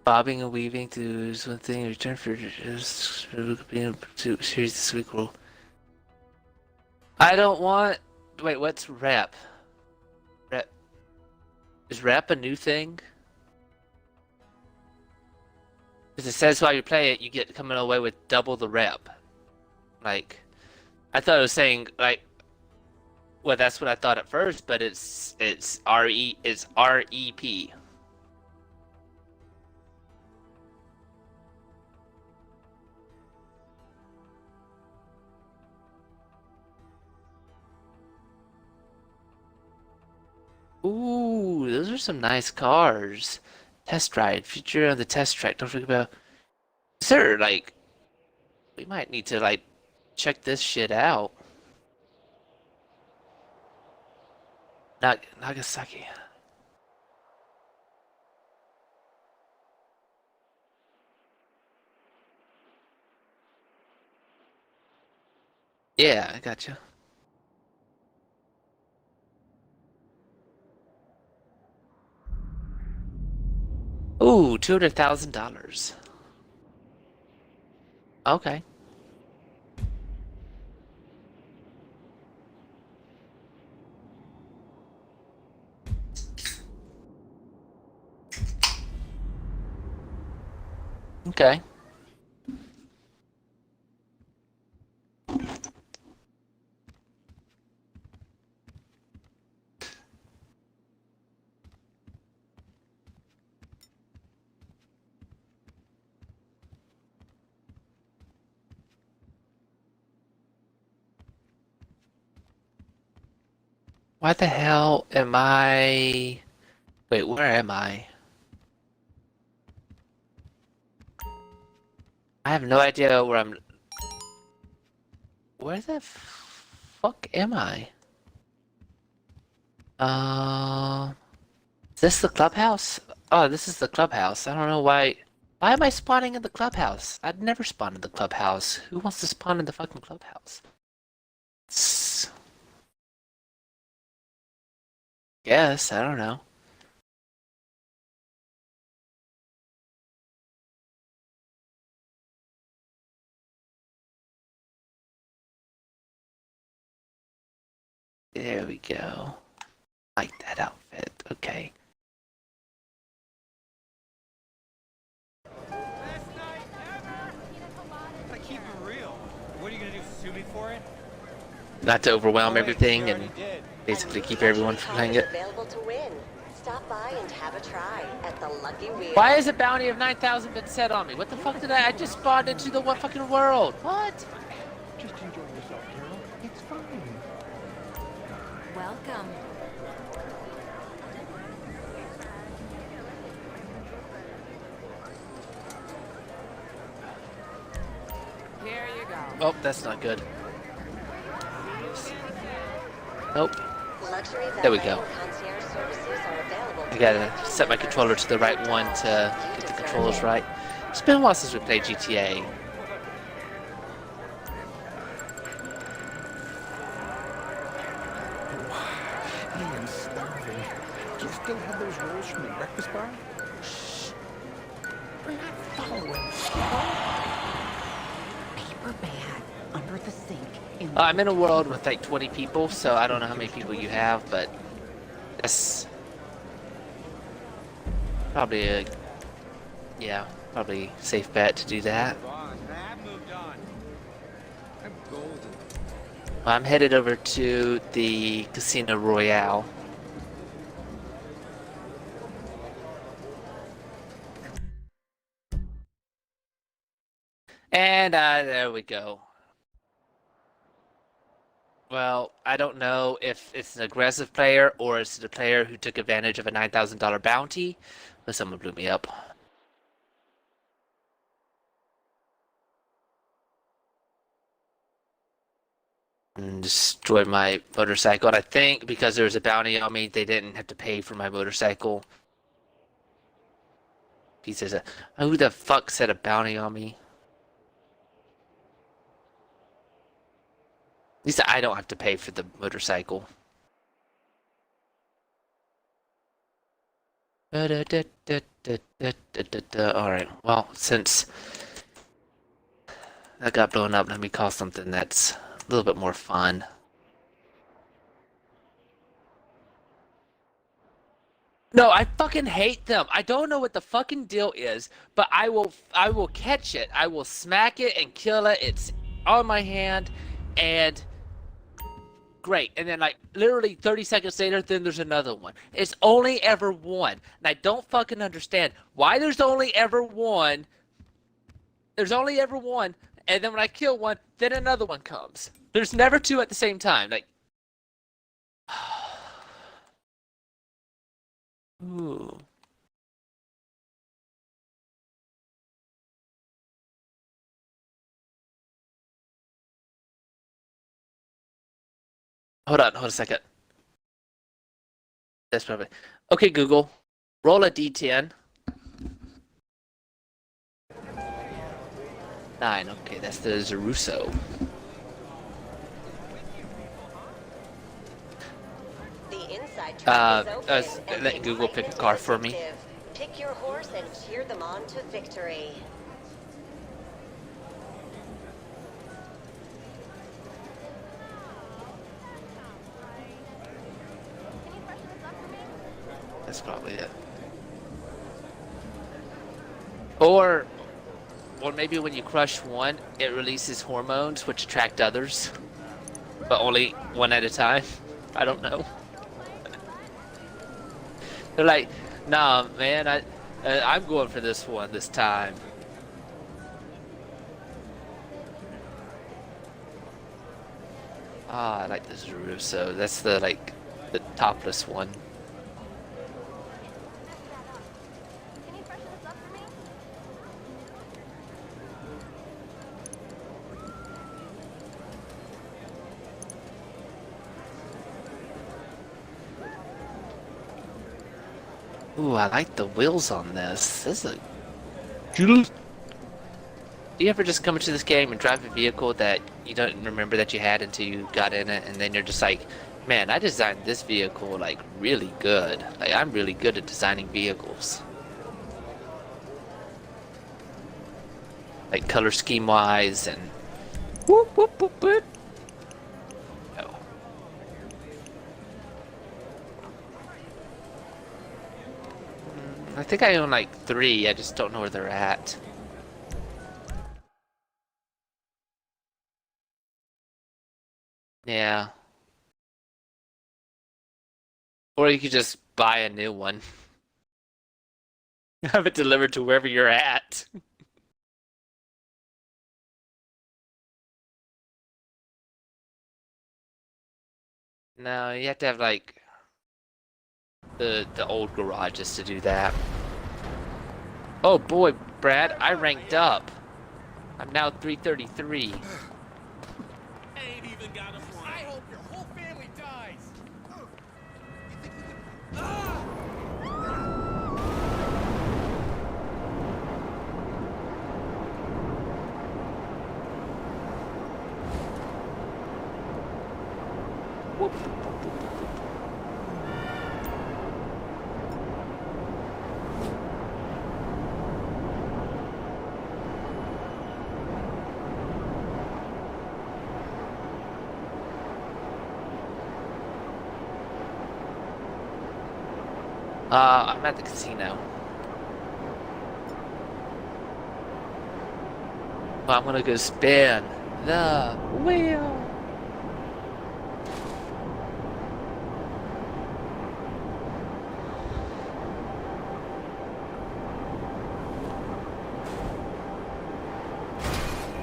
Bobbing and weaving to is one thing in return for just being a series this week. Will I don't want. Wait, what's rep? Rep is rep a new thing? Because it says while you play it, you get coming away with double the rep. Like, I thought it was saying like, well, that's what I thought at first, but it's REP. Ooh, those are some nice cars. Test ride. Feature on the test track. Don't forget about. Sir, like, we might need to, like, check this shit out. Nagasaki. Yeah, I gotcha. Ooh, $200,000. Okay. Okay. Why the hell am I... Wait, where am I? I have no idea where I'm... Where the fuck am I? Is this the clubhouse? Oh, this is the clubhouse. I don't know why... Why am I spawning in the clubhouse? I'd never spawn in the clubhouse. Who wants to spawn in the fucking clubhouse? Guess, I don't know. There we go. Like that outfit. Okay. Best night ever! I keep it real. What are you gonna do? Sue me for it? Not to overwhelm Oh, wait, everything you and already did. basically keep everyone from playing it. Available to win. Stop by and have a try at the Lucky Wheel. Why has a bounty of 9,000 been set on me? What the fuck did I just spawned into the one fucking world? What? Just enjoy yourself, Carol. It's fine. Welcome. Here you go. Oh, that's not good. Nope. Luxury There we valet go. and concierge services are available I to gotta set my controller to the right one to get the controls right. It's been a while since we played GTA. I am starving. Do you still have those rolls from the breakfast bar? Shh. We're not following. Paper bag under the sink. I'm in a world with like 20 people, so I don't know how many people you have, but that's probably a, yeah, probably safe bet to do that. I've moved on. I'm golden. I'm headed over to the Casino Royale. And there we go. Well, I don't know if it's an aggressive player or it's the player who took advantage of a $9,000 bounty, but someone blew me up. And destroyed my motorcycle. And I think because there was a bounty on me, they didn't have to pay for my motorcycle. He says, who the fuck set a bounty on me? At least I don't have to pay for the motorcycle. Alright, well, since that got blown up, let me call something that's a little bit more fun. No, I fucking hate them. I don't know what the fucking deal is, but I will catch it. I will smack it and kill it. It's on my hand, and great. And then like literally 30 seconds later, then there's another one. It's only ever one. And I don't fucking understand why there's only ever one. There's only ever one, and then when I kill one, then another one comes. There's never two at the same time. Like ooh. Hold on a second. That's probably okay. Google, roll a d10. 9. Okay, that's the Zeruso. The inside track is I open, was and letting the Google pick a excitement car is for me. addictive. Pick your horse and cheer them on to victory. That's probably it. Or maybe when you crush one, it releases hormones which attract others, but only one at a time. I don't know. They're like, nah, man, I'm going for this one this time. Ah, I like this Russo. That's the the topless one. Ooh, I like the wheels on this. This is a... Do you ever just come into this game and drive a vehicle that you don't remember that you had until you got in it, and then you're just like, man, I designed this vehicle like really good. Like I'm really good at designing vehicles. Like color scheme wise and whoop whoop whoop whoop. Oh. I think I own like 3, I just don't know where they're at. Yeah. Or you could just buy a new one. Have it delivered to wherever you're at. No, you have to have like the old garages to do that. Oh boy, Brad, I ranked up. I'm now 333. Ain't even got a plan. I hope your whole family dies. I'm at the casino. Well, I'm gonna go spin the wheel.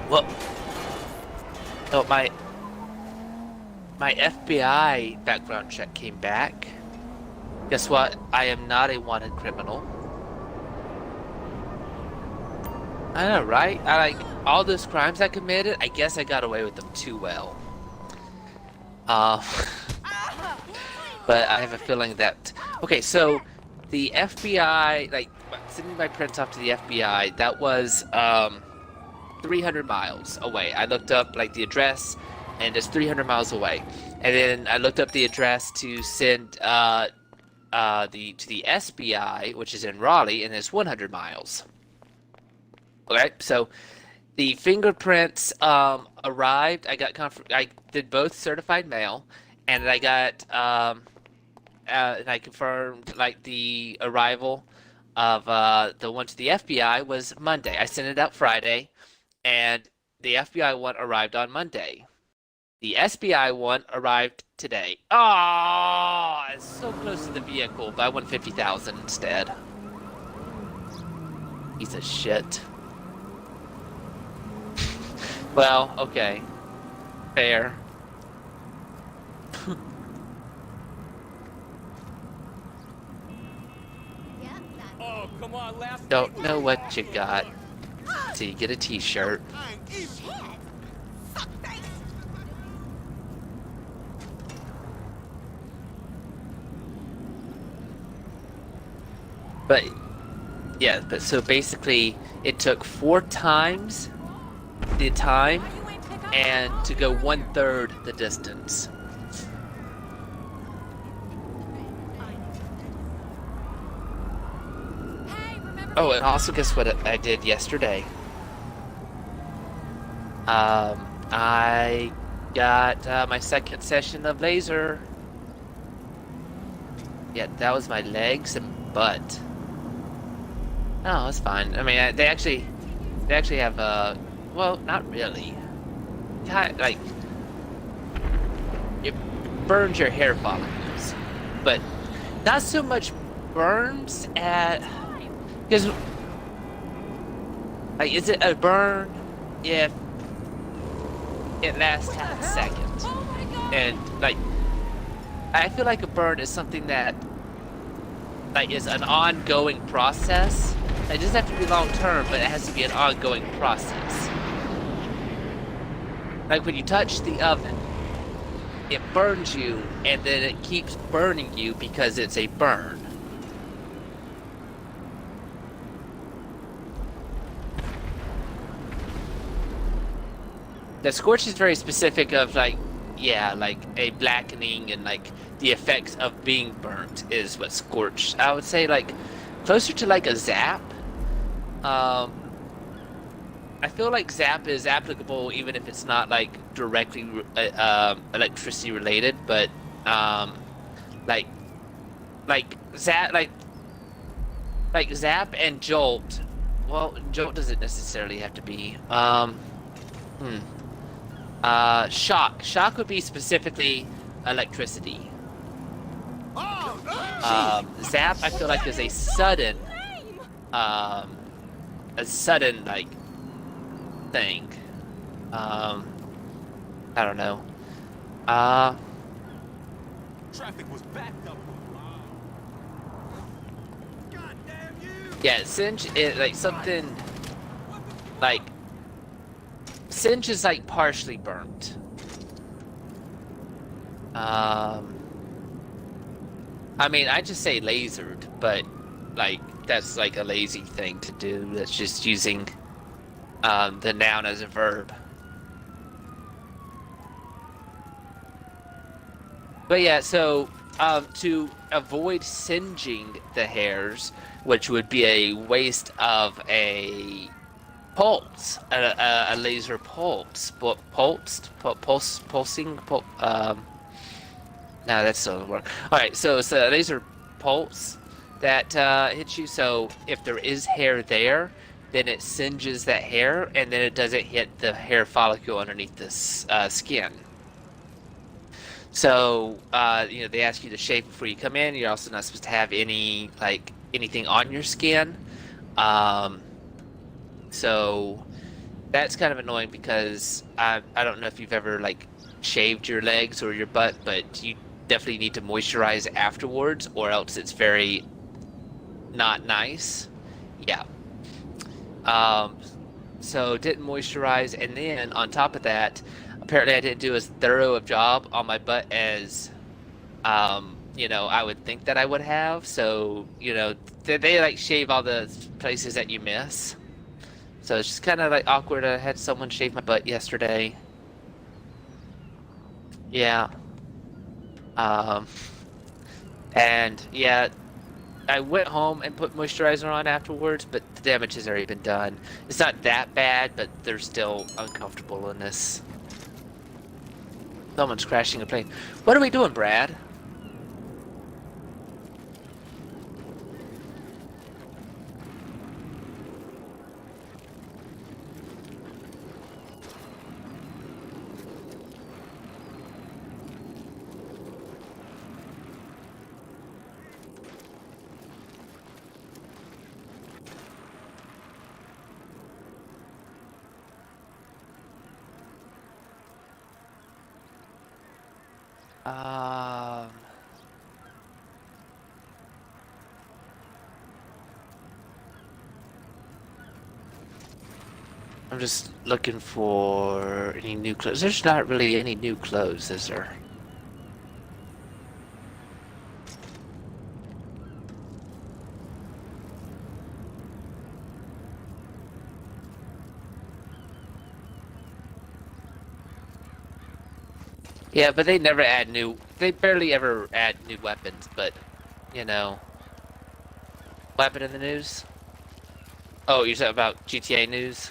Whoa. Oh, my FBI background check came back. Guess what? I am not a wanted criminal. I know, right? I like all those crimes I committed. I guess I got away with them too well. But I have a feeling that... Okay, so the FBI, like, sending my prints off to the FBI, that was 300 miles away. I looked up, like, the address, and it's 300 miles away. And then I looked up the address to send to the SBI, which is in Raleigh, and it's 100 miles. Okay, so the fingerprints arrived. I did both certified mail, and I got and I confirmed like the arrival of the one to the FBI was Monday. I sent it out Friday, and the FBI one arrived on Monday. The SBI one arrived today. Oh, it's so close to the vehicle, but I won 50,000 instead. Piece of shit. Well, okay. Fair. Oh, come on, last Don't know what you got till you get a t-shirt. But yeah, but so basically it took 4 times the time and to go 1/3 the distance. Oh, and also guess what I did yesterday? I got my second session of laser. Yeah, that was my legs and butt. Oh, that's fine. I mean, they actually have well, not really. Like, it burns your hair follicles, but not so much burns because, like, is it a burn if it lasts half a second? And like, I feel like a burn is something that like is an ongoing process. It doesn't have to be long term, but it has to be an ongoing process. Like when you touch the oven, it burns you, and then it keeps burning you because it's a burn. The scorch is very specific of like, yeah, like a blackening and like the effects of being burnt is what scorch. I would say like closer to like a zap. I feel like zap is applicable even if it's not like directly electricity related, but like zap like zap and jolt. Well, jolt doesn't necessarily have to be. Shock. Shock would be specifically electricity. Zap, I feel like is a sudden like thing. I don't know. traffic was backed up. God damn you! Yeah, singe is like something like singe is like partially burnt. I mean, I just say lasered, but like that's like a lazy thing to do. That's just using the noun as a verb. But yeah, so to avoid singeing the hairs, which would be a waste of a pulse, a laser pulse, pulsing. No, that's still work. All right, so it's a laser pulse that hits you. So if there is hair there, then it singes that hair, and then it doesn't hit the hair follicle underneath the skin. So you know, they ask you to shave before you come in. You're also not supposed to have any anything on your skin. So that's kind of annoying because I don't know if you've ever like shaved your legs or your butt, but you definitely need to moisturize afterwards, or else it's very not nice. Yeah. So didn't moisturize, and then on top of that, apparently I didn't do as thorough a job on my butt as you know, I would think that I would have. So, you know, they like shave all the places that you miss. So it's just kind of like awkward. I had someone shave my butt yesterday. Yeah. And yeah, I went home and put moisturizer on afterwards, but the damage has already been done. It's not that bad, but they're still uncomfortable in this. Someone's crashing a plane. What are we doing, Brad? Um, I'm just looking for any new clothes. There's not really any new clothes, is there? Yeah, but they never add new. They barely ever add new weapons, but, you know. Weapon in the news? Oh, you're talking about GTA news?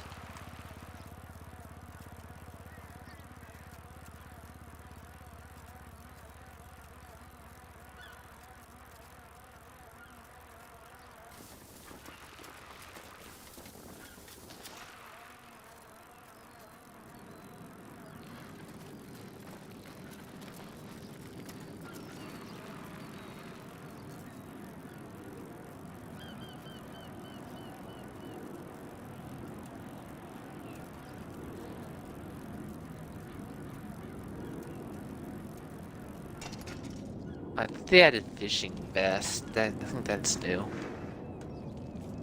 I think they added fishing vest. I think that's new.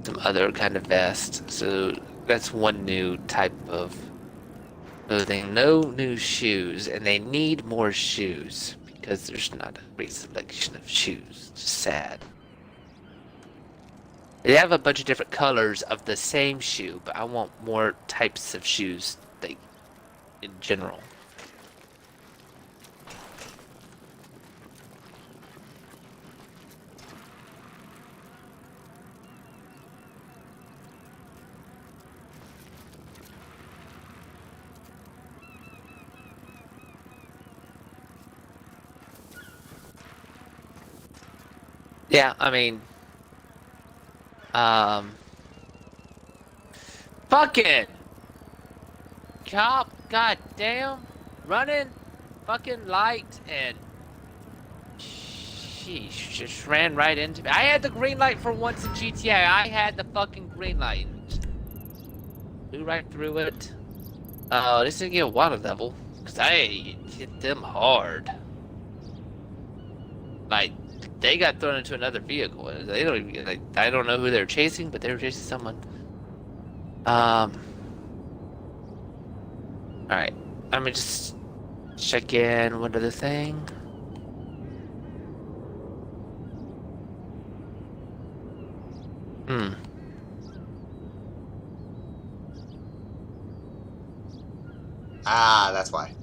Some other kind of vest. So that's one new type of clothing. No new shoes, and they need more shoes because there's not a great selection of shoes. Just sad. They have a bunch of different colors of the same shoe, but I want more types of shoes, like in general. Yeah, I mean, um, fucking cop, goddamn, running, fucking light, and sheesh, just ran right into me. I had the green light for once in GTA. I had the fucking green light. Flew right through it. Oh, this didn't get a water level, cause I hit them hard. Like, they got thrown into another vehicle. They don't even, like, I don't know who they're chasing, but they were chasing someone. Alright. Let me just check in one other thing. Hmm. Ah, that's why.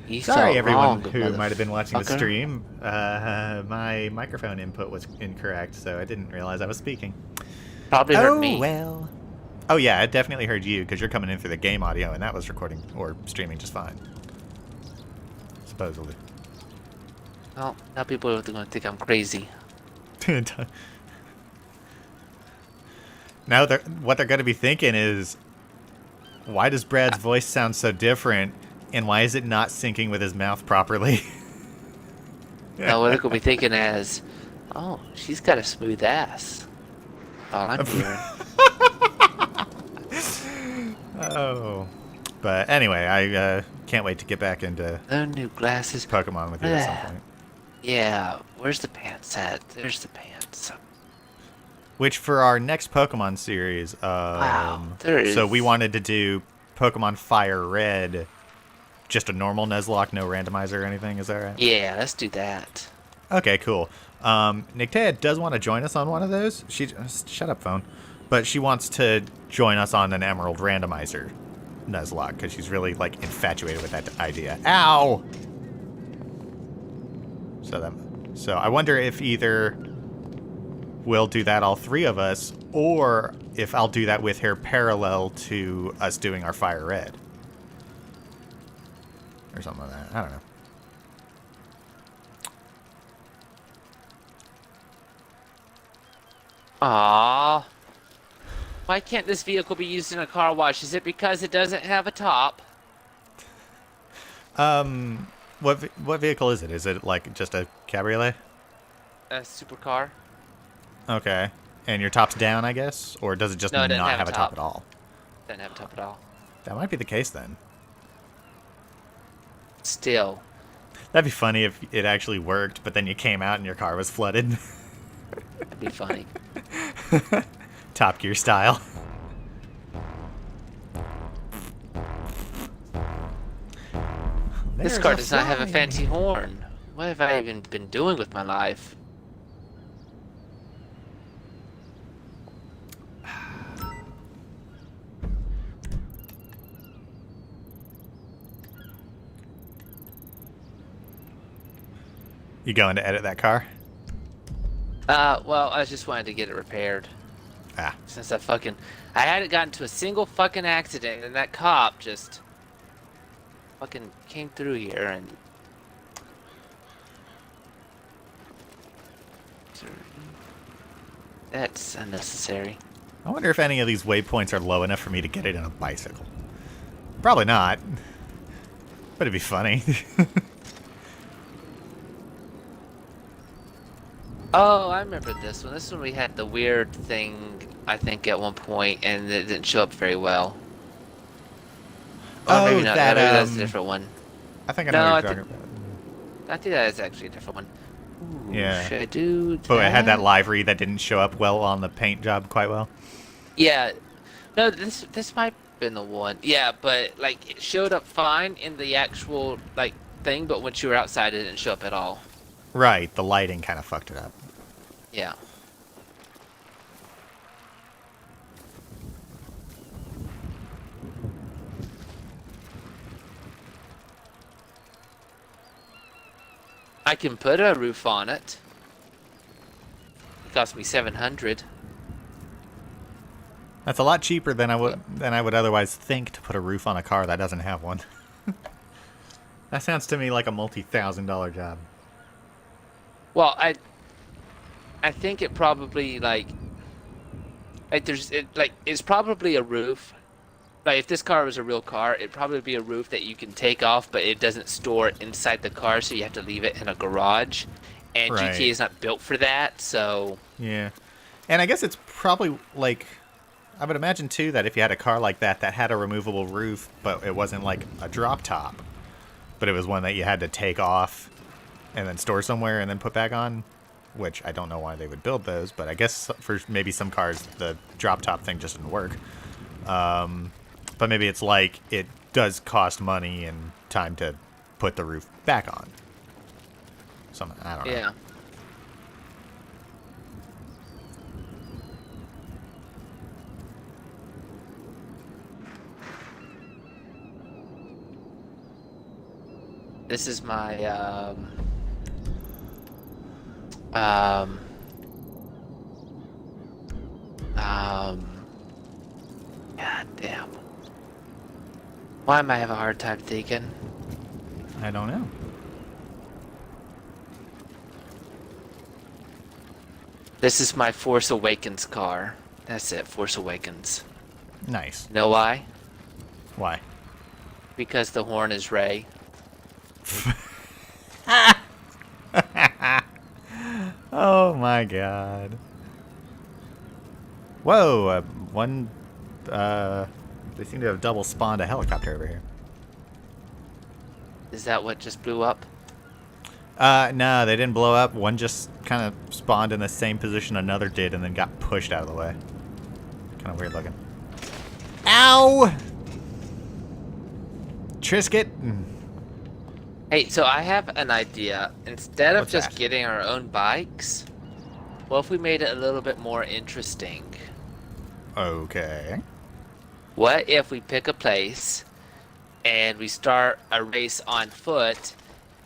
You Sorry, felt everyone wrong, who might have been watching the motherfucker. stream. My microphone input was incorrect, so I didn't realize I was speaking. Probably heard me. Well. Oh yeah, I definitely heard you because you're coming in through the game audio, and that was recording or streaming just fine. Supposedly. Well, now people are going to think I'm crazy. Now what they're going to be thinking is, why does Brad's voice sound so different, and why is it not syncing with his mouth properly? Now what they're going to be thinking is, oh, she's got a smooth ass. All I'm hearing. Oh. But anyway, I can't wait to get back into No new glasses. Pokemon with you at some point. Yeah, where's the pants at? There's the pants. Which for our next Pokemon series, Wow, there is. so we wanted to do Pokemon Fire Red, just a normal Nuzlocke, no randomizer or anything, is that right? Yeah, let's do that. Okay, cool. Nictea does want to join us on one of those. She shut up, phone. But she wants to join us on an Emerald randomizer Nuzlocke because she's really like infatuated with that idea. Ow! So I wonder if either we'll do that, all three of us, or if I'll do that with her parallel to us doing our fire red. Or something like that. I don't know. Aww. Why can't this vehicle be used in a car wash? Is it because it doesn't have a top? What vehicle is it? Is it like just a cabriolet? A supercar? Okay. And your top's down, I guess? Or does it just No, it doesn't not have have a a top top. at all? Doesn't have a top at all. That might be the case then. Still. That'd be funny if it actually worked, but then you came out and your car was flooded. That'd be funny. Top Gear style. This car does not have a fancy horn. What have I even been doing with my life? You going to edit that car? Well, I just wanted to get it repaired. Ah. Since I hadn't gotten to a single fucking accident, and that cop just fucking came through here and that's unnecessary. I wonder if any of these waypoints are low enough for me to get it in a bicycle. Probably not. But it'd be funny. Oh, I remember this one. This one we had the weird thing, I think, at one point, and it didn't show up very well. Or Oh, maybe not. that, Maybe that's a different one. I think I know No, what I you're think- talking about. I think that is actually a different one. Ooh, Yeah. Should I do that? But it had that livery that didn't show up well on the paint job quite well. Yeah. No, this might have been the one. Yeah, but like it showed up fine in the actual like thing, but once you were outside, it didn't show up at all. Right, the lighting kind of fucked it up. Yeah. I can put a roof on it. It cost me 700. That's a lot cheaper than I would otherwise think to put a roof on a car that doesn't have one. That sounds to me like a multi-$1,000 job. Well, I think it probably like it's probably a roof. Like if this car was a real car, it'd probably be a roof that you can take off, but it doesn't store it inside the car, so you have to leave it in a garage. And Right. GTA is not built for that, so Yeah. And I guess it's probably like, I would imagine too that if you had a car like that that had a removable roof, but it wasn't like a drop top, but it was one that you had to take off and then store somewhere and then put back on, which I don't know why they would build those, but I guess for maybe some cars the drop top thing just didn't work. But maybe it's like it does cost money and time to put the roof back on. Something, I don't know. yeah. This is my God damn. Why am I having a hard time thinking? I don't know. This is my Force Awakens car. That's it, Force Awakens. Nice. Know why? Why? Because the horn is Rey. Oh my god. Whoa, they seem to have double spawned a helicopter over here. Is that what just blew up? No, they didn't blow up. One just kind of spawned in the same position another did and then got pushed out of the way. Kind of weird looking. Ow! Trisket. Hey, so I have an idea. Instead of What's just that? getting our own bikes, what if we made it a little bit more interesting? Okay. What if we pick a place and we start a race on foot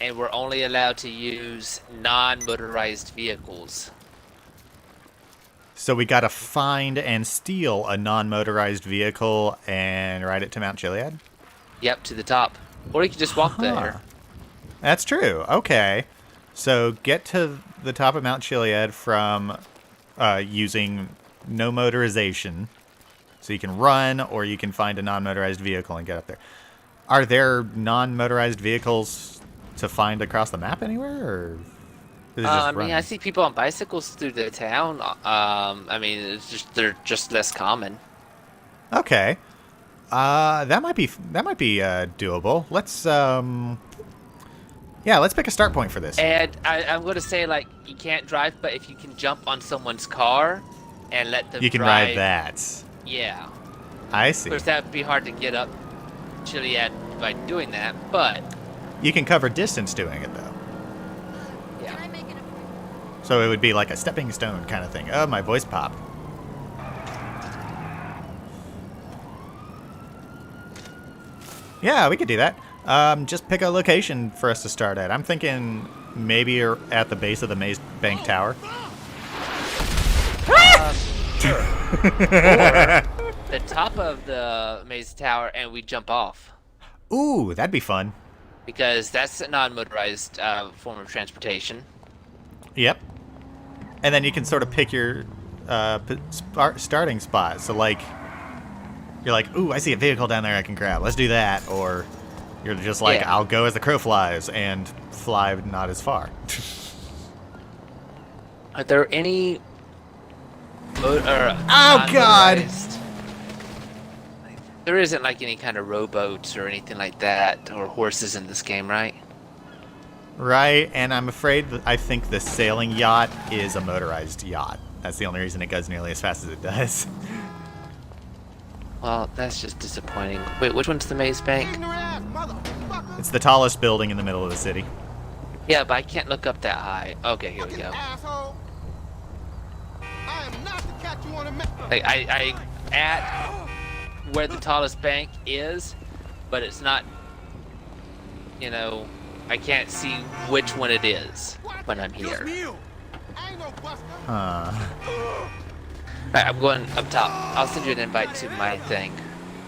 and we're only allowed to use non-motorized vehicles. So we gotta find and steal a non-motorized vehicle and ride it to Mount Chiliad? Yep, to the top. Or you can just walk there. That's true. Okay. So get to the top of Mount Chiliad from using no motorization. So you can run, or you can find a non-motorized vehicle and get up there. Are there non-motorized vehicles to find across the map anywhere, or is it just I mean, running? I see people on bicycles through the town. I mean, they're just less common. Okay. That might be doable. Let's let's pick a start point for this. And I'm going to say, like, you can't drive, but if you can jump on someone's car and let them You can drive, ride that. Yeah. I Of see. course, that would be hard to get up Chiliad by doing that, but You can cover distance doing it though. yeah. So it would be like a stepping stone kind of thing. Oh, my voice popped. Yeah, we could do that. Just pick a location for us to start at. I'm thinking maybe you're at the base of the Maze Bank Tower. Or the top of the maze tower and we jump off. Ooh, that'd be fun. Because that's a non-motorized form of transportation. Yep. And then you can sort of pick your starting spot. So, like, you're like, ooh, I see a vehicle down there I can grab. Let's do that. Or you're just like, Yeah. I'll go as the crow flies and fly not as far. Are there any God! non-motorized- There isn't like any kind of rowboats or anything like that, or horses in this game, right? Right, and I'm afraid that I think the sailing yacht is a motorized yacht. That's the only reason it goes nearly as fast as it does. Well, that's just disappointing. Wait, which one's the maze bank? It's the tallest building in the middle of the city. Yeah, but I can't look up that high. Okay, here we go. Like, I at where the tallest bank is, but it's not, you know, I can't see which one it is when I'm here. Alright, I'm going up top. I'll send you an invite to my thing.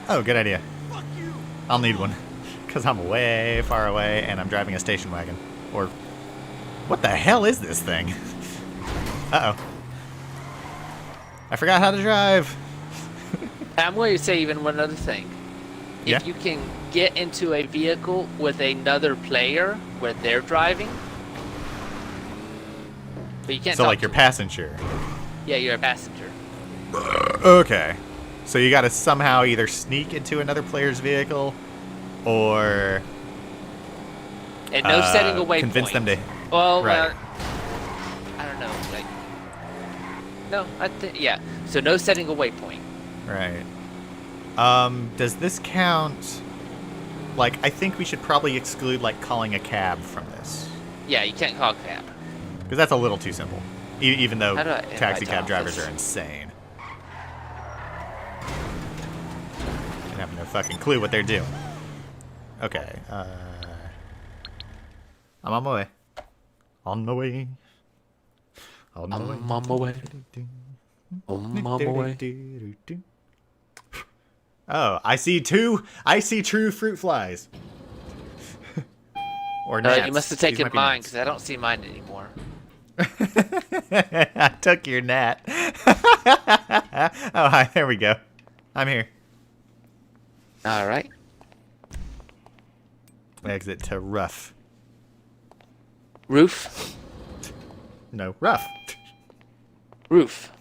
Oh, good idea. I'll need one. Because I'm way far away and I'm driving a station wagon. Or, what the hell is this thing? Uh-oh. I forgot how to drive. I'm going to say even one other thing. If Yeah? you can get into a vehicle with another player where they're driving, but you can't So, talk like, to your them. passenger. Yeah, you're a passenger. Okay. So you gotta somehow either sneak into another player's vehicle, or And no setting a waypoint. convince them to... Well, Right. I don't know. Like, no, I think yeah. So no setting a waypoint. Right. Does this count... Like, I think we should probably exclude, like, calling a cab from this. Yeah, you can't call a cab. Because that's a little too simple. Even though How do I invite taxi to cab drivers office? are insane. They have no fucking clue what they're doing. Okay, I'm on my way. On my way. On my way. I'm on my way. On my way. Oh, I see true fruit flies. Or No, gnats. you must have These taken might be mine gnats. because I don't see mine anymore. I took your gnat. Oh, hi, there we go. I'm here. All right. Exit to rough. Roof. No, rough. Roof.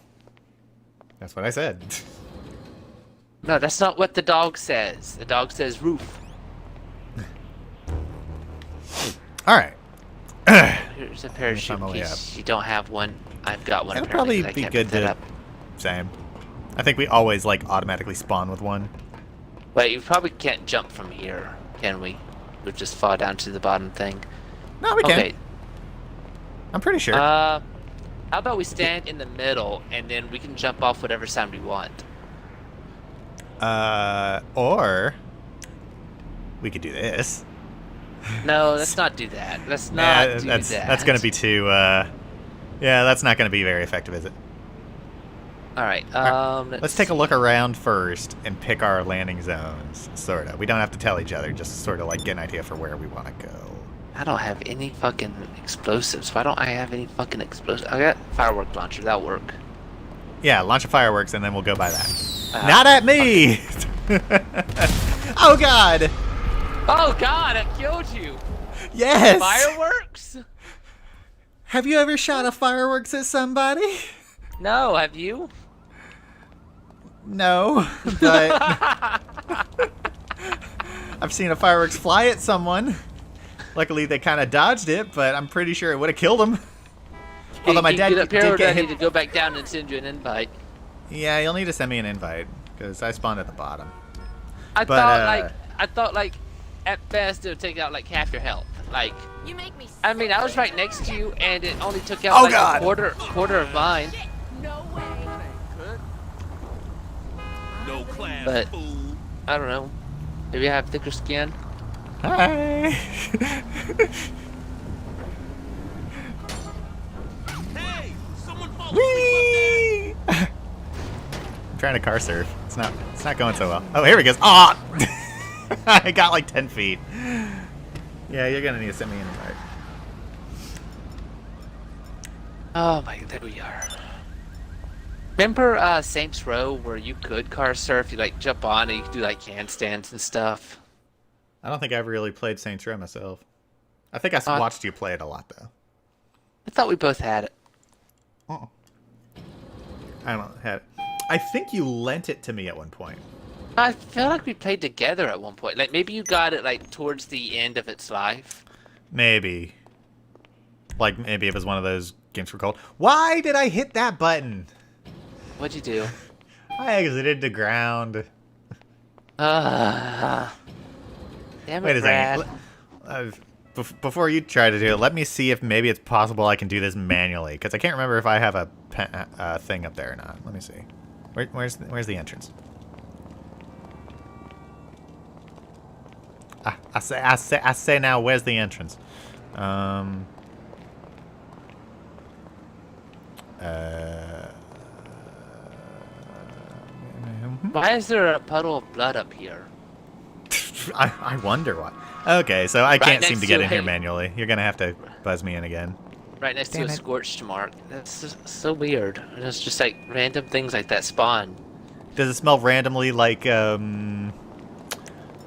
That's what I said. No, that's not what the dog says. The dog says roof. All right. Here's a parachute on my way piece. You don't have one. I've got one. That'll apparently, probably 'cause I be can't good pick that to... up. Same. I think we always, like, automatically spawn with one. Wait, you probably can't jump from here, can we? We'll just fall down to the bottom thing. No, we can. Okay. I'm pretty sure. How about we stand in the middle and then we can jump off whatever side we want. Or... we could do this. No, let's not do that. Let's not Yeah, do that's that. that's gonna be too. Yeah, that's not gonna be very effective, is it? All right. Let's take a look around first and pick our landing zones. Sorta. We don't have to tell each other. Just sort of like get an idea for where we want to go. I don't have any fucking explosives. Why don't I have any fucking explosives? I got firework launcher. That'll work. Yeah, launch a fireworks and then we'll go by that. Not at me! Oh god! Oh god, I killed you. Yes! Fireworks? Have you ever shot a fireworks at somebody? No, have you? No, but I've seen a fireworks fly at someone. Luckily, they kind of dodged it, but I'm pretty sure it would have killed them. Although my dad get up here, did or do get I need hit. to go back down and send you an invite? Yeah, you'll need to send me an invite because I spawned at the bottom. I But, thought like at best it would take out like half your health. Like, You make me I mean, I was right next to you, and it only took out Oh, like God. a quarter of mine. No way. No class, But- fool. I don't know. Maybe I have thicker skin. Hi. Hey, someone follow me. Whee! I'm trying to car surf. It's not going so well. Oh, here he goes. Ah! I got like 10 feet. Yeah, you're gonna need to send me an invite. Oh my, there we are. Remember Saints Row where you could car surf? You like jump on and you could do like handstands and stuff. I don't think I ever really played Saints Row myself. I think I watched you play it a lot though. I thought we both had it. I don't have it. I think you lent it to me at one point. I feel like we played together at one point. Like maybe you got it like towards the end of its life. Maybe. Like maybe it was one of those games for cold. Why did I hit that button? What'd you do? I exited the ground. Damn it, Wait a Brad. second. Before you try to do it, let me see if maybe it's possible I can do this manually. Because I can't remember if I have a thing up there or not. Let me see. Where's the entrance? I say now. Where's the entrance? Why is there a puddle of blood up here? I wonder why. Okay, so I can't seem next to get to in here a- manually. You're gonna have to buzz me in again. Right next to Damn a it. scorched mark. That's just so weird. It's just like random things like that spawn. Does it smell randomly like Oh,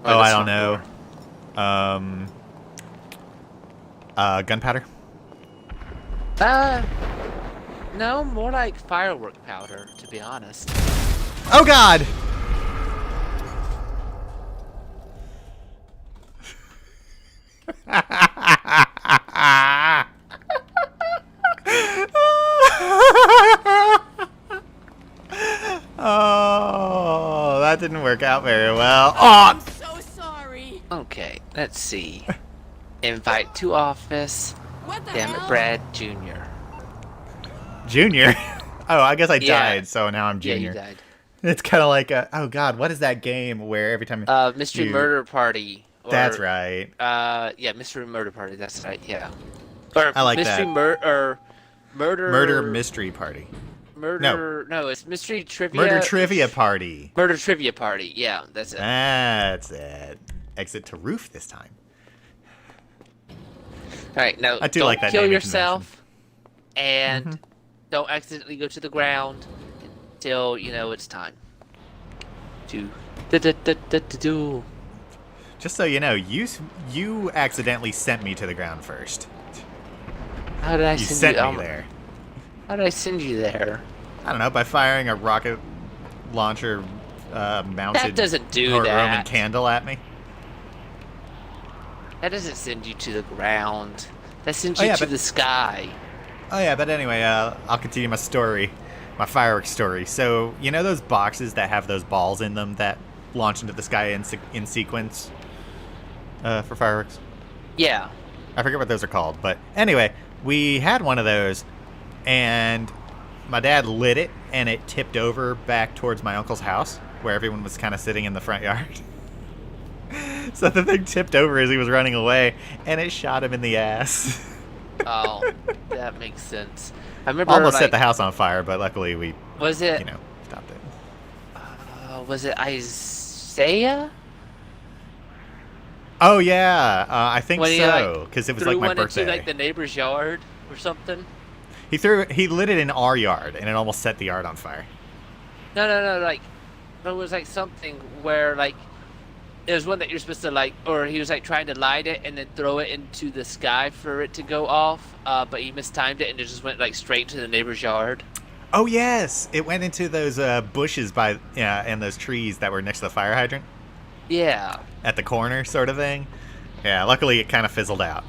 I this don't one know. more. Gunpowder? No, more like firework powder, to be honest. Oh god! Oh, that didn't work out very well. Oh! So sorry. Okay, let's see. Invite to office. What the Damn it, hell? Brad Jr. Junior? Oh, I guess I Yeah. died, so now I'm Yeah, junior. you died. It's kind of like oh god, what is that game where every time Mystery you- Murder Party. Or, That's right. Yeah, Mystery Murder Party. That's right. Yeah. Or I like Mystery that. Murder. Murder mystery party. Murder. No, it's Mystery Trivia. Murder trivia party. Murder Trivia Party. Yeah, that's it. That's it. Exit to roof this time. All right, now I do don't like that kill naming yourself, and Mm-hmm. don't accidentally go to the ground until you know it's time to do. Just so you know, you accidentally sent me to the ground first. How did I You send sent you? me Oh, there. How did I send you there? I don't know, by firing a rocket launcher mounted That doesn't do Roman that. candle at me. That doesn't send you to the ground. That sends Oh, you yeah, to but- the sky. Oh yeah, but anyway, I'll continue my story, my fireworks story. So you know those boxes that have those balls in them that launch into the sky in sequence for fireworks? Yeah. I forget what those are called, but anyway, we had one of those, and my dad lit it, and it tipped over back towards my uncle's house, where everyone was kind of sitting in the front yard. So the thing tipped over as he was running away, and it shot him in the ass. Oh, that makes sense. I remember Almost like, set the house on fire, but luckily we, was it stopped it. was it Isaiah? Oh yeah, I think When he, so, because it was threw like my one birthday. into like the neighbor's yard or something. He lit it in our yard, and it almost set the yard on fire. No, like there was like something where like it was one that you're supposed to like, or he was like trying to light it and then throw it into the sky for it to go off, but he mistimed it and it just went like straight to the neighbor's yard. Oh yes, it went into those bushes and those trees that were next to the fire hydrant. Yeah. At the corner, sort of thing. Yeah, luckily it kind of fizzled out.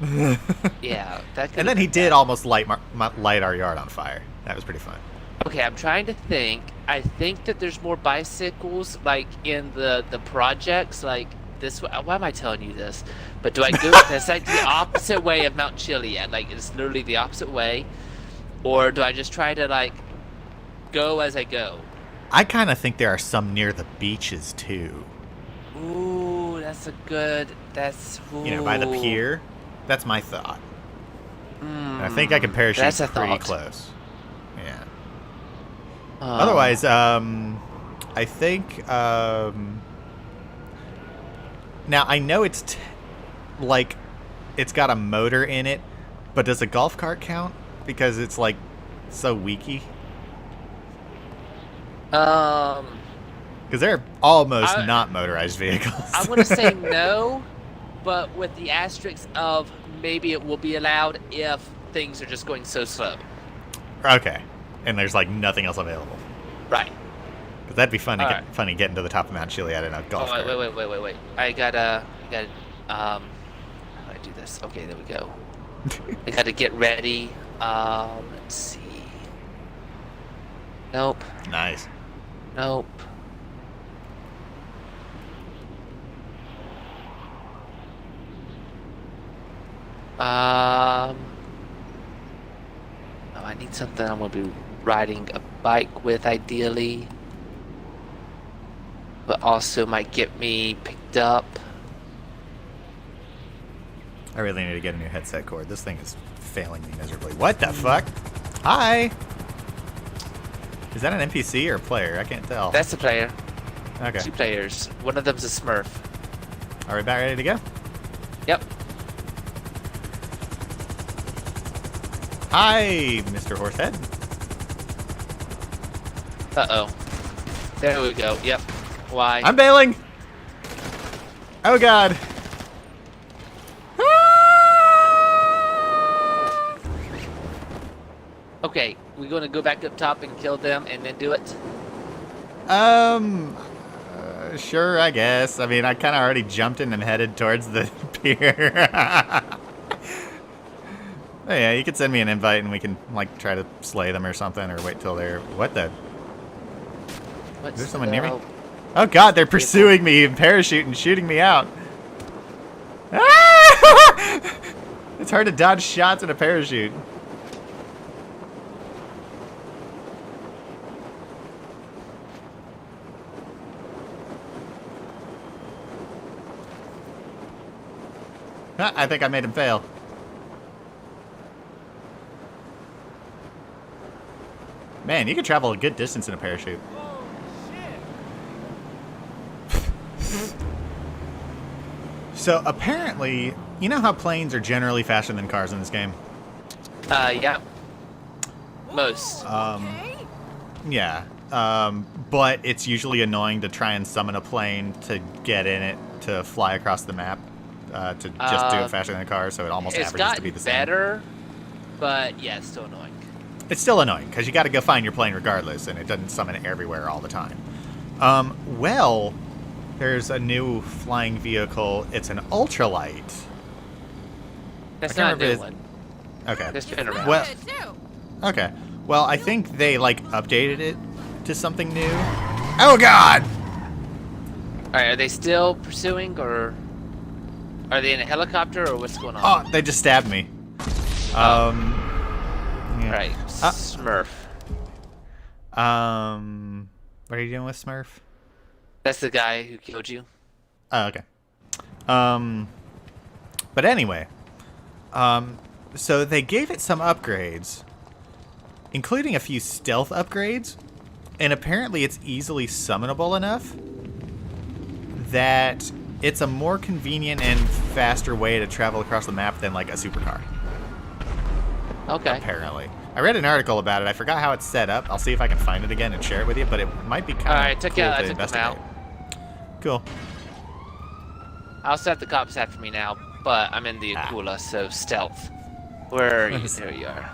Yeah, that. And then he did almost light our yard on fire. That was pretty fun. Okay, I'm trying to think. I think that there's more bicycles like in the projects, like this. Why am I telling you this? But do I do it? That's like the opposite way of Mount Chiliad. Like it's literally the opposite way, or do I just try to like go as I go? I kind of think there are some near the beaches too. Ooh, that's a good. That's ooh. By the pier. That's my thought. And I think I can parachute that's a pretty thought. Close. Yeah. Otherwise, I think. Now I know it's it's got a motor in it, but does a golf cart count? Because it's like so weaky. Because they're almost not motorized vehicles. I'm gonna say no, but with the asterisk of maybe it will be allowed if things are just going so slow. Okay, and there's like nothing else available. Right. Because that'd be funny Right. Getting to the top of Mount Chiliad in a golf cart. Wait. I gotta, how do I do this? Okay, there we go. I gotta get ready. Let's see. Nope. Nice. Nope. Oh, I need something I'm gonna be riding a bike with, ideally, but also might get me picked up. I really need to get a new headset cord. This thing is failing me miserably. What the fuck? Hi! Is that an NPC or a player? I can't tell. That's the player. Okay. 2 players. One of them's a Smurf. Are we about ready to go? Yep. Hi, Mr. Horsehead. Uh-oh. There we go. Yep. Why? I'm bailing! Oh god. Okay, we're gonna go back up top and kill them and then do it? Sure, I guess. I mean, I kind of already jumped in and headed towards the pier. Oh, yeah, you could send me an invite and we can, like, try to slay them or something, or wait till they're... What the... What's Is there someone near me? the- Oh god, they're pursuing me and parachuting, shooting me out. Ah! It's hard to dodge shots in a parachute. Ah, I think I made him fail. Man, you can travel a good distance in a parachute. So apparently, you know how planes are generally faster than cars in this game? Yeah. Most. Yeah. But it's usually annoying to try and summon a plane to get in it to fly across the map to just do it faster than a car, so it almost It's averages to gotten be the same. better, but yeah, it's still annoying. It's still annoying because you got to go find your plane regardless, and it doesn't summon it everywhere all the time. Well, there's a new flying vehicle. It's an ultralight. That's I not a can't new remember one. Okay. That's been around. Well, Good, too. okay. Well, I think they like updated it to something new. Oh God! Alright, are they still pursuing, or are they in a helicopter, or what's going on? Oh, they just stabbed me. Yeah. Right, Smurf. What are you doing with Smurf? That's the guy who killed you. Oh, okay. But anyway, so they gave it some upgrades, including a few stealth upgrades, and apparently it's easily summonable enough that it's a more convenient and faster way to travel across the map than like a supercar. Okay. Apparently. I read an article about it. I forgot how it's set up. I'll see if I can find it again and share it with you, but it might be kind of Alright, cool I to took them investigate. out. Cool. I'll set the cops after me now, but I'm in the Akula, so stealth. Where are you? There you are.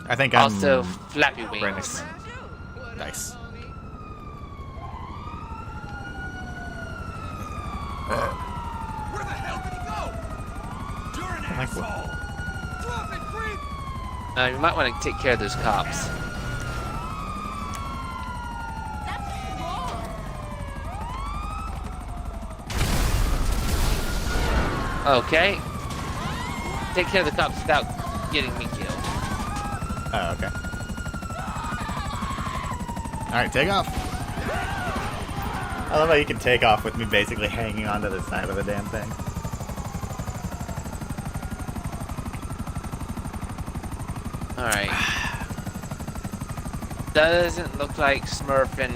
I think I'm Also, flappy wings. right next. Nice. Where the hell did he go? You're an like what- asshole. Drop it, creep. You might want to take care of those cops. That's wrong. Okay. Take care of the cops without getting me killed. Oh, okay. Alright, take off. I love how you can take off with me basically hanging onto the side of the damn thing. Alright. Doesn't look like Smurf and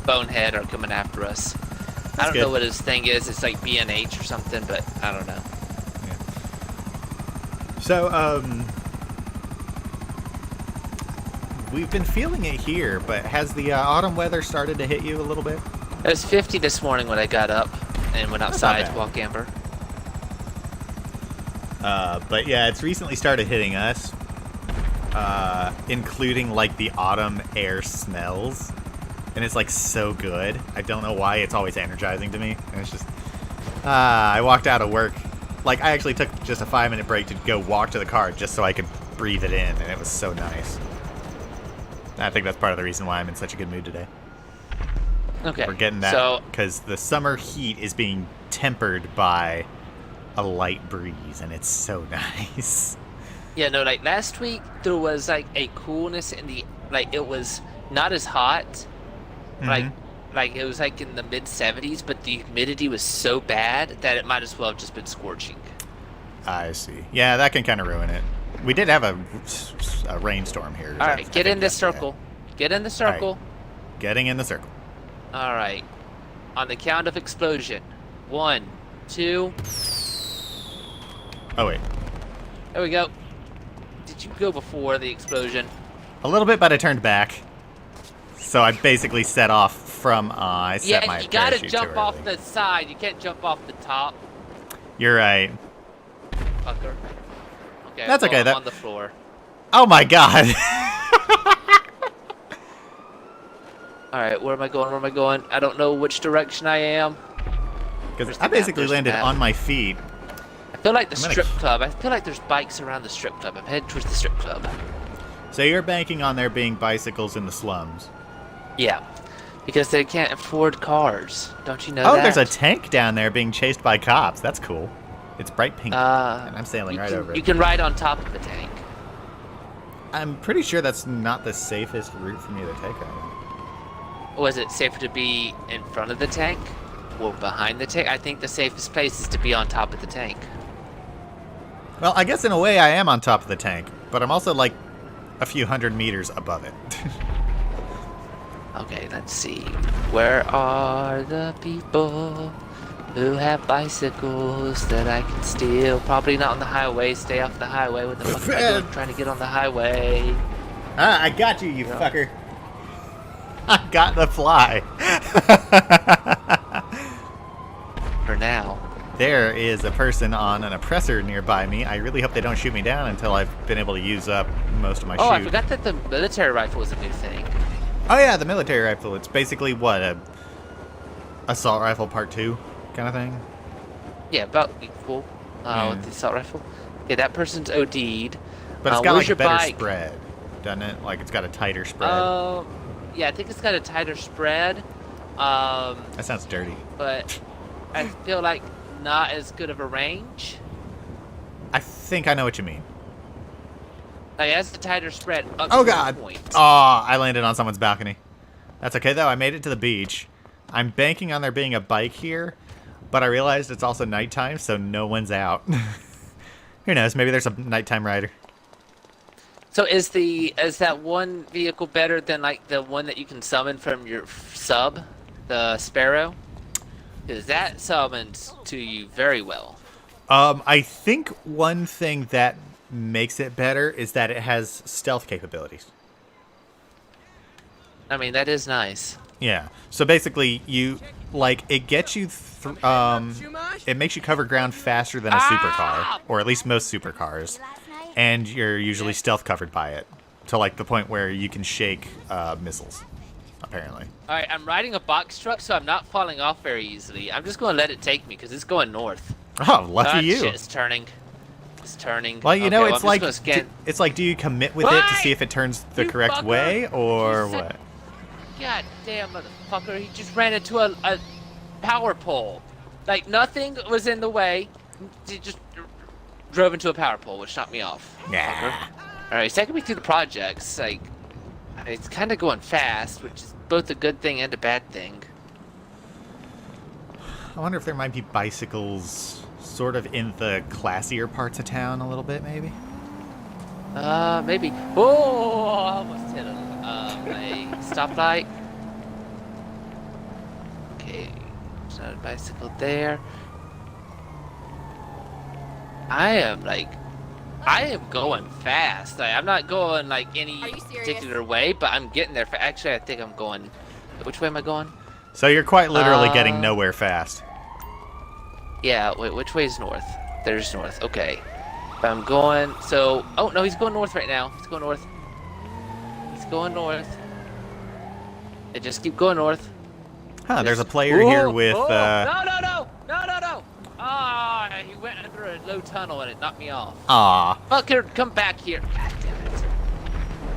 Bonehead are coming after us. I don't know good. what his thing is. It's like BNH or something, but I don't know. So, we've been feeling it here, but has the autumn weather started to hit you a little bit? It was 50 this morning when I got up and went That's not outside bad. to walk Amber. But yeah, it's recently started hitting us, including like the autumn air smells, and it's like so good. I don't know why, it's always energizing to me. And it's just, I walked out of work, like I actually took just a 5-minute break to go walk to the car just so I could breathe it in, and it was so nice. And I think that's part of the reason why I'm in such a good mood today. Okay. We're getting that So, because the summer heat is being tempered by a light breeze, and it's so nice. yeah, no, like last week there was like a coolness in the, like it was not as hot, like it was like in the mid 70s, but the humidity was so bad that it might as well have just been scorching. I see. Yeah, that can kind of ruin it. We did have a rainstorm here. All right, get in the circle. Get in the circle. Getting in the circle. All right. On the count of explosion. 1, 2. Oh, wait. There we go. Did you go before the explosion? A little bit, but I turned back. So I basically set off from, I set my Yeah, you gotta parachute jump too off early. the side. You can't jump off the top, You're right. fucker. Okay, That's well, okay, I'm that- on the floor. Oh my god! All right, where am I going? Where am I going? I don't know which direction I am. Because Where's I the map? basically There's the landed map. on my feet. I feel like the I'm gonna- strip club. I feel like there's bikes around the strip club. I'm heading towards the strip club. So you're banking on there being bicycles in the slums. Yeah, because they can't afford cars. Don't you know Oh, that? there's a tank down there being chased by cops. That's cool. It's bright pink. and I'm sailing you right can, over You it. can ride on top of the tank. I'm pretty sure that's not the safest route for me to take right now. Was it safer to be in front of the tank or behind the tank? I think the safest place is to be on top of the tank. Well, I guess in a way I am on top of the tank, but I'm also like a few hundred meters above it. Okay, let's see. Where are the people who have bicycles that I can steal? Probably not on the highway. Stay off the highway. What the fuck am I doing trying to get on the highway? Ah, I got you, you fucker. I got the fly. For now. There is a person on an oppressor nearby me. I really hope they don't shoot me down until I've been able to use up most of my Oh, I shoot. forgot that the military rifle was a new thing. Oh yeah, the military rifle. It's basically what, a assault rifle part 2 kind of thing. Yeah, about equal with the assault rifle. Yeah, that person's OD'd. But it's got where's like your a better bike? spread, doesn't it? Like it's got a tighter spread. Yeah, I think it's got a tighter spread. That sounds dirty. But I feel like not as good of a range. I think I know what you mean. Like, it has the tighter spread up Oh to god! one point. Oh, I landed on someone's balcony. That's okay though. I made it to the beach. I'm banking on there being a bike here. but I realized it's also nighttime, so no one's out. Who knows? Maybe there's a nighttime rider. So is that one vehicle better than like the one that you can summon from your sub, the Sparrow? Because that summons to you very well. I think one thing that makes it better is that it has stealth capabilities. I mean, that is nice. Yeah. So basically, it gets you, it makes you cover ground faster than a supercar, or at least most supercars, and you're usually stealth covered by it, to like the point where you can shake missiles, apparently. All right, I'm riding a box truck, so I'm not falling off very easily. I'm just going to let it take me because it's going north. Oh, lucky you. Shit, it's turning. It's turning. Well, you know, it's like, scan... it's like, do you commit with it to see if it turns the correct way, or what? God damn, motherfucker! He just ran into a power pole. Like nothing was in the way. He just drove into a power pole, which knocked me off. Yeah. All right, he's taking me through the projects. Like, it's kind of going fast, which is both a good thing and a bad thing. I wonder if there might be bicycles sort of in the classier parts of town a little bit, maybe? Maybe. Oh, I almost hit a stoplight. Okay, there's not a bicycle there. I am going fast. Like, I'm not going like any particular way, but I'm getting there. Actually, I think I'm going. Which way am I going? So you're quite literally getting nowhere fast. Yeah, wait, which way is north? There's north, okay. I'm going, so, oh no, he's going north right now. He's going north. He's going north. They just keep going north. Huh, there's a player here with, No! Ah, he went under a low tunnel and it knocked me off. Aw. Fucker, come back here. God damn it.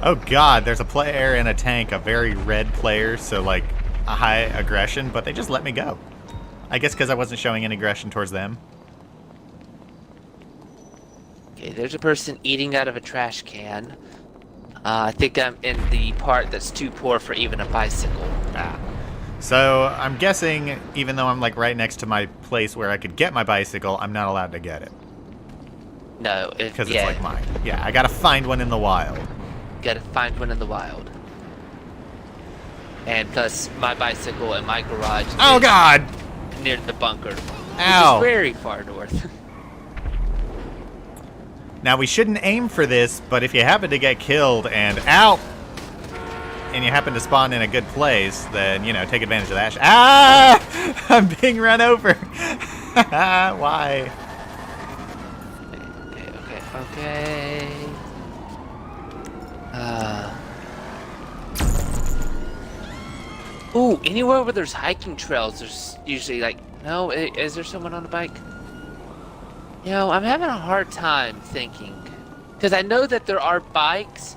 Oh god, there's a player in a tank, a very red player, so like, a high aggression, but they just let me go. I guess because I wasn't showing any aggression towards them. Okay, there's a person eating out of a trash can. I think I'm in the part that's too poor for even a bicycle. Ah. So, I'm guessing, even though I'm like right next to my place where I could get my bicycle, I'm not allowed to get it. No, because it's like mine. Yeah, I gotta find one in the wild. Gotta find one in the wild. And plus, my bicycle in my garage. Oh god! Near the bunker. Ow! Which is very far north. Now, we shouldn't aim for this, but if you happen to get killed and ow! And you happen to spawn in a good place, then, you know, take advantage of that. Ah! I'm being run over. Why? Okay. Ooh, anywhere where there's hiking trails, there's usually like, no, is there someone on a bike? You know, I'm having a hard time thinking. Because I know that there are bikes,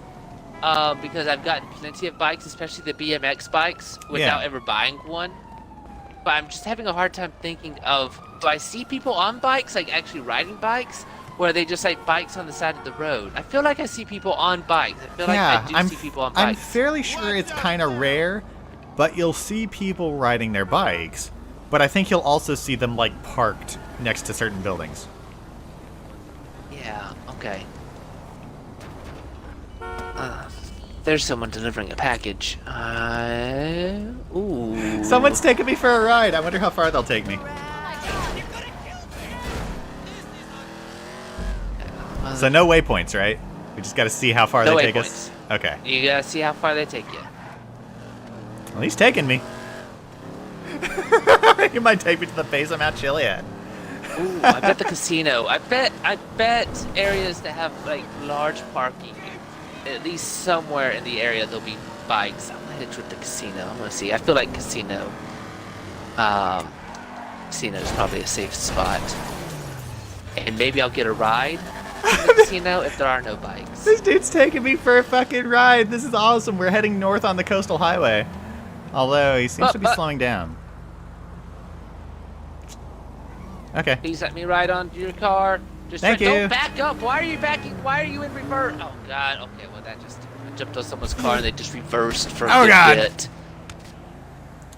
because I've gotten plenty of bikes, especially the BMX bikes, without ever buying one. But I'm just having a hard time thinking of, do I see people on bikes, like actually riding bikes? Or are they just like bikes on the side of the road? I feel like I see people on bikes. I feel like I do see people on bikes. I'm fairly sure it's kind of rare, but you'll see people riding their bikes. But I think you'll also see them like parked next to certain buildings. Yeah, okay. There's someone delivering a package. Ooh. Someone's taking me for a ride. I wonder how far they'll take me. So no waypoints, right? We just got to see how far they take us. Okay. You gotta see how far they take you. Well, he's taking me. He might take me to the base of Mount Chiliad. Ooh, I bet the casino. I bet areas that have like large parking, at least somewhere in the area there'll be bikes. I'm gonna hit with the casino. I'm gonna see. I feel like casino. Casino is probably a safe spot. And maybe I'll get a ride in the casino if there are no bikes. This dude's taking me for a fucking ride. This is awesome. We're heading north on the coastal highway. Although he seems to be slowing down. Okay. Please let me ride onto your car. Just Thank you. Don't back up. Why are you backing? Why are you in reverse? Oh god. Okay. Well, that just I jumped on someone's car and they just reversed for a bit.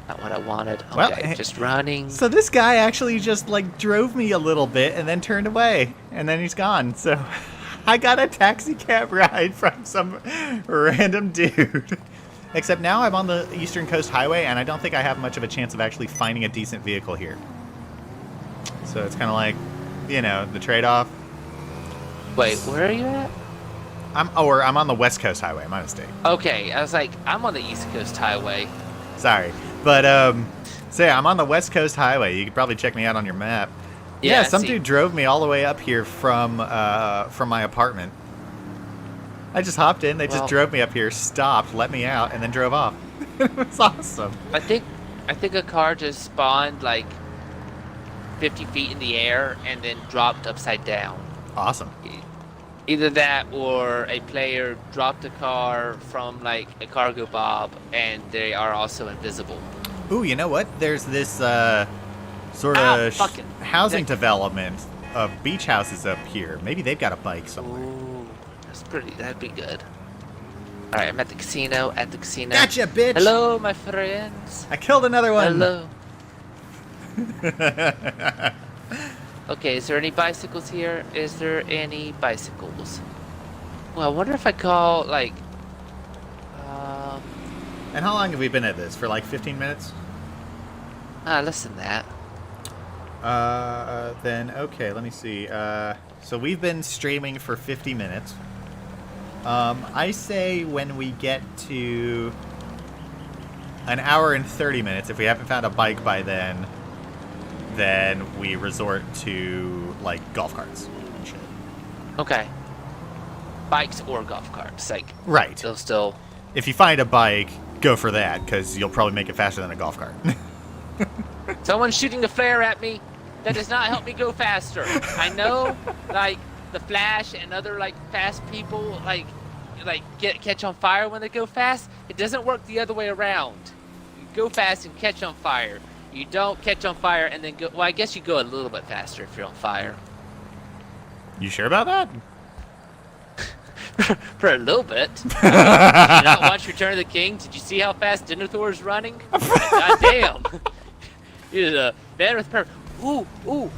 Not what I wanted. Okay, Well, just running. So this guy actually just like drove me a little bit and then turned away, and then he's gone. So I got a taxi cab ride from some random dude. Except now I'm on the Eastern Coast Highway, and I don't think I have much of a chance of actually finding a decent vehicle here. So it's kind of like, you know, the trade-off. Wait, where are you at? I'm on the West Coast Highway. My mistake. Okay, I was like, I'm on the East Coast Highway. Sorry, but so yeah, I'm on the West Coast Highway. You could probably check me out on your map. Yeah, some dude drove me all the way up here from my apartment. I just hopped in. They just drove me up here, stopped, let me out, and then drove off. It was awesome. I think a car just spawned like 50 feet in the air and then dropped upside down. Awesome. Either that or a player dropped a car from like a cargo bob and they are also invisible. Ooh, you know what? There's this sort of housing development of beach houses up here. Maybe they've got a bike somewhere. Ooh, that'd be good. Alright, I'm at the casino, Gotcha, bitch! Hello, my friends. I killed another one! Hello. Okay, is there any bicycles here? Is there any bicycles? Well, I wonder if I call, like... And how long have we been at this? For like 15 minutes? less than that. Then, okay, let me see. So we've been streaming for 50 minutes. I say when we get to an hour and 30 minutes, if we haven't found a bike by then we resort to, like, golf carts and shit. Okay. Bikes or golf carts, like... Right. They'll still... If you find a bike, go for that, because you'll probably make it faster than a golf cart. Someone's shooting a flare at me. That does not help me go faster. I know, like, the Flash and other, like, fast people, like catch on fire when they go fast. It doesn't work the other way around. You go fast and catch on fire. You don't catch on fire and then go... Well, I guess you go a little bit faster if you're on fire. You sure about that? For a little bit. Did you not watch Return of the King? Did you see how fast Denethor is running? God damn. He's a man with purpose. Ooh. Oh,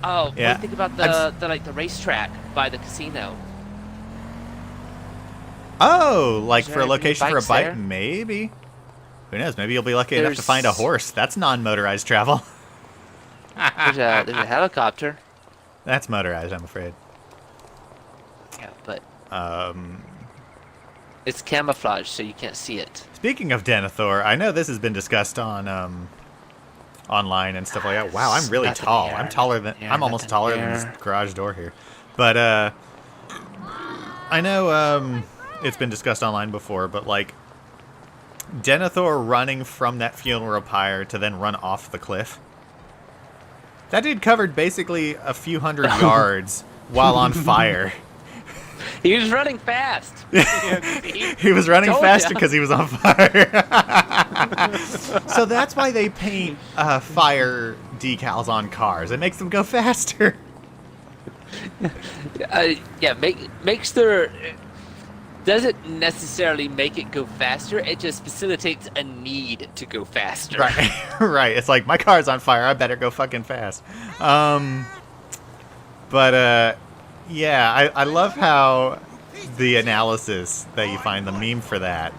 yeah. what do you think about the racetrack by the casino? Oh, like for a any location for a bikes bike? there? Maybe. Who knows? Maybe you'll be lucky enough to find a There's- horse. That's non-motorized travel. There's a helicopter. That's motorized, I'm afraid. Yeah, but Um, it's camouflage, so you can't see it. Speaking of Denethor, I know this has been discussed on online and stuff like that. Wow, I'm really Nothing tall. here, I'm taller than nothing I'm almost here, taller than nothing this here. garage door here. But I know it's been discussed online before, but like Denethor running from that funeral pyre to then run off the cliff. That dude covered basically a few hundred yards while on fire. He was running fast. He was running Told faster ya. because he was on fire. So that's why they paint fire decals on cars. It makes them go faster. Yeah, makes their... Doesn't necessarily make it go faster, it just facilitates a need to go faster. Right, right. It's like, my car's on fire, I better go fucking fast. Yeah, I love how the analysis that you find, the meme for that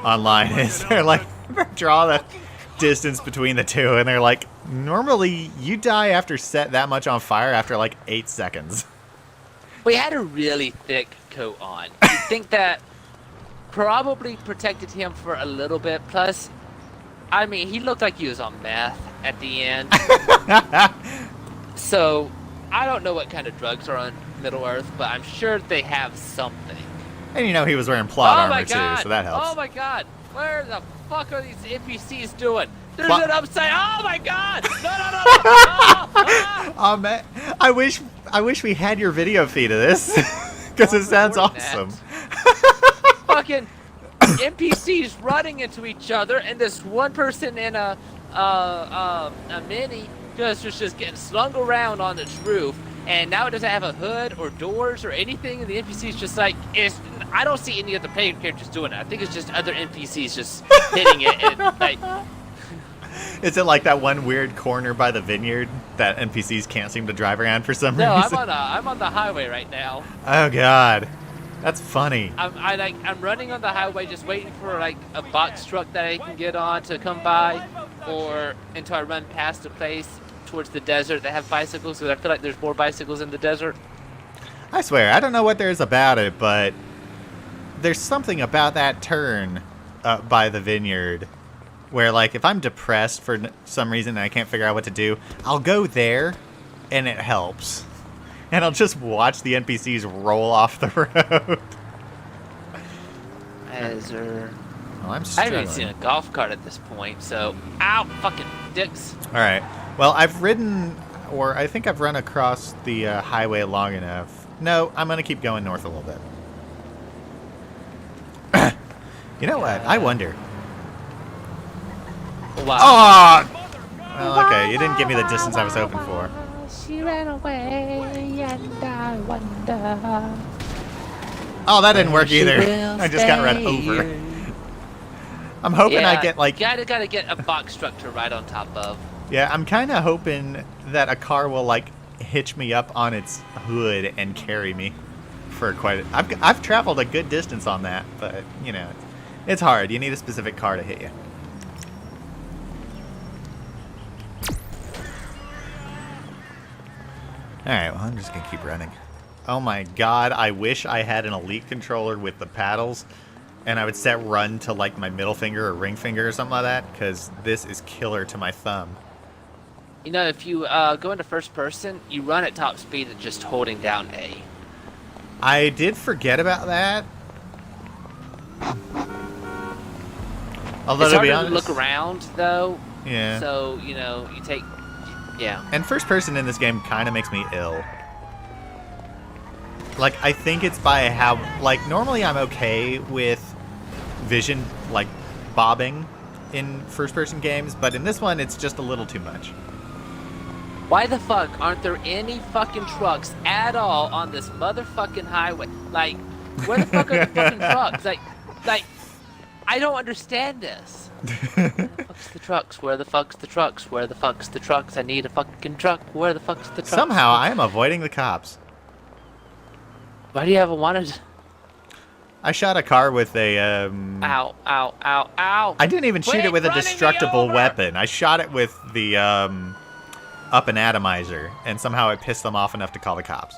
online is they're like, draw the distance between the two, and they're like, normally you die after set that much on fire after like 8 seconds. We had a really thick coat on. You'd think that probably protected him for a little bit. Plus, I mean, he looked like he was on meth at the end. So, I don't know what kind of drugs are on Middle-earth, but I'm sure they have something. And you know he was wearing plot Oh armor my god! too, so that helps. Oh my god! Where the fuck are these NPCs doing? There's What? an upside. Oh my god! No! Ah! Oh man, I wish we had your video feed of this, because it sounds awesome. Fucking NPCs running into each other, and this one person in a mini just was just getting slung around on its roof, and now it doesn't have a hood or doors or anything, and the NPC's just like, I don't see any of the player characters doing it. I think it's just other NPCs just hitting it, and like, Is it like that one weird corner by the vineyard that NPCs can't seem to drive around for some No, reason? I'm on the highway right now. Oh god, that's funny. I'm running on the highway, just waiting for like a box truck that I can get on to come by, or until I run past a place towards the desert that have bicycles. Because I feel like there's more bicycles in the desert. I swear, I don't know what there is about it, but there's something about that turn by the vineyard where, like, if I'm depressed for some reason and I can't figure out what to do, I'll go there, and it helps. And I'll just watch the NPCs roll off the road. Well, I'm I haven't struggling. even seen a golf cart at this point, so... Ow! Fucking dicks! Alright. Well, I've ridden, or I think I've run across the highway long enough. No, I'm going to keep going north a little bit. You know what? I wonder. Wow. Oh! Well, okay, you didn't give me the distance I was hoping for. She ran away and I wonder. Oh, that didn't work She either. will I just got run stay over. here. I'm hoping I get, like... Gotta get a box truck to ride on top of. Yeah, I'm kind of hoping that a car will, like, hitch me up on its hood and carry me for quite a... I've traveled a good distance on that, but, you know, it's hard. You need a specific car to hit you. Alright, well, I'm just going to keep running. Oh my god, I wish I had an Elite controller with the paddles, and I would set run to, like, my middle finger or ring finger or something like that, because this is killer to my thumb. You know, if you go into first person, you run at top speed and just holding down A. I did forget about that. Although, It's to hard be to honest, look around, though. yeah. So, you know, you take... Yeah. And first person in this game kind of makes me ill. Like, I think it's by how... Like, normally I'm okay with vision, like, bobbing in first person games, but in this one it's just a little too much. Why the fuck aren't there any fucking trucks at all on this motherfucking highway? Like, where the fuck are the fucking trucks? Like, I don't understand this. Where the fuck's the trucks? Where the fuck's the trucks? Where the fuck's the trucks? I need a fucking truck. Where the fuck's the trucks? Somehow I am avoiding the cops. Why do you have a wanted? I shot a car with a, Ow, ow, ow, ow! I didn't even shoot Quit it with a running me destructible over! weapon. I shot it with the, up and atomizer, and somehow it pissed them off enough to call the cops.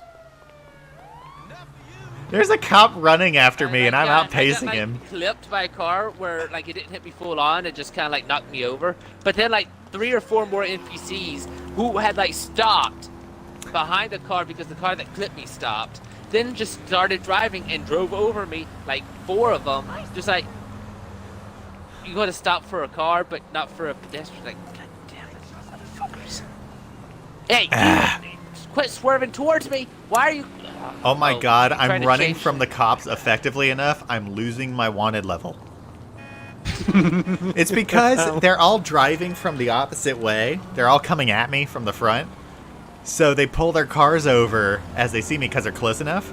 There's a cop running after me, and I'm outpacing I got, him. Clipped by a car where like it didn't hit me full on, it just kind of like knocked me over. But then like 3 or 4 more NPCs who had like stopped behind the car because the car that clipped me stopped. Then just started driving and drove over me, like 4 of them. Just like you got to stop for a car, but not for a pedestrian. Like, god damn it, motherfuckers! Hey, quit swerving towards me! Why are you? Oh my god, you trying I'm to running change- from the cops effectively enough, I'm losing my wanted level. It's because they're all driving from the opposite way. They're all coming at me from the front. So they pull their cars over as they see me because they're close enough.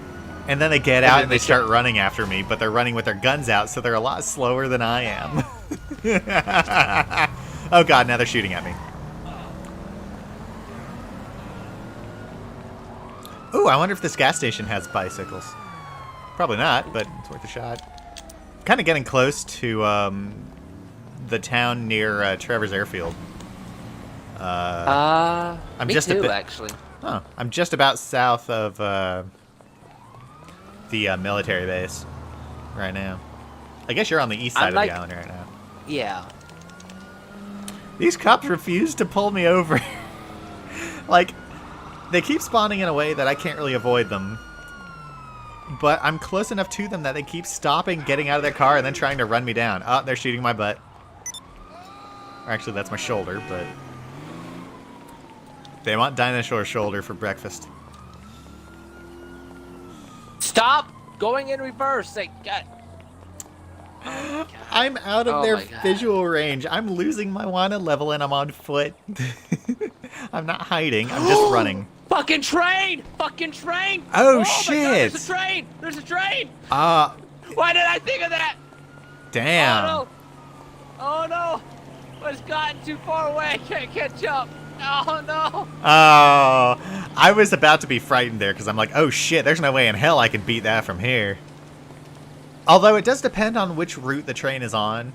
And then they get out and they start running after me, but they're running with their guns out, so they're a lot slower than I am. Oh god, now they're shooting at me. Ooh, I wonder if this gas station has bicycles. Probably not, but it's worth a shot. Kind of getting close to the town near Trevor's Airfield. I'm me just too, a bit, actually. Oh, I'm just about south of the military base right now. I guess you're on the east side of the island right now. Yeah. These cops refuse to pull me over. Like, they keep spawning in a way that I can't really avoid them. But I'm close enough to them that they keep stopping, getting out of their car, and then trying to run me down. Oh, they're shooting my butt. Or actually, that's my shoulder, but... They want dinosaur shoulder for breakfast. Stop going in reverse. Like, God. Oh my God. I'm out of Oh their my God. visual range. I'm losing my wanted level and I'm on foot. I'm not hiding. I'm just running. Fucking train! Fucking train! Oh, my shit! God, there's a train! There's a train! Why did I think of that? Damn. Oh no! Oh no! it's gotten too far away. I can't catch up. Oh no. Oh, I was about to be frightened there because I'm like, oh shit, there's no way in hell I can beat that from here. Although it does depend on which route the train is on.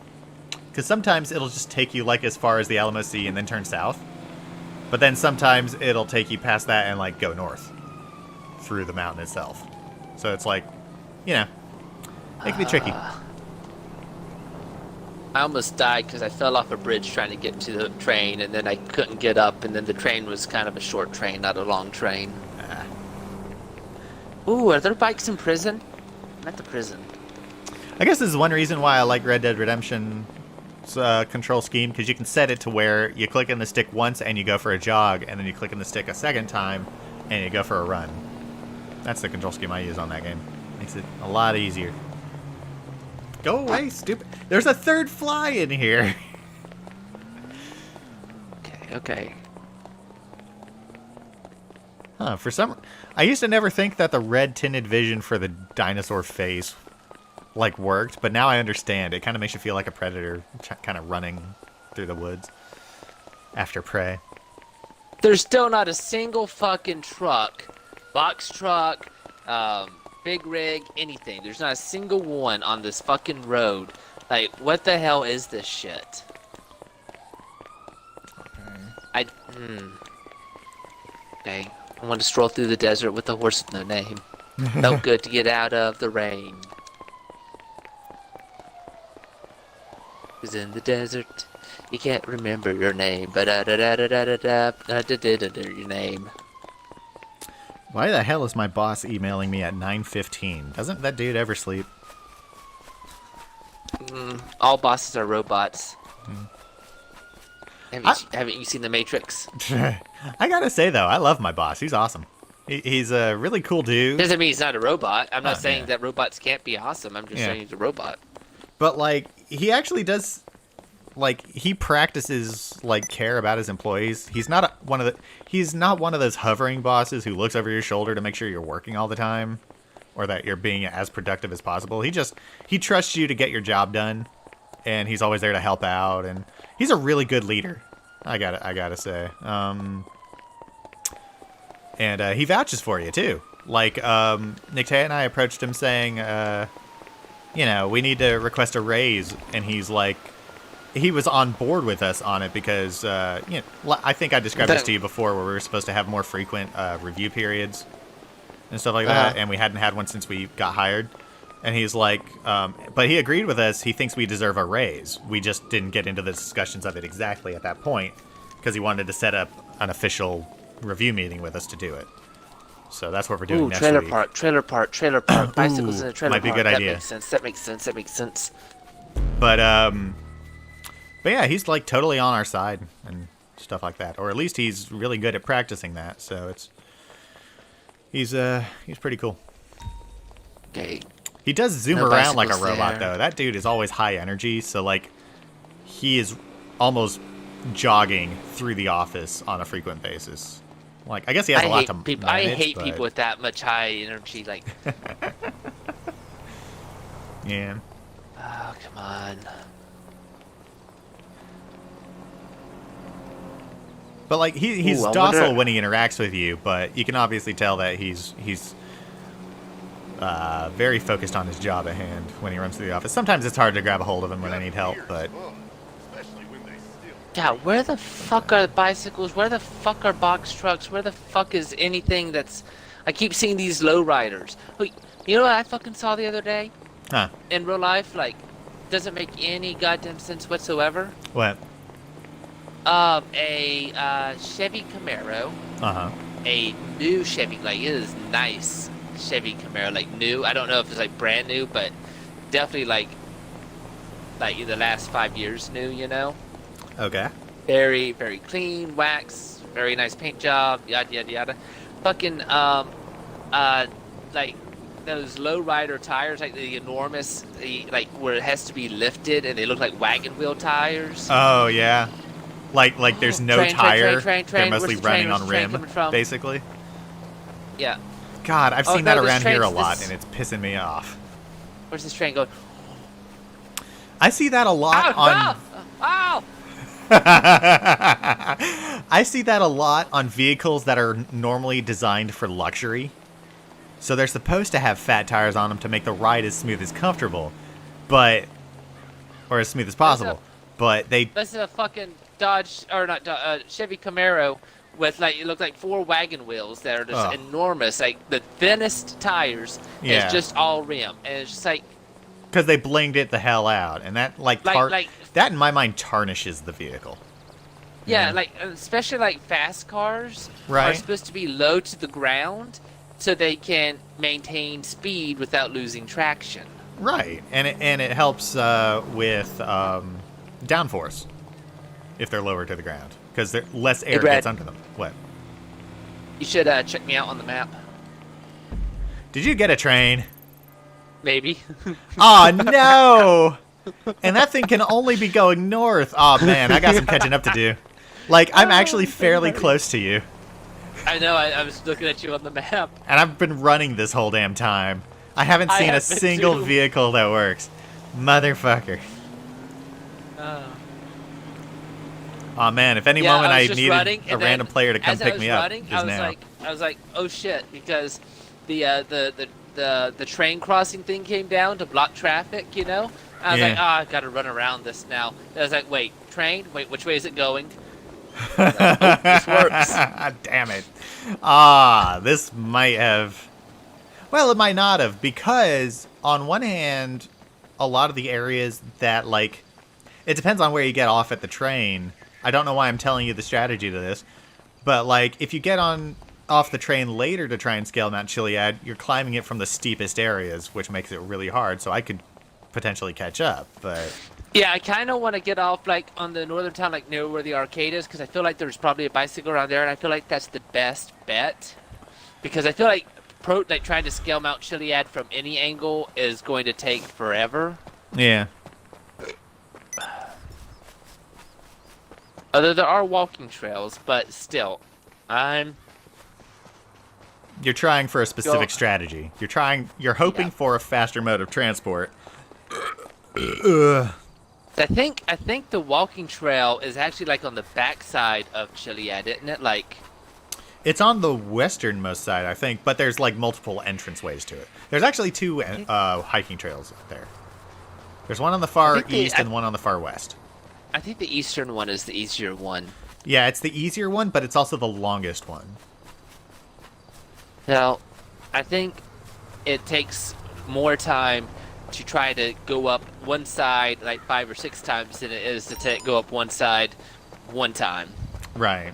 Because sometimes it'll just take you like as far as the Alamo Sea and then turn south. But then sometimes it'll take you past that and like go north through the mountain itself. So it's like, you know, it can be tricky. I almost died because I fell off a bridge trying to get to the train, and then I couldn't get up, and then the train was kind of a short train, not a long train. Ooh, are there bikes in prison? I'm at the prison. I guess this is one reason why I like Red Dead Redemption's control scheme, because you can set it to where you click in the stick once and you go for a jog, and then you click in the stick a second time and you go for a run. That's the control scheme I use on that game. Makes it a lot easier. Go away, stupid. There's a third fly in here. Okay. Huh, I used to never think that the red tinted vision for the dinosaur face like worked, but now I understand. It kind of makes you feel like a predator kind of running through the woods after prey. There's still not a single fucking truck, box truck, big rig, anything. There's not a single one on this fucking road. Like, what the hell is this shit? Okay. Okay. I want to stroll through the desert with a horse with no name. Felt good to get out of the rain. 'Cause in the desert, you can't remember your name. Your name. Why the hell is my boss emailing me at 9:15? Doesn't that dude ever sleep? All bosses are robots. Haven't you seen The Matrix? I gotta say though, I love my boss. He's awesome. He's a really cool dude. Doesn't mean he's not a robot. I'm not saying that robots can't be awesome. I'm just saying he's a robot. But like, he actually does. Like, he practices like care about his employees. He's not one of those hovering bosses who looks over your shoulder to make sure you're working all the time, or that you're being as productive as possible. He trusts you to get your job done, and he's always there to help out. And he's a really good leader. I gotta say. And he vouches for you too. Like, Nick Tay and I approached him saying, you know, we need to request a raise, and he's like. He was on board with us on it because, you know, I think I described this to you before, where we were supposed to have more frequent review periods and stuff like that, and we hadn't had one since we got hired. And he's like, but he agreed with us. He thinks we deserve a raise. We just didn't get into the discussions of it exactly at that point because he wanted to set up an official review meeting with us to do it. So that's what we're doing next trailer week. Trailer park. Bicycles in a trailer might be a park. good idea. That makes sense. But yeah, he's like totally on our side and stuff like that, or at least he's really good at practicing that. So he's pretty cool. Okay. He does zoom around like a robot though. That dude is always high energy, so like he is almost jogging through the office on a frequent basis. Like, I guess he has a lot to manage. I hate people with that much high energy. Like, yeah. Oh, come on. But like he's docile when he interacts with you, but you can obviously tell that he's very focused on his job at hand when he runs through the office. Sometimes it's hard to grab a hold of him when I need help, but yeah, where the fuck are bicycles? Where the fuck are box trucks? Where the fuck is anything that's... I keep seeing these lowriders. You know what I fucking saw the other day? Huh. In real life, like, doesn't make any goddamn sense whatsoever. What? A Chevy Camaro. Uh-huh. A new Chevy, like, it is nice Chevy Camaro, like, new. I don't know if it's, like, brand new, but definitely, like in the last 5 years new, you know? Okay. Very, very clean, wax, very nice paint job, yada, yada, yada. Fucking, like, those lowrider tires, like the enormous, like, where it has to be lifted, and they look like wagon wheel tires. Oh, yeah. Like there's no tire. Train. They're mostly running on rim, basically. Yeah. God, I've seen that around here a lot, and it's pissing me off. Where's this train going? I see that a lot on... Ow! I see that a lot on vehicles that are normally designed for luxury. So they're supposed to have fat tires on them to make the ride as smooth as comfortable, but or as smooth as possible. But they This is a fucking Dodge or not Chevy Camaro with like it looked like 4 wagon wheels that are just enormous, like the thinnest tires. And Yeah. it's just all rim, and it's just like because they blinged it the hell out, and that that in my mind tarnishes the vehicle. yeah, like especially like fast cars are Right. supposed to be low to the ground so they can maintain speed without losing traction. Right, and it helps with downforce if they're lower to the ground because less air Brad. gets under them. What? You should check me out on the map. Did you get a train? Maybe. Oh no! And that thing can only be going north. Oh man, I got some catching up to do. Like I'm actually fairly close to you, I know. I was looking at you on the map. and I've been running this whole damn time. I haven't I seen a have been single too. vehicle that works. Motherfucker. Oh man, if any Yeah, moment I I was just needed running, a and random then player to come as I pick was me up, running, is I now. was like, oh shit, because the train crossing thing came down to block traffic, you know. I was like, Yeah. I gotta run around this now. I was like, wait, train? Wait, which way is it going? I was like, oh, this works. Damn it. Ah, this might have. Well, it might not have, because on one hand, a lot of the areas that, like, it depends on where you get off at the train. I don't know why I'm telling you the strategy to this, but, like, if you get off the train later to try and scale Mount Chiliad, you're climbing it from the steepest areas, which makes it really hard, so I could potentially catch up, but... Yeah, I kind of want to get off like on the northern town, like near where the arcade is, because I feel like there's probably a bicycle around there, and I feel like that's the best bet. Because I feel like trying to scale Mount Chiliad from any angle is going to take forever. Yeah. Although there are walking trails, but still, You're trying for a specific Go- strategy. You're hoping Yeah. for a faster mode of transport. Ugh. I think the walking trail is actually like on the backside of Chiliad, isn't it? Like, It's on the westernmost side, I think, but there's like multiple entrance ways to it. There's actually 2 hiking trails there. There's one on the far think east and one on the far west. I think the eastern one is the easier one. Yeah, it's the easier one, but it's also the longest one. Now, I think it takes more time to try to go up one side like 5 or 6 times than it is to go up one side one time. Right.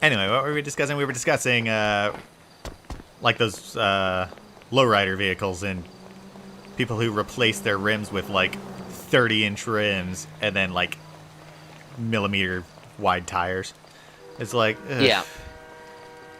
Anyway, what were we discussing? We were discussing, like those lowrider vehicles and people who replace their rims with, like, 30-inch rims and then, like, millimeter wide tires. It's like, ugh. Yeah.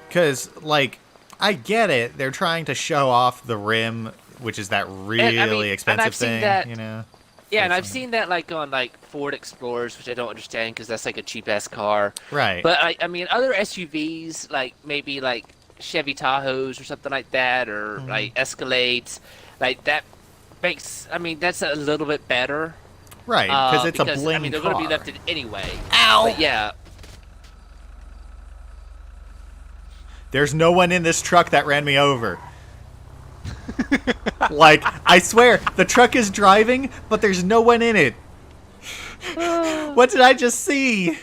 Because, like, I get it. They're trying to show off the rim, which is that really expensive I've seen thing, that- you know? Yeah, and It's I've like- seen that like on like Ford Explorers, which I don't understand because that's like a cheap ass car. Right. But I mean, other SUVs like maybe like Chevy Tahoes or something like that, or like Escalades, like that makes. I mean, that's a little bit better. Right, because it's a bling I mean, they're car. going to be lifted anyway. Ow! But yeah, There's no one in this truck that ran me over. Like, I swear, the truck is driving, but there's no one in it. What did I just see?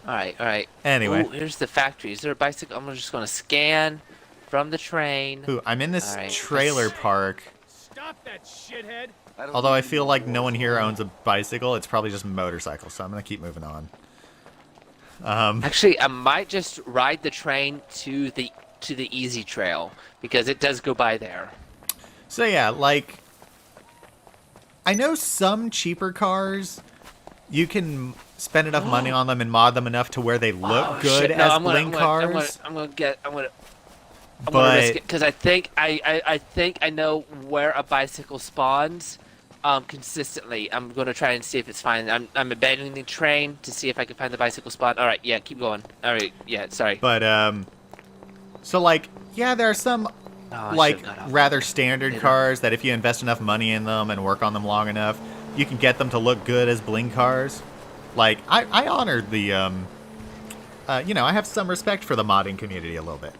all right. Anyway. Ooh, here's the factory. Is there a bicycle? I'm just going to scan from the train. Ooh, I'm in this All right, trailer let's- park. Stop that shithead! Although I feel like no one here owns a bicycle, it's probably just motorcycles, so I'm gonna keep moving on. Actually, I might just ride the train to the easy trail because it does go by there. So yeah, like, I know some cheaper cars, you can spend enough money on them and mod them enough to where they look Oh, good shit. No, as I'm gonna- bling cars. I'm gonna risk But it because I think I know where a bicycle spawns consistently. I'm gonna try and see if it's fine. I'm abandoning the train to see if I can find the bicycle spawn. All right, yeah, keep going. All right, yeah, sorry. so like, yeah, there are some Oh, I like should've got off rather that. standard Later. cars that if you invest enough money in them and work on them long enough, you can get them to look good as bling cars. Like I honored the I have some respect for the modding community a little bit.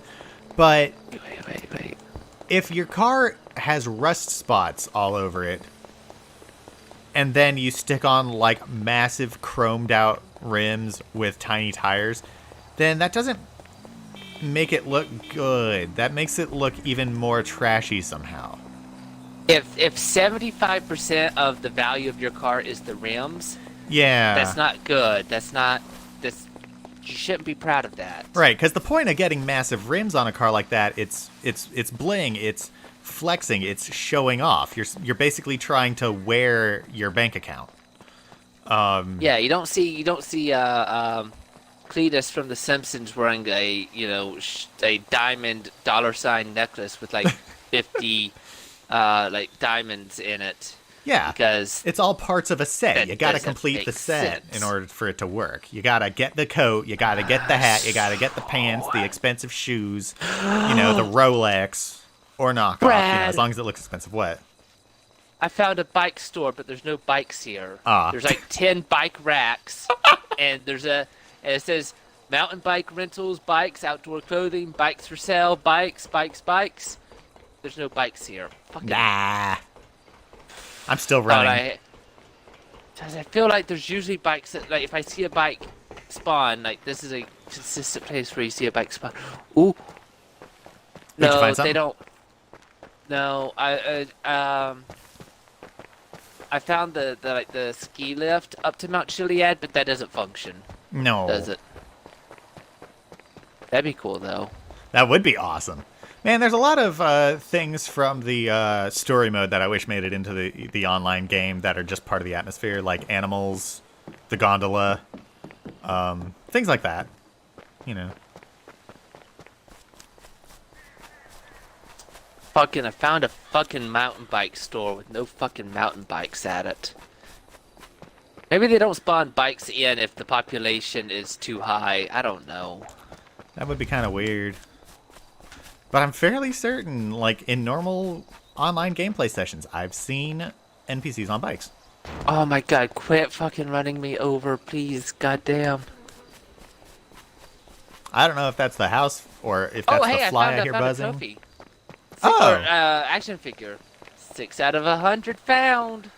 But Wait. if your car has rust spots all over it, and then you stick on like massive chromed out rims with tiny tires, then that doesn't make it look good. That makes it look even more trashy somehow. If 75% of the value of your car is the rims, Yeah. that's not good. That's you shouldn't be proud of that. Right, because the point of getting massive rims on a car like that, it's bling, it's flexing, it's showing off. You're basically trying to wear your bank account. Yeah, you don't see Cletus from The Simpsons wearing a diamond $ necklace with like 50 like diamonds in it. Yeah, because it's all parts of a set. that You got to doesn't complete the make set sense. in order for it to work. You got to get the coat, you got to get the hat, you got to get the pants, the expensive shoes, the Rolex or knockoff, Brad. as long as it looks expensive. What? I found a bike store, but there's no bikes here. Ah. There's like 10 bike racks, and it says mountain bike rentals, bikes, outdoor clothing, bikes for sale, bikes. There's no bikes here. Fucking Nah. I'm still thought running. I feel like there's usually bikes that, like, if I see a bike spawn, like, this is a consistent place where you see a bike spawn. Ooh. Did you No, find something? they don't. No, I found the ski lift up to Mount Chiliad, but that doesn't function, No. does it? That'd be cool though. That would be awesome. Man, there's a lot of things from the story mode that I wish made it into the online game that are just part of the atmosphere, like animals, the gondola, things like that. I found a fucking mountain bike store with no fucking mountain bikes at it. Maybe they don't spawn bikes in if the population is too high. I don't know. That would be kind of weird. But I'm fairly certain, like, in normal online gameplay sessions, I've seen NPCs on bikes. Oh my god, quit fucking running me over, please. Goddamn. I don't know if that's the house or if that's the fly I hear buzzing. A trophy. Oh. Action figure. 6 out of 100 found.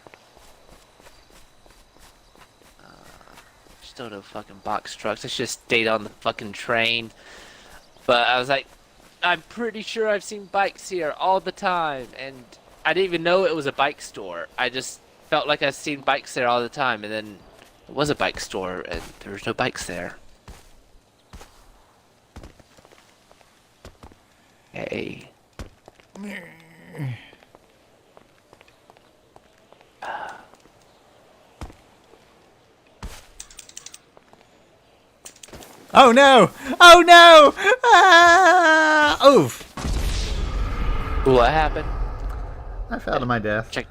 Still no fucking box trucks. I should have stayed on the fucking train. But I was like, I'm pretty sure I've seen bikes here all the time, and I didn't even know it was a bike store. I just felt like I've seen bikes there all the time, and then it was a bike store, and there was no bikes there. Hey. Oh no! Oh no! Ah! Oof! What happened? I fell to my death. Check.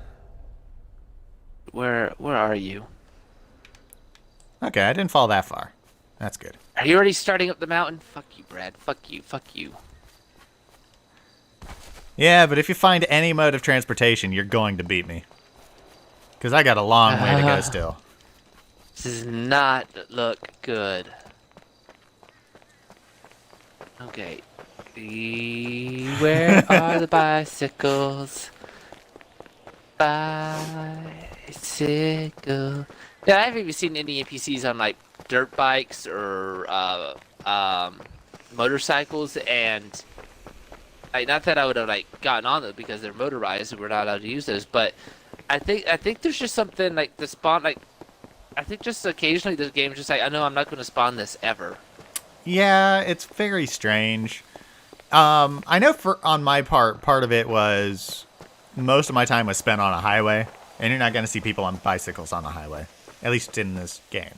Where are you? Okay, I didn't fall that far. That's good. Are you already starting up the mountain? Fuck you, Brad. Fuck you. Fuck you. Yeah, but if you find any mode of transportation, you're going to beat me. Because I got a long way to go still. This does not look good. Okay. Where are the bicycles? Bicycle. Yeah, I haven't even seen any NPCs on like dirt bikes or motorcycles, and like, not that I would have like gotten on them because they're motorized and we're not allowed to use those, but I think there's just something like the spawn, like I think just occasionally this game's just like, I know I'm not going to spawn this ever. Yeah, it's very strange. I know on my part of it was most of my time was spent on a highway, and you're not going to see people on bicycles on the highway, at least in this game.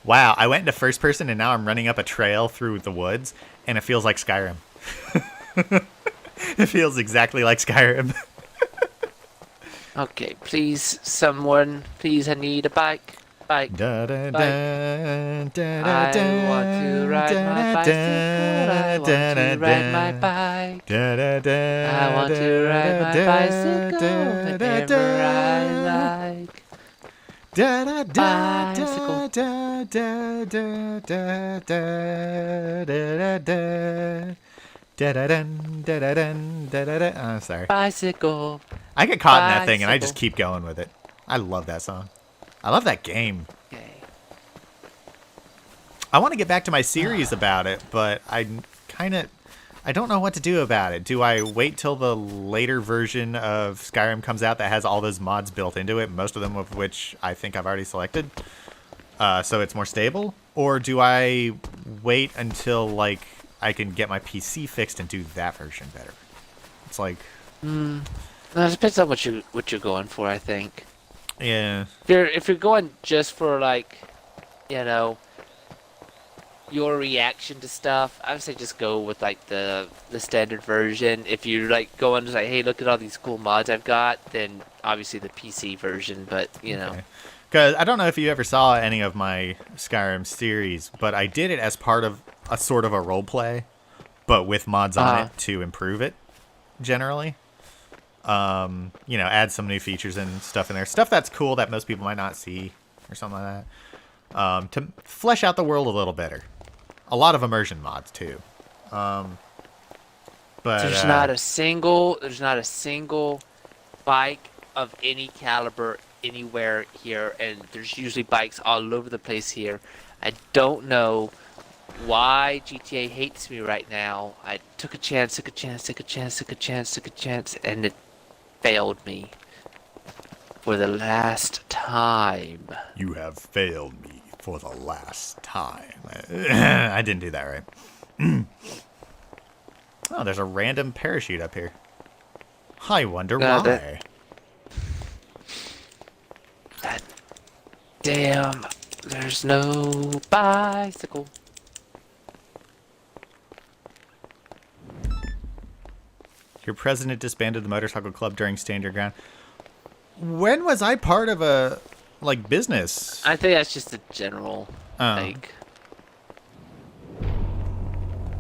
Wow, I went into first person and now I'm running up a trail through the woods, and it feels like Skyrim. It feels exactly like Skyrim. Okay, please, someone, please, I need a bike. Bike. Da, da, Bike. da, da, da, I want to ride my bicycle. I want to ride my bike. da, da, da, I want to ride my da, bicycle da, da, whenever I da. like. Da da da Bicycle. da da da da da da da da da da dun da da dun da da da. Oh, sorry. Bicycle. I get caught in that thing and I just Bicycle. keep going with it. I love that song. I love that game. Okay. I want to get back to my series about it, but I don't know what to do about it. Do I wait till the later version of Skyrim comes out that has all those mods built into it, most of them of which I think I've already selected, so it's more stable? Or do I wait until, like, I can get my PC fixed and do that version better? It's like... No, it depends on what you're going for, I think. Yeah. If you're going just for, like, you know, your reaction to stuff, I would say just go with like the standard version. If you're like going to like, hey, look at all these cool mods I've got, then obviously the PC version. But you know, because I don't know if you ever saw any of my Skyrim series, but I did it as part of a sort of a role play, but with mods on it to improve it. Generally, you know, add some new features and stuff in there, stuff that's cool that most people might not see or something like that, to flesh out the world a little better. A lot of immersion mods too, but there's not a single bike of any caliber anywhere here, and there's usually bikes all over the place here. I don't know why GTA hates me right now. I took a chance, and it failed me for the last time. You have failed me for the last time. I didn't do that right. Oh, there's a random parachute up here. I wonder why. Damn, there's no bicycle. Your president disbanded the motorcycle club during Stand Your Ground. When was I part of a, like, business? I think that's just a general, like...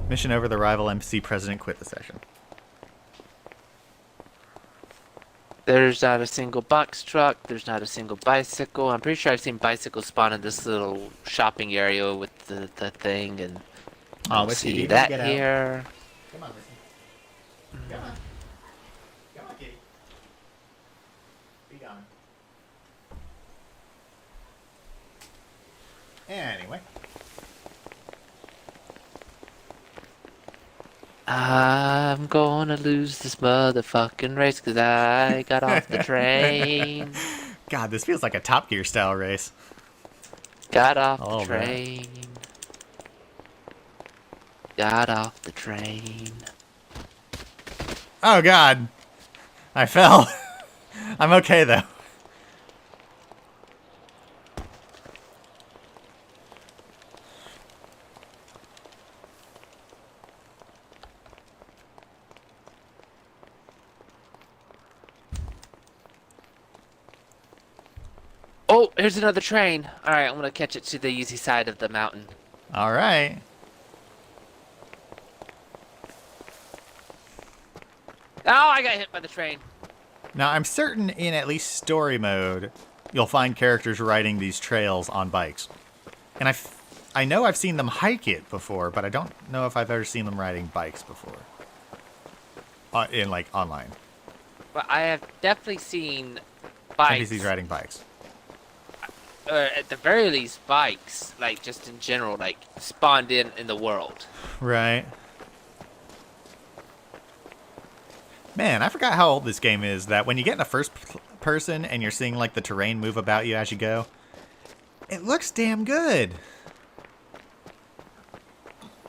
Mission over, the rival MC president quit the session. There's not a single box truck. There's not a single bicycle. I'm pretty sure I've seen bicycles spawn in this little shopping area with the thing, and I don't see that here. Come on, Missy. Come on. Come on, kitty. Be gone. Anyway. I'm gonna lose this motherfucking race because I got off the train. God, this feels like a Top Gear style race. Got off Oh, the train. Got off the train. Oh, God. I fell. I'm okay, though. Oh, here's another train. Alright, I'm gonna catch it to the easy side of the mountain. All right. Oh, I got hit by the train. Now, I'm certain in at least story mode, you'll find characters riding these trails on bikes. And I know I've seen them hike it before, but I don't know if I've ever seen them riding bikes before. In, like, online. But I have definitely seen bikes. NPCs riding bikes. At the very least, bikes, like, just in general, like, spawned in the world. Right. Man, I forgot how old this game is, that when you get in a first person and you're seeing, like, the terrain move about you as you go, it looks damn good.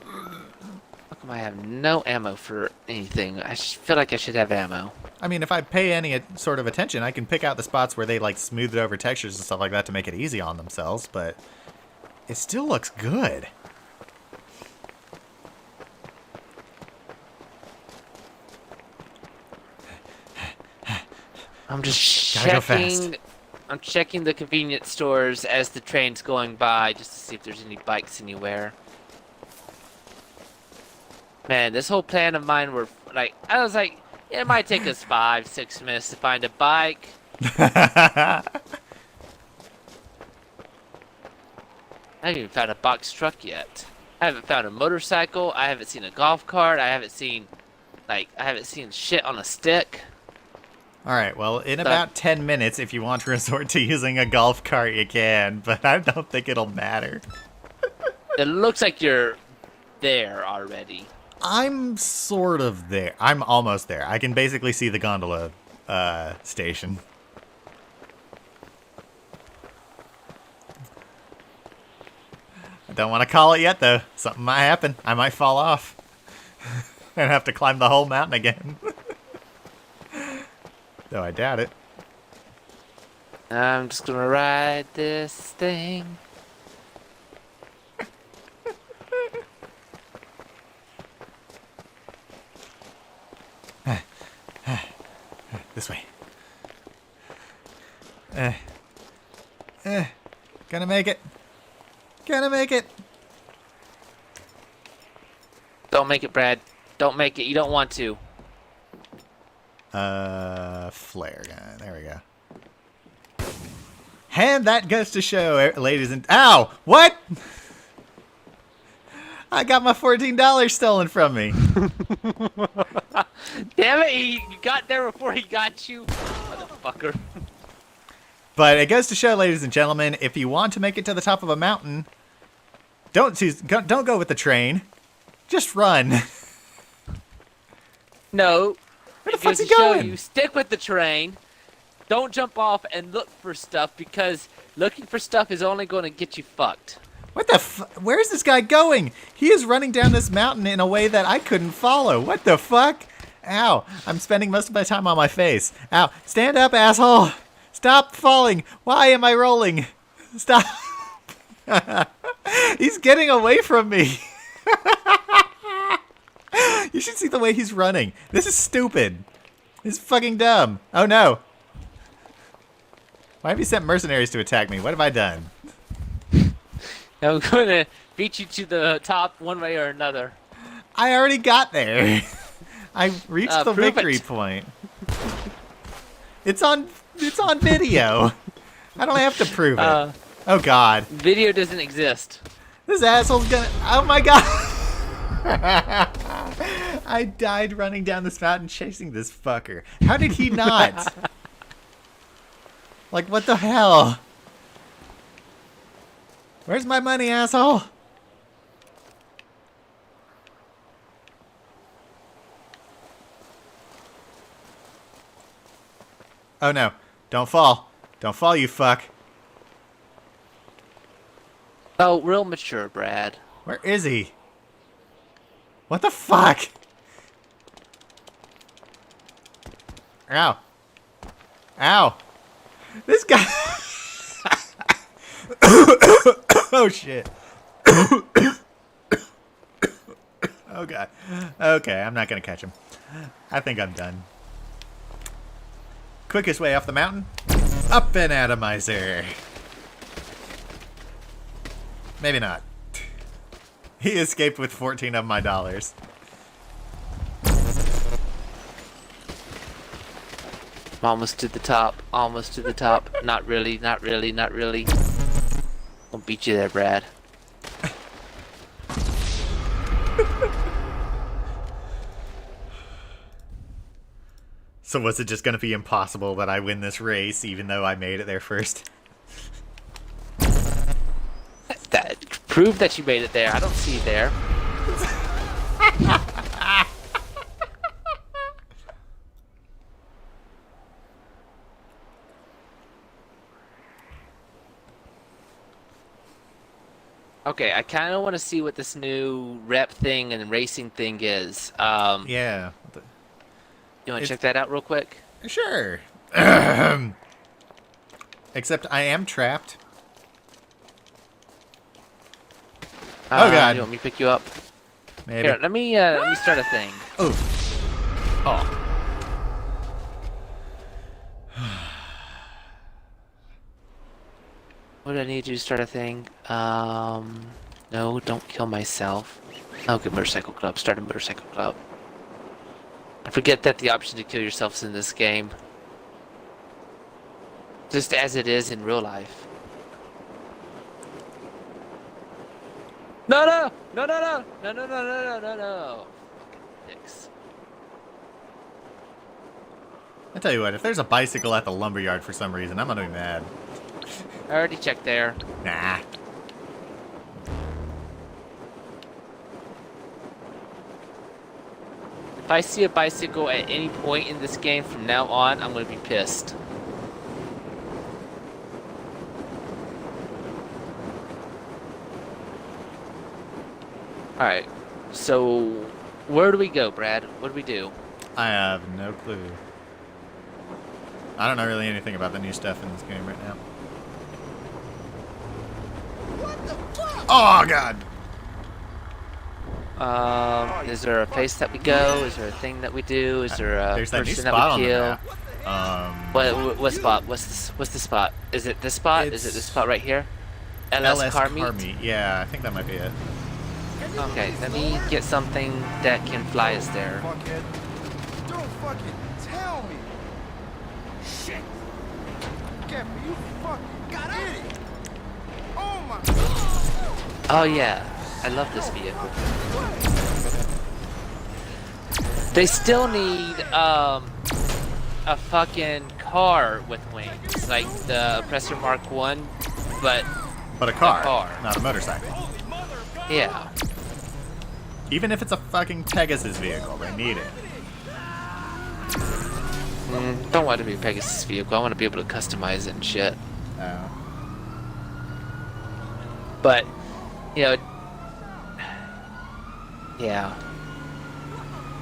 How come I have no ammo for anything? I feel like I should have ammo. I mean, if I pay any sort of attention, I can pick out the spots where they, like, smoothed over textures and stuff like that to make it easy on themselves, but it still looks good. I'm just Gotta go checking fast. I'm checking the convenience stores as the train's going by just to see if there's any bikes anywhere. Man, this whole plan of mine were like, I was like, yeah, it might take us 5-6 minutes to find a bike. I haven't even found a box truck yet. I haven't found a motorcycle. I haven't seen a golf cart. I haven't seen shit on a stick. Alright, well, in about 10 minutes, if you want to resort to using a golf cart, you can, but I don't think it'll matter. It looks like you're there already. I'm sort of there. I'm almost there. I can basically see the gondola station. I don't want to call it yet, though. Something might happen. I might fall off. And have to climb the whole mountain again. Though I doubt it. I'm just gonna ride this thing. This way. Gonna make it. Gonna make it. Don't make it, Brad. Don't make it. You don't want to. Flare gun. There we go. And that goes to show, ladies and... Ow! What? I got my $14 stolen from me. Damn it, you got there before he got you. Motherfucker. But it goes to show, ladies and gentlemen, if you want to make it to the top of a mountain, don't go with the train. Just run. No. Where the It fuck's goes he to show going? you, stick with the train. Don't jump off and look for stuff, because looking for stuff is only going to get you fucked. What the where is this guy going? He is running down this mountain in a way that I couldn't follow. What the fuck? Ow. I'm spending most of my time on my face. Ow. Stand up, asshole. Stop falling. Why am I rolling? Stop. He's getting away from me. You should see the way he's running. This is stupid. This is fucking dumb. Oh no. Why have you sent mercenaries to attack me? What have I done? I'm going to beat you to the top one way or another. I already got there. I reached the Prove victory it. point. It's on video. I don't have to prove it. Oh god. Video doesn't exist. This asshole's gonna... Oh my god! I died running down this mountain chasing this fucker. How did he not? Like, what the hell? Where's my money, asshole? Oh no. Don't fall. Don't fall, you fuck. Oh, real mature, Brad. Where is he? What the fuck? Ow. Ow. This guy... Oh shit. Oh god. Okay, I'm not gonna catch him. I think I'm done. Quickest way off the mountain? Up an atomizer. Maybe not. He escaped with 14 of my dollars. Almost to the top. Almost to the top. Not really. Not really. Not really. I'll beat you there, Brad. So was it just going to be impossible that I win this race even though I made it there first? That prove that you made it there. I don't see you there. Okay, I kind of want to see what this new rep thing and racing thing is. Yeah. You want to check that out real quick? Sure. Except I am trapped. Oh god. You want me to pick you up? Maybe. Here, let me start a thing. Oh. What do I need to do to start a thing? No, don't kill myself. Oh, good, motorcycle club. Start a motorcycle club. I forget that the option to kill yourself is in this game. Just as it is in real life. No, no! No, no, no! No, no, no, no, no, no, no! Fucking dicks. I tell you what, if there's a bicycle at the lumberyard for some reason, I'm gonna be mad. I already checked there. Nah. If I see a bicycle at any point in this game from now on, I'm gonna be pissed. Alright, so where do we go, Brad? What do we do? I have no clue. I don't know really anything about the new stuff in this game right now. What the fuck? Oh, God! Is there a place that we go? Is there a thing that we do? Is there a There's that new person spot that on we the kill? map. What spot? What's the spot? Is it this spot? Is it this spot right here? LS car meet? Yeah, I think that might be it. Okay, let me get something that can fly us there. Fuckhead. Don't fucking tell me. Shit. Gabby, you fucking got idiot. Oh my. Oh yeah, I love this vehicle. They still need a fucking car with wings, like the Oppressor Mark 1, but But a car, car. not a motorcycle. yeah. Even if it's a fucking Pegasus vehicle, they need it. Don't want it to be a Pegasus vehicle. I want to be able to customize it and shit. Oh. But, you know, yeah.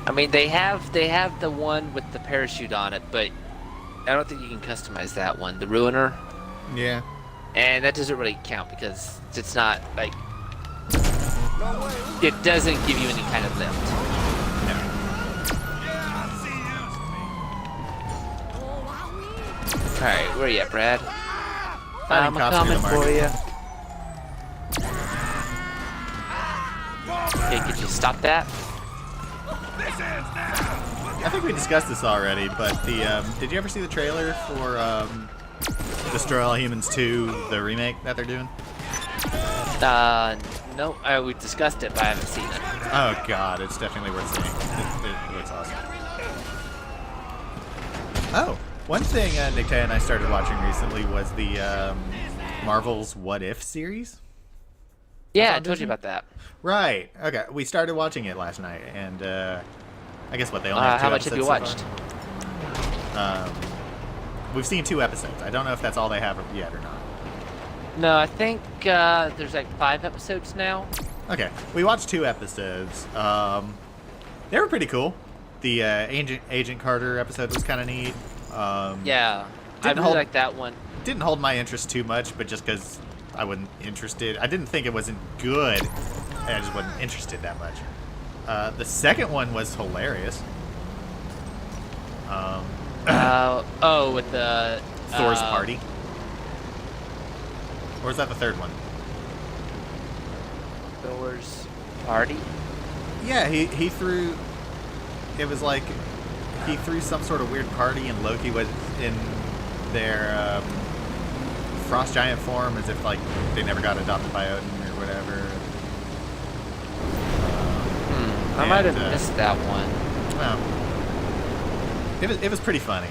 I mean, they have the one with the parachute on it, but I don't think you can customize that one. The Ruiner, Yeah. and that doesn't really count because it's not like it doesn't give you any kind of lift. All right, where you at, Brad? I'm Finding cops near coming the for market. you. Okay, could you stop that? I think we discussed this already, but the did you ever see the trailer for Destroy All Humans 2, the remake that they're doing? No, we discussed it, but I haven't seen it. Oh god, it's definitely worth seeing. It looks awesome. Oh, one thing Nick Tay and I started watching recently was the Marvel's What If series. Yeah, I on told you Disney? about that. Right. Okay, we started watching it last night, and I guess what they only have 2 How much have you episodes so watched? far. We've seen 2 episodes. I don't know if that's all they have yet or not. No, I think there's like 5 episodes now. Okay, we watched 2 episodes. They were pretty cool. The Agent Carter episode was kind of neat. Yeah, I Didn't really hold- like that one. Didn't hold my interest too much, but just because I wasn't interested. I didn't think it wasn't good. I just wasn't interested that much. The second one was hilarious. With the Thor's party. Or is that the third one? Thor's party. Yeah, he threw. It was like he threw some sort of weird party, and Loki was in their frost giant form, as if like they never got adopted by Odin or whatever. I might have And, missed that one. Well, it was pretty funny.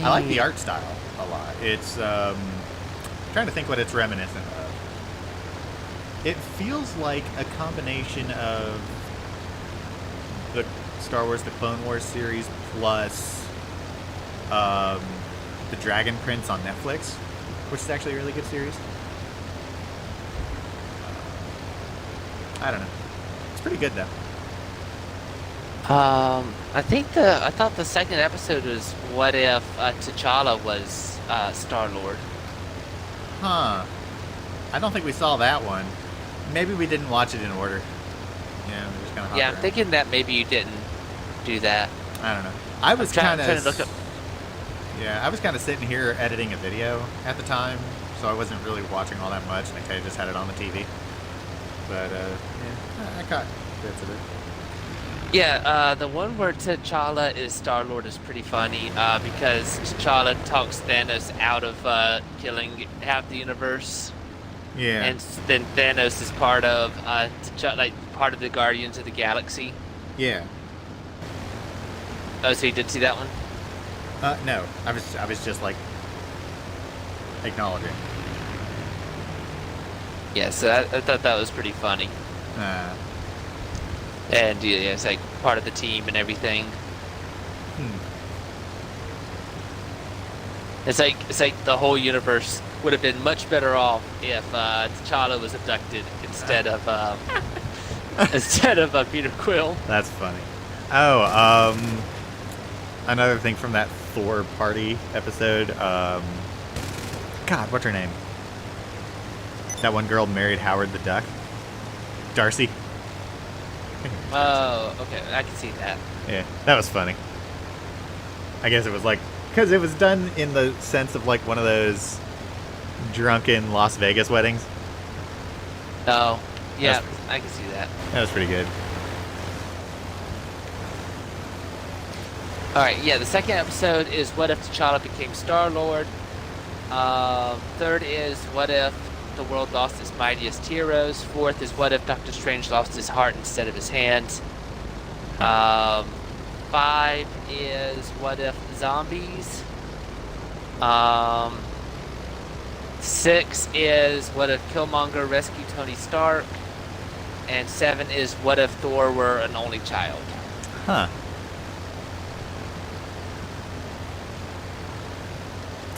I like the art style a lot. It's trying to think what it's reminiscent of. It feels like a combination of the Star Wars: The Clone Wars series plus the Dragon Prince on Netflix, which is actually a really good series. I don't know. It's pretty good though. I thought the second episode was what if T'Challa was Star-Lord. Huh. I don't think we saw that one. Maybe we didn't watch it in order. Yeah, we just kind of. Yeah, I'm thinking that maybe you didn't do that. I don't know. I was I'm kind trying to look of. up. Yeah, I was kind of sitting here editing a video at the time, so I wasn't really watching all that much, and I kind of just had it on the TV. But yeah, I caught bits of it. Yeah, the one where T'Challa is Star-Lord is pretty funny because T'Challa talks Thanos out of killing half the universe. Yeah. And then Thanos is part of part of the Guardians of the Galaxy. Yeah. Oh, so you did see that one? No, I was just like acknowledging. Yeah, so I thought that was pretty funny. And yeah, it's like part of the team and everything. It's like the whole universe would have been much better off if T'Challa was abducted instead of Peter Quill. That's funny. Oh, another thing from that Thor party episode. God, what's her name? That one girl married Howard the Duck. Darcy. Oh, okay, I can see that. Yeah, that was funny. I guess it was like, because it was done in the sense of like one of those drunken Las Vegas weddings. Oh, yeah, I can see that. That was pretty good. Alright, yeah, the second episode is what if T'Challa became Star-Lord. Third is what if the world lost its mightiest heroes. Fourth is what if Doctor Strange lost his heart instead of his hands. 5 is what if zombies. 6 is what if Killmonger rescued Tony Stark. And 7 is what if Thor were an only child. Huh.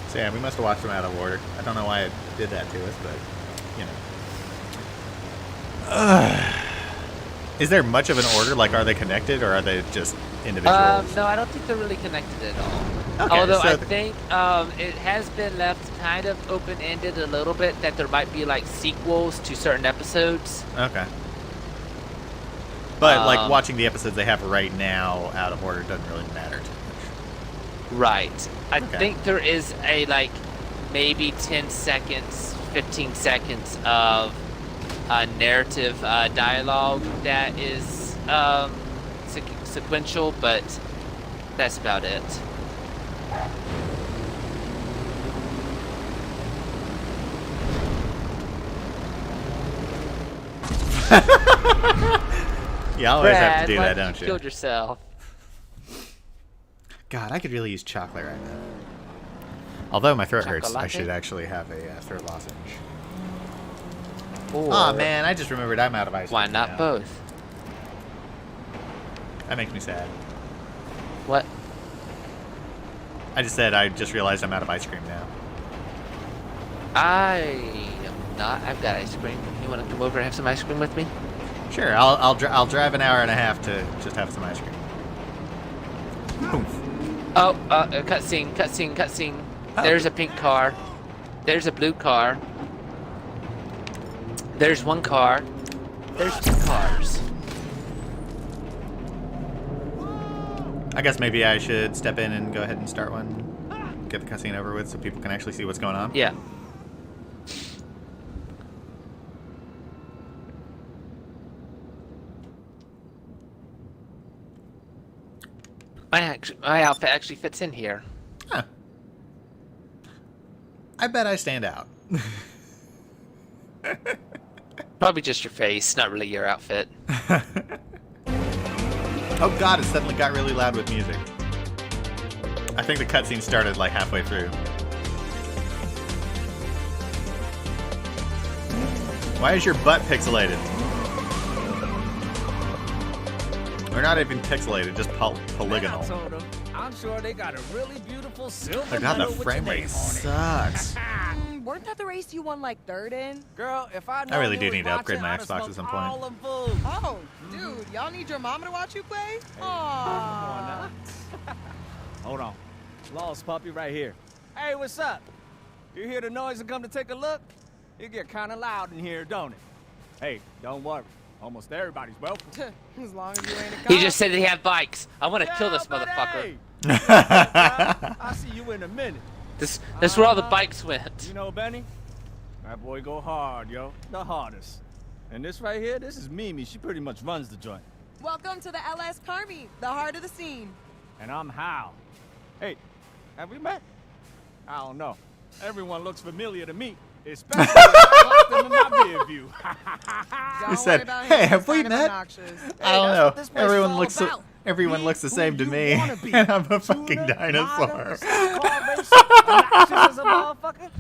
So yeah, we must have watched them out of order. I don't know why it did that to us, but, you know. Is there much of an order? Like, are they connected, or are they just individuals? No, I don't think they're really connected at all. Okay, Although so I think it has been left kind of open-ended a little bit that there might be, like, sequels to certain episodes. Okay. But, like, watching the episodes they have right now out of order doesn't really matter too much. Right. I Okay. think there is a, like, maybe 10 seconds, 15 seconds of narrative dialogue that is sequential, but that's about it. You always have to do Brad, that, why don't you? killed yourself. God, I could really use chocolate right now. Although my throat hurts, I Chocolate? should actually have a throat lozenge. Or Aw, man, I just remembered I'm out of ice cream why not now. both? That makes me sad. What? I just said I just realized I'm out of ice cream now. I am not. I've got ice cream. You want to come over and have some ice cream with me? Sure, I'll drive an hour and a half to just have some ice cream. Boom. Oh, cutscene. Oh. There's a pink car. There's a blue car. There's one car. There's 2 cars. I guess maybe I should step in and go ahead and start one. Get the cutscene over with so people can actually see what's going on. Yeah. My outfit actually fits in here. Huh. I bet I stand out. Probably just your face, not really your outfit. Oh god, it suddenly got really loud with music. I think the cutscene started like halfway through. Why is your butt pixelated? Or not even pixelated, just polygonal. I'm sure they got a really beautiful silver Oh god, the medal with frame your rate name on it. sucks. Weren't that the race you won like 3rd in? Girl, if I really you do was need to upgrade watching, my I'd have Xbox at smoked some point. all them fools. Oh, dude, y'all need your mama to watch you play? Come on Aww. now. Hold on. Lost puppy right here. Hey, what's up? You hear the noise and come to take a look? It get kind of loud in here, don't it? Hey, don't worry. Almost everybody's welcome. As long as you ain't a cop. He just said they have bikes. I want to kill this buddy. motherfucker. I'll see you in a minute. That's where all the bikes went. You know Benny? That boy go hard, yo. The hardest. And this right here, this is Mimi. She pretty much runs the joint. Welcome to the LS Carmi, the heart of the scene. And I'm Hal. Hey, have we met? I don't know. Everyone looks familiar to me, especially when I walk them in my rear view. Don't You said, worry about him. "Hey, He's have we kind of met?" obnoxious. I don't that's know. what this place is Everyone all looks about. everyone Be looks the who same to you me, wanna be. and I'm a fucking Tuna, dinosaur. lager, car racing, obnoxious as a motherfucker.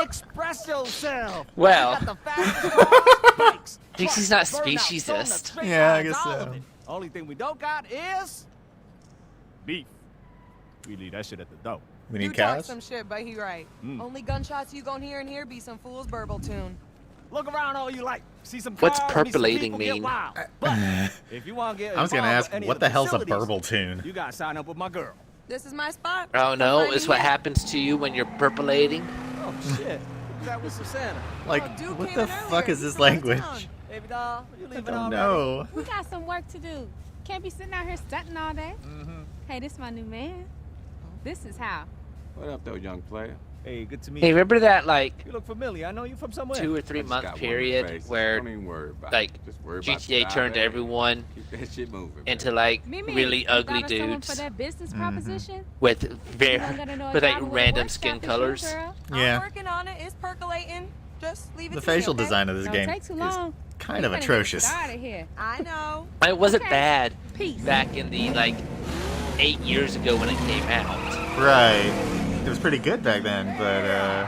Express yourself. Well. We got the fastest cars, bikes, Thinks he's trucks, not burnouts, speciesist. donuts, straight Yeah, I lines, guess all so. of it. Only thing we don't got is beef. We leave that shit at the door. We You need talk cows. some shit, but he right. Mm. Only gunshots you gon' hear in here be some fool's burble tune. Look around all you like. See some What's cars, meet some percolating people, get mean? wild. But if you want to get I was gonna involved ask, with any what of the hell's a facilities, burble tune? You gotta sign up with my girl. This is my spot. Oh no, Find is me what here. happens to you when you're percolating? Oh shit. That was Susanna. Like, Oh, dude what came the in fuck earlier. is He's this from out of language? town. Baby doll, you I leaving don't already? know. We got some work to do. Can't be sitting out here stunting all day. Hey, this my new man. This is how. What up, though, young player? Hey, good to meet Hey, you. remember that like You look familiar. I know you from somewhere. 2 or 3 I just month got one period face. where Don't even worry about like it. Just worry about GTA your turned salary. everyone Keep that shit moving. into man. like Mimi, really you ugly thought of someone for dudes that business proposition? with You very don't gotta know a with driver like with a random workshop skin is you, colors. girl. Yeah. I'm working on it. It's percolating. Just leave it The to me, facial okay? design of this Don't game take too is long. kind of We finna get atrocious. started here. I know. It wasn't Okay. bad Peace. back in the like 8 years ago when it came out. Right. It was pretty good back then, but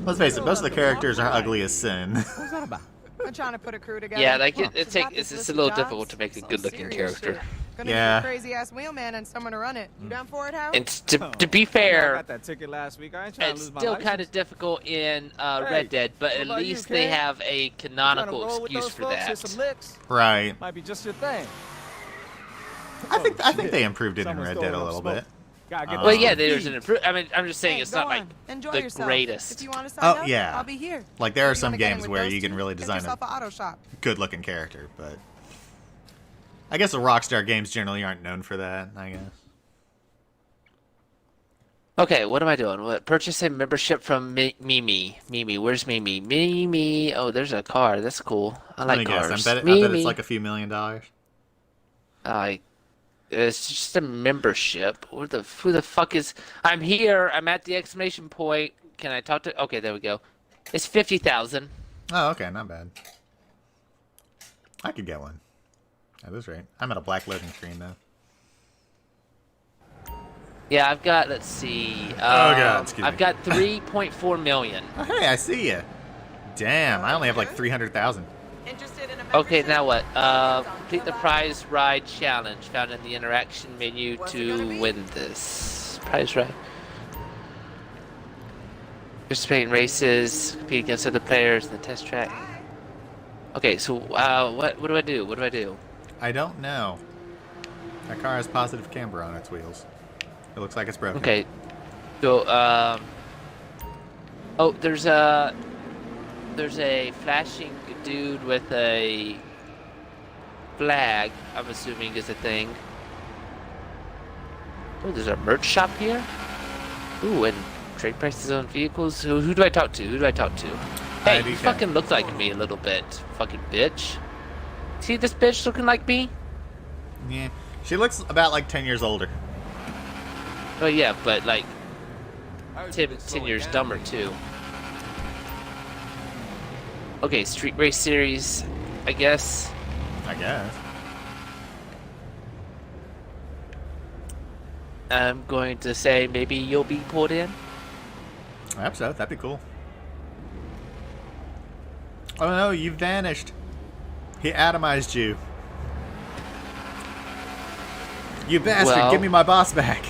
let's face it, most of the characters are ugly as sin. What's that about? I'm trying to put a crew together. Yeah, like Huh. it's She's got it's this just a list little of difficult jobs. to make a Some good-looking serious character. shit. Gonna Yeah. need a crazy ass wheelman and someone to run it. You down for it, Hal? And to be I fair, got that ticket last week. I ain't trying to it's lose my still license. kind of difficult in Hey, Red Dead, but what at about you, least they kid? have a You tryna canonical roll with excuse those for folks, hit that. some licks? Right. Might be just your thing. I think Oh, they shit. improved it in Someone's Red Dead a throwing little up smoke. bit. Gotta get Well, Well, those yeah, there's feet. an improvement. I mean, I'm just saying Hey, it's go not like on. Enjoy the yourself. greatest. If you want to sign Oh, up, yeah. I'll be here. Like, there are If you some wanna get in games with where those you can two, really get design yourself a an auto shop. good-looking character, but I guess the Rockstar games generally aren't known for that, I guess. Okay, what am I doing? What? Purchase a membership from Mimi. Mimi, where's Mimi? Mimi. Oh, there's a car. That's cool. I Let like me guess. cars. I bet Mimi. it's like a few $1 million. It's just a membership. Who the fuck is? I'm here. I'm at the exclamation point. Can I talk to? Okay, there we go. It's 50,000. Oh, okay, not bad. I could get one. That is right. I'm at a black loading screen though. Yeah, I've got. Let's see. God, excuse I've me. got 3.4 million. Oh, hey, I see you. Damn, I only have like 300,000. Interested in a Okay, membership? now what? Details on Complete the Tumblr. prize ride challenge found in the interaction menu What's it gonna to be? win this prize ride. Participate in races, compete against other players in the test track. Okay, so what do I do? What do I do? I don't know. That car has positive camber on its wheels. It looks like it's broken. Okay, so oh, there's a flashing dude with a flag. I'm assuming is a thing. Oh, there's a merch shop here. Ooh, and trade prices on vehicles. Who do I talk to? Who do I talk to? Hey, you IDK. fucking look like me a little bit, fucking bitch. See this bitch looking like me? Yeah. She looks about like 10 years older. Oh yeah, but like I heard 10 you been slowing years down dumber lately. too. Okay, Street Race Series, I guess. I guess. I'm going to say maybe you'll be pulled in. I hope so. That'd be cool. Oh no, you vanished. He atomized you. You bastard, Well- give me my boss back.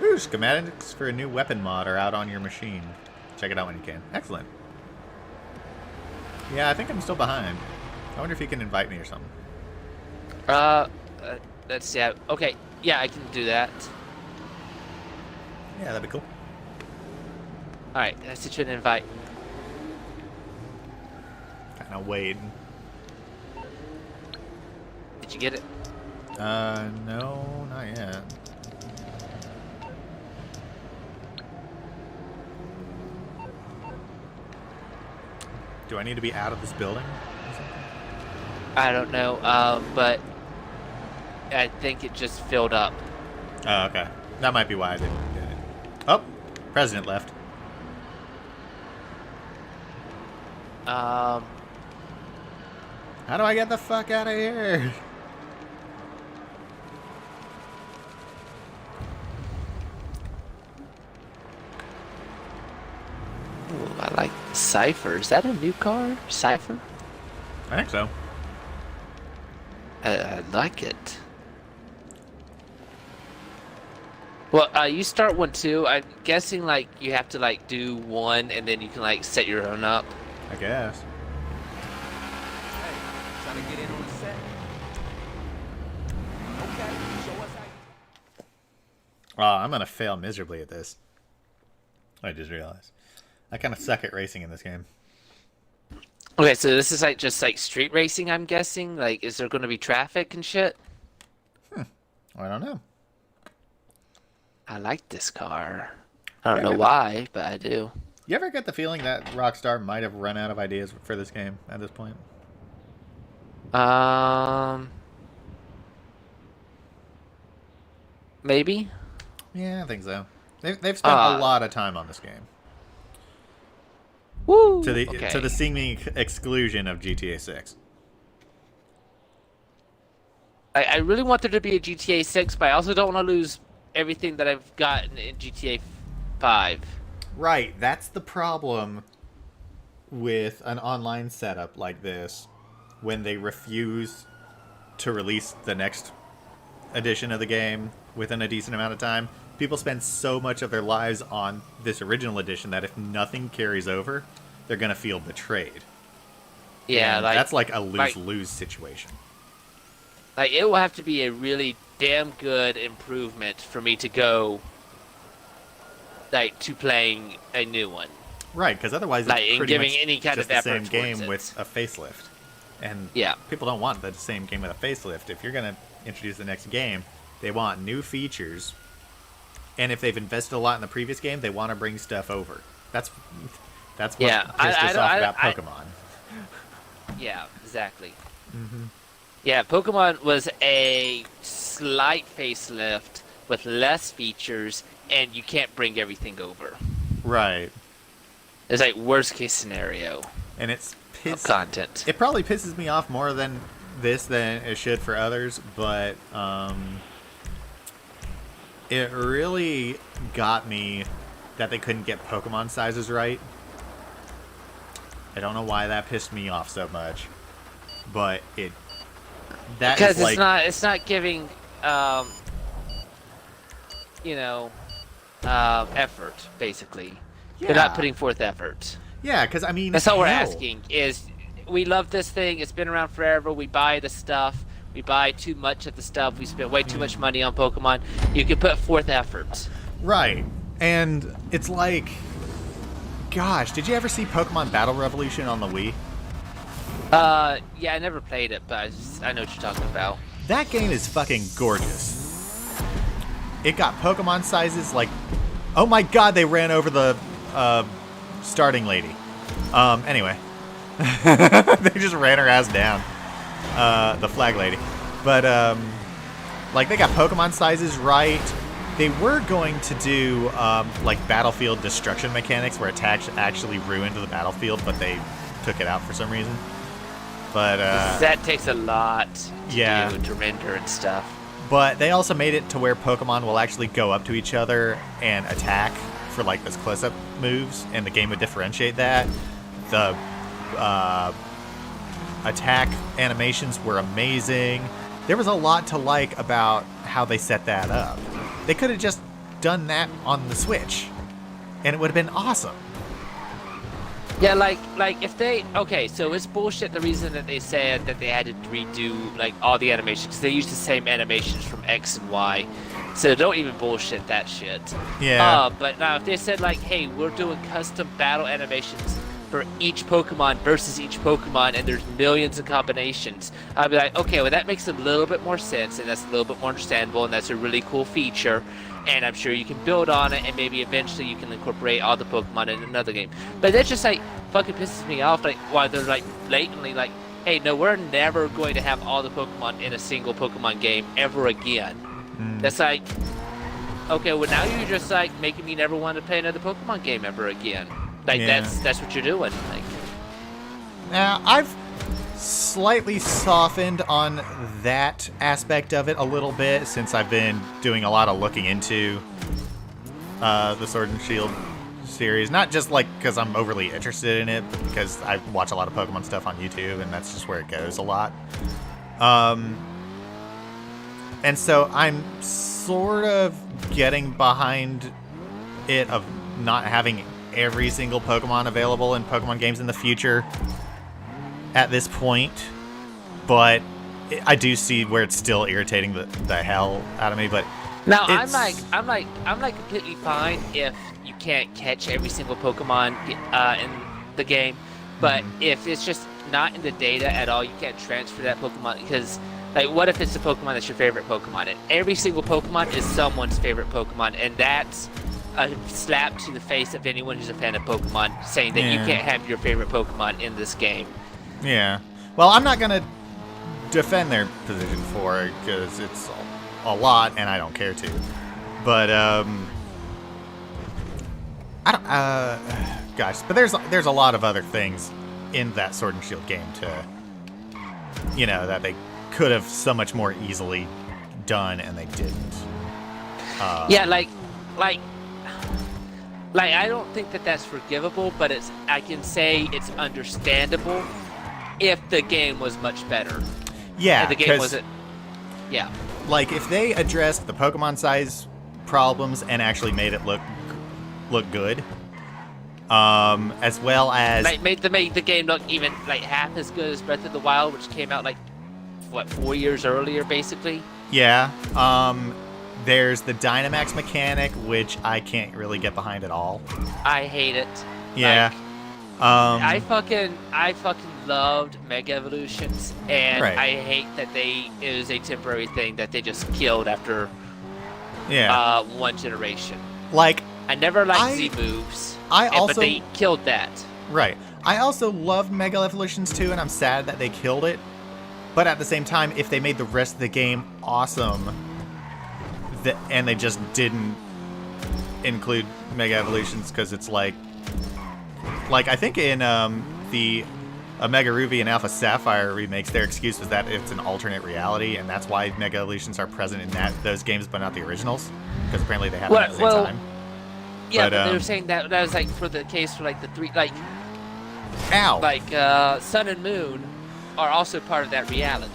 Ooh, schematics for a new weapon mod are out on your machine. Check it out when you can. Excellent. Yeah, I think I'm still behind. I wonder if you can invite me or something. Let's see. Okay, yeah, I can do that. Yeah, that'd be cool. All right, I sent you an invite. Kind of waiting. Did you get it? No, not yet. Do I need to be out of this building or something? I don't know, but I think it just filled up. Oh, okay. That might be why I didn't get it. Oh, president left. How do I get the fuck out of here? Ooh, I like Cypher. Is that a new car? Cypher? I think so. I like it. Well, you start one too. I'm guessing like you have to like do one and then you can like set your own up. I guess. Hey, trying to get in on the set? Okay, show us how. Oh, I'm gonna fail miserably at this. I just realized. I kind of suck at racing in this game. Okay, so this is like just like street racing, I'm guessing. Like, is there going to be traffic and shit? I don't know. I like this car. I don't know why, but I do. You ever get the feeling that Rockstar might have run out of ideas for this game at this point? Maybe. Yeah, I think so. They've spent a lot of time on this game. Woo! To the seeming exclusion of GTA 6. I really want there to be a GTA 6, but I also don't want to lose everything that I've gotten in GTA 5. Right, that's the problem with an online setup like this when they refuse to release the next edition of the game within a decent amount of time. People spend so much of their lives on this original edition that if nothing carries over, they're going to feel betrayed. Yeah, and like that's like a lose-lose situation. Like, it will have to be a really damn good improvement for me to go, like, to playing a new one. Right, because otherwise like, it's in pretty giving much any kind just of the effort same game towards with a facelift. And yeah, people don't want the same game with a facelift. If you're going to introduce the next game, they want new features. And if they've invested a lot in the previous game, they want to bring stuff over. That's what pissed us off about Pokemon. Yeah, exactly. Mm-hmm. Yeah, Pokemon was a slight facelift with less features, and you can't bring everything over. Right. It's like worst case scenario. And it's content. It probably pisses me off more than this than it should for others, but it really got me that they couldn't get Pokemon sizes right. I don't know why that pissed me off so much, but because it's not giving effort, basically. Yeah. They're not putting forth effort. Yeah, because I mean, that's all we're asking is we love this thing. It's been around forever. We buy the stuff. We buy too much of the stuff. We spend way too much money on Pokemon. You can put forth effort. Right. And it's like, gosh, did you ever see Pokemon Battle Revolution on the Wii? Yeah, I never played it, but I know what you're talking about. That game is fucking gorgeous. It got Pokemon sizes like, oh my god, they ran over the starting lady. Anyway. They just ran her ass down. The flag lady. But, like, they got Pokemon sizes right. They were going to do, like, battlefield destruction mechanics where attacks actually ruined the battlefield, but they took it out for some reason. But, that takes a lot to do, to render and stuff. But they also made it to where Pokemon will actually go up to each other and attack for, like, those close-up moves, and the game would differentiate that. The, attack animations were amazing. There was a lot to like about how they set that up. They could have just done that on the Switch, and it would have been awesome. Yeah, like if they so it's bullshit. The reason that they said that they had to redo like all the animations because they used the same animations from X and Y, so don't even bullshit that shit. Yeah. But now if they said like, hey, we're doing custom battle animations for each Pokemon versus each Pokemon, and there's millions of combinations, I'd be like, okay, well that makes a little bit more sense, and that's a little bit more understandable, and that's a really cool feature, and I'm sure you can build on it, and maybe eventually you can incorporate all the Pokemon in another game. But that just like fucking pisses me off, like why they're like blatantly like, hey, no, we're never going to have all the Pokemon in a single Pokemon game ever again. That's like, okay, well now you're just like making me never want to play another Pokemon game ever again. Like that's what you're doing. Like, now I've slightly softened on that aspect of it a little bit since I've been doing a lot of looking into the Sword and Shield series. Not just like because I'm overly interested in it, but because I watch a lot of Pokemon stuff on YouTube, and that's just where it goes a lot. And so I'm sort of getting behind it of not having every single Pokemon available in Pokemon games in the future at this point, but I do see where it's still irritating the hell out of me. But now I'm like completely fine if you can't catch every single Pokemon in the game, but if it's just not in the data at all, you can't transfer that Pokemon, because like, what if it's a Pokemon that's your favorite Pokemon, and every single Pokemon is someone's favorite Pokemon, and that's a slap to the face of anyone who's a fan of Pokemon, saying that you can't have your favorite Pokemon in this game. Yeah. Well, I'm not going to defend their position for it, because it's a lot, and I don't care to. But, I don't, gosh, but there's a lot of other things in that Sword and Shield game to, you know, that they could have so much more easily done, and they didn't. Yeah, like I don't think that that's forgivable, but I can say it's understandable if the game was much better. Yeah, if the game wasn't. Yeah. Like, if they addressed the Pokemon size problems and actually made it look good, as well as like made the game look even like half as good as Breath of the Wild, which came out like what 4 years earlier, basically. Yeah. There's the Dynamax mechanic, which I can't really get behind at all. I hate it. Yeah. Like, I fucking loved Mega Evolutions, and Right. I hate that it was a temporary thing that they just killed after one generation. Like, I never liked Z moves. but they killed that. Right. I also loved Mega Evolutions 2, and I'm sad that they killed it. But at the same time, if they made the rest of the game awesome, and they just didn't include Mega Evolutions, because it's like I think in the Omega Ruby and Alpha Sapphire remakes, their excuse was that it's an alternate reality, and that's why Mega Evolutions are present in those games, but not the originals, because apparently they happened at the same time. Yeah, but they were saying that was like for the case for like the three, like, Sun and Moon are also part of that reality.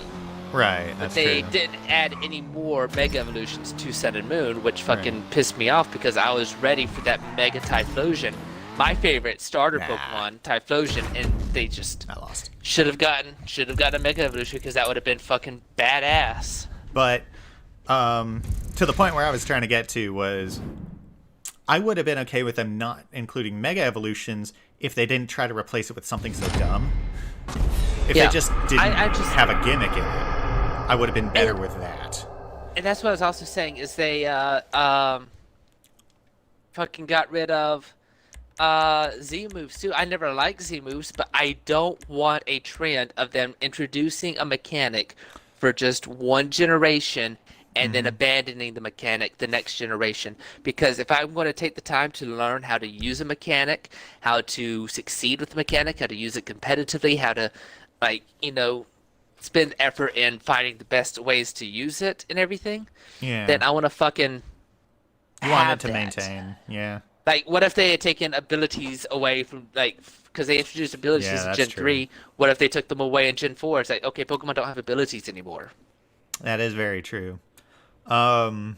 Right, but they didn't add any more Mega Evolutions to Sun and Moon, which fucking pissed me off, because I was ready for that Mega Typhlosion, my favorite starter Pokemon, Typhlosion, and they just should have gotten a Mega Evolution, because that would have been fucking badass. But to the point where I was trying to get to was, I would have been okay with them not including Mega Evolutions if they didn't try to replace it with something so dumb. If they just didn't have a gimmick in it, I would have been better with that. And that's what I was also saying, is they fucking got rid of Z moves too. I never liked Z moves, but I don't want a trend of them introducing a mechanic for just one generation and then abandoning the mechanic the next generation. Because if I'm going to take the time to learn how to use a mechanic, how to succeed with the mechanic, how to use it competitively, how to, like, you know, spend effort in finding the best ways to use it and everything, then I want to fucking want it to maintain. Yeah. Like, what if they had taken abilities away from, like, because they introduced abilities in Gen 3, what if they took them away in Gen 4? It's like, okay, Pokemon don't have abilities anymore. That is very true. Like,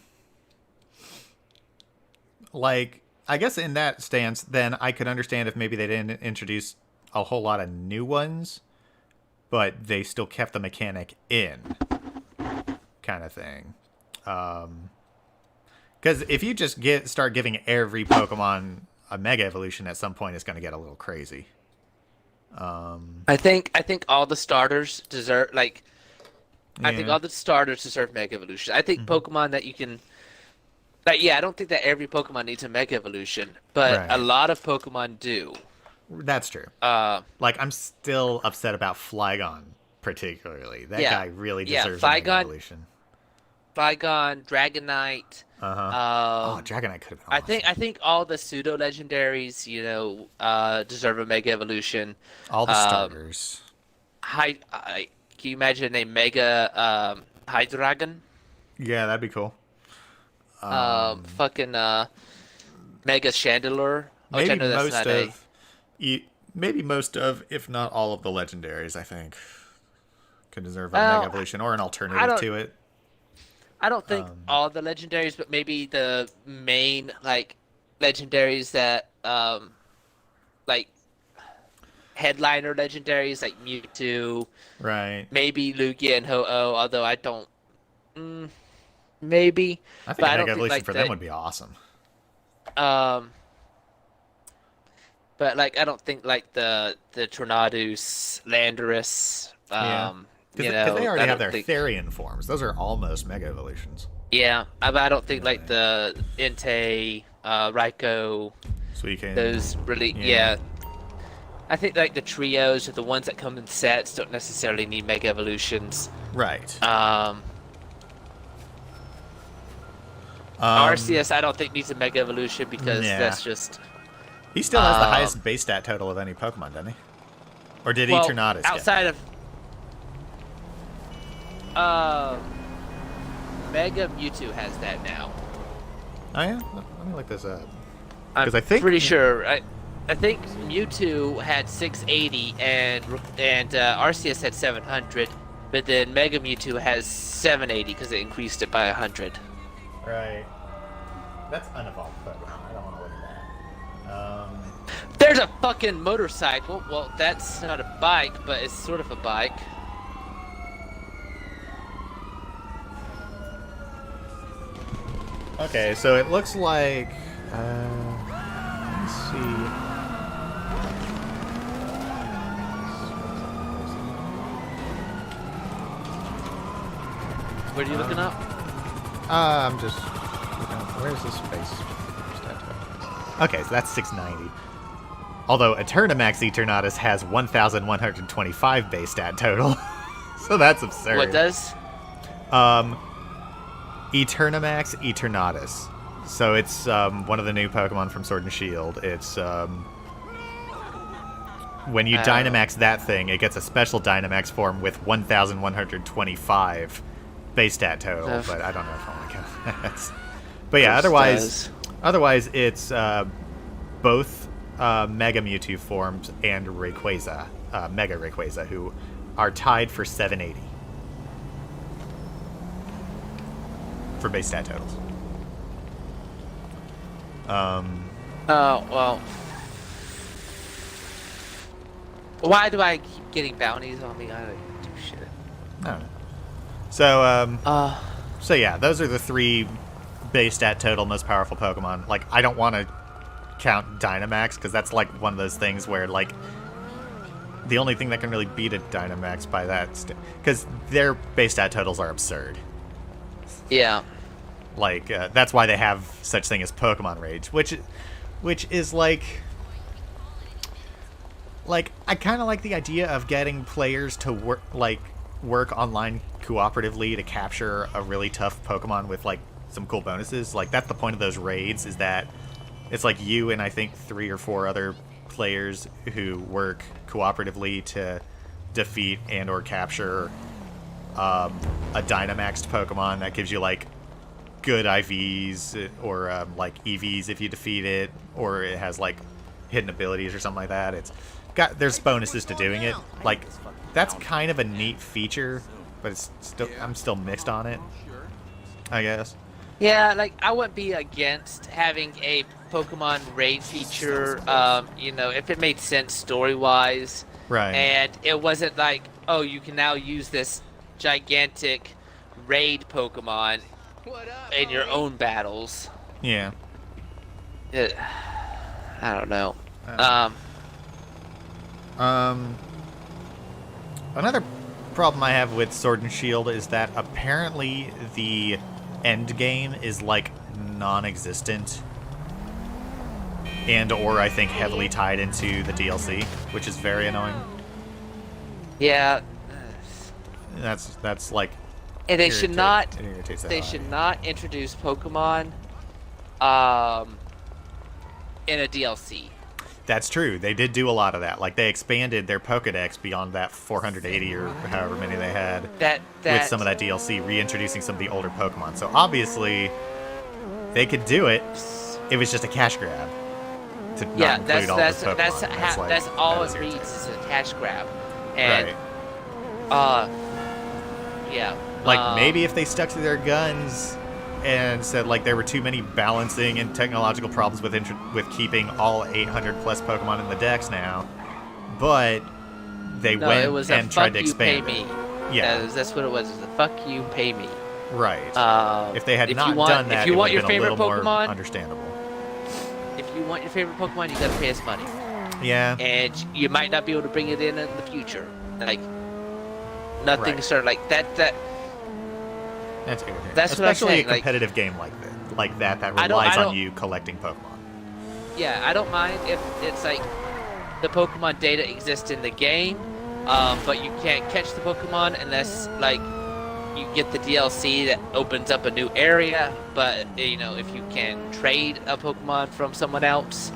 I guess in that stance, then I could understand if maybe they didn't introduce a whole lot of new ones, but they still kept the mechanic in, kind of thing. Because if you just start giving every Pokemon a Mega Evolution, at some point it's going to get a little crazy. I think all the starters deserve like. I think Yeah. all the starters deserve Mega Evolution. I think Pokemon that you can. Like, yeah, I don't think that every Pokemon needs a Mega Evolution, but a Right. lot of Pokemon do. That's true. Uh, Like, I'm still upset about Flygon, particularly. That yeah, guy really yeah, deserves a Mega Flygon, Evolution. Flygon, Dragonite. Oh, Dragonite could have been awesome. I think all the pseudo legendaries, deserve a Mega Evolution. All the Um, starters. Can you imagine a Mega Hydreigon? Yeah, that'd be cool. Fucking Mega Chandelure. Which I Maybe know that's most not of, maybe most of, if not all of the legendaries, I think, could deserve a Well, Mega Evolution or an I alternative don't- to it. I don't think all the legendaries, but maybe the main like legendaries that like headliner legendaries like Mewtwo, Right. maybe Lugia and Ho-Oh. Although I don't, maybe, I think but a I Mega don't think Evolution like for them would be awesome. But like I don't think like the Tornadus, Landorus, Yeah. Because they I already have don't their think, Therian forms. Those are almost Mega Evolutions. yeah, but I don't think like the Entei, Raikou, Suicune. those really, Yeah. yeah. I think like the trios or the ones that come in sets don't necessarily need Mega Evolutions. Right. RCS I don't think needs a Mega Evolution because Yeah. that's just He still has the highest base stat total of any Pokemon, doesn't he? Or did well, Eternatus outside get of Mega Mewtwo has that now. that? Oh, yeah? Let me look this up. I'm 'Cause I think- pretty sure. I think Mewtwo had 680 and RCS had 700, but then Mega Mewtwo has 780 because it increased it by 100. Right. That's unevolved Pokemon. I don't want to look at that. There's a fucking motorcycle. Well, that's not a bike, but it's sort of a bike. Okay, so it looks like... let's see... What are you looking up? I'm just looking up... Where's this space stat total? Okay, so that's 690. Although Eternamax Eternatus has 1,125 base stat total. So that's absurd. What does? Eternamax Eternatus. So it's one of the new Pokemon from Sword and Shield. It's when you Dynamax that thing, it gets a special Dynamax form with 1,125 base stat total. But I don't know if I want to count that. But yeah, otherwise it's both Mega Mewtwo forms and Rayquaza, Mega Rayquaza, who are tied for 780 for base stat totals. Well. Why do I keep getting bounties on me? I don't do shit. I don't know. So yeah, those are the three base stat total most powerful Pokemon. Like, I don't want to count Dynamax because that's like one of those things where like the only thing that can really beat a Dynamax by that, because their base stat totals are absurd. Yeah. Like that's why they have such thing as Pokemon Rage, which is like I kind of like the idea of getting players to work online cooperatively to capture a really tough Pokemon with like some cool bonuses. Like that's the point of those raids, is that it's like you and I think 3 or 4 other players who work cooperatively to defeat and or capture a Dynamaxed Pokemon that gives you like good IVs or like EVs if you defeat it, or it has like hidden abilities or something like that. There's bonuses to doing it. Like that's kind of a neat feature, but it's still I'm still mixed on it, I guess. Yeah, like I wouldn't be against having a Pokemon raid feature, if it made sense story-wise. Right. And it wasn't like, oh, you can now use this gigantic raid Pokemon in your own battles. Yeah. I don't know. I don't know. Um, I don't know. I don't know. I don't know. Another problem I have with Sword and Shield is that apparently the end game is like non-existent, and or I think heavily tied into the DLC, which is very annoying. Yeah. That's like. And they should not. It irritates the They hell out of should me. not introduce Pokemon, in a DLC. That's true. They did do a lot of that. Like they expanded their Pokedex beyond that 480 or however many they had. With some of that DLC, reintroducing some of the older Pokemon. So obviously, they could do it. It was just a cash grab to not include all the Pokemon. That's all that is it reads irritating. is a cash grab, and Right. yeah. Like maybe if they stuck to their guns and said like there were too many balancing and technological problems with keeping all 800 plus Pokemon in the Dex now, but they No, went it was and a tried fuck to you, pay expand it. me. Yeah. That's what it was. It was a fuck you, pay me. Right. If they had if not you want, done that, if you it want would your have been a favorite little more Pokemon, understandable. if you want your favorite Pokemon, you gotta pay us money. Yeah. And you might not be able to bring it in the future. Like nothing Right. sort of like that. That's irritating. That's what I'm Especially saying, a competitive game like that I relies on don't- you collecting Pokemon. Yeah, I don't mind if it's like the Pokemon data exists in the game, but you can't catch the Pokemon unless like you get the DLC that opens up a new area. But you know, if you can trade a Pokemon from someone else,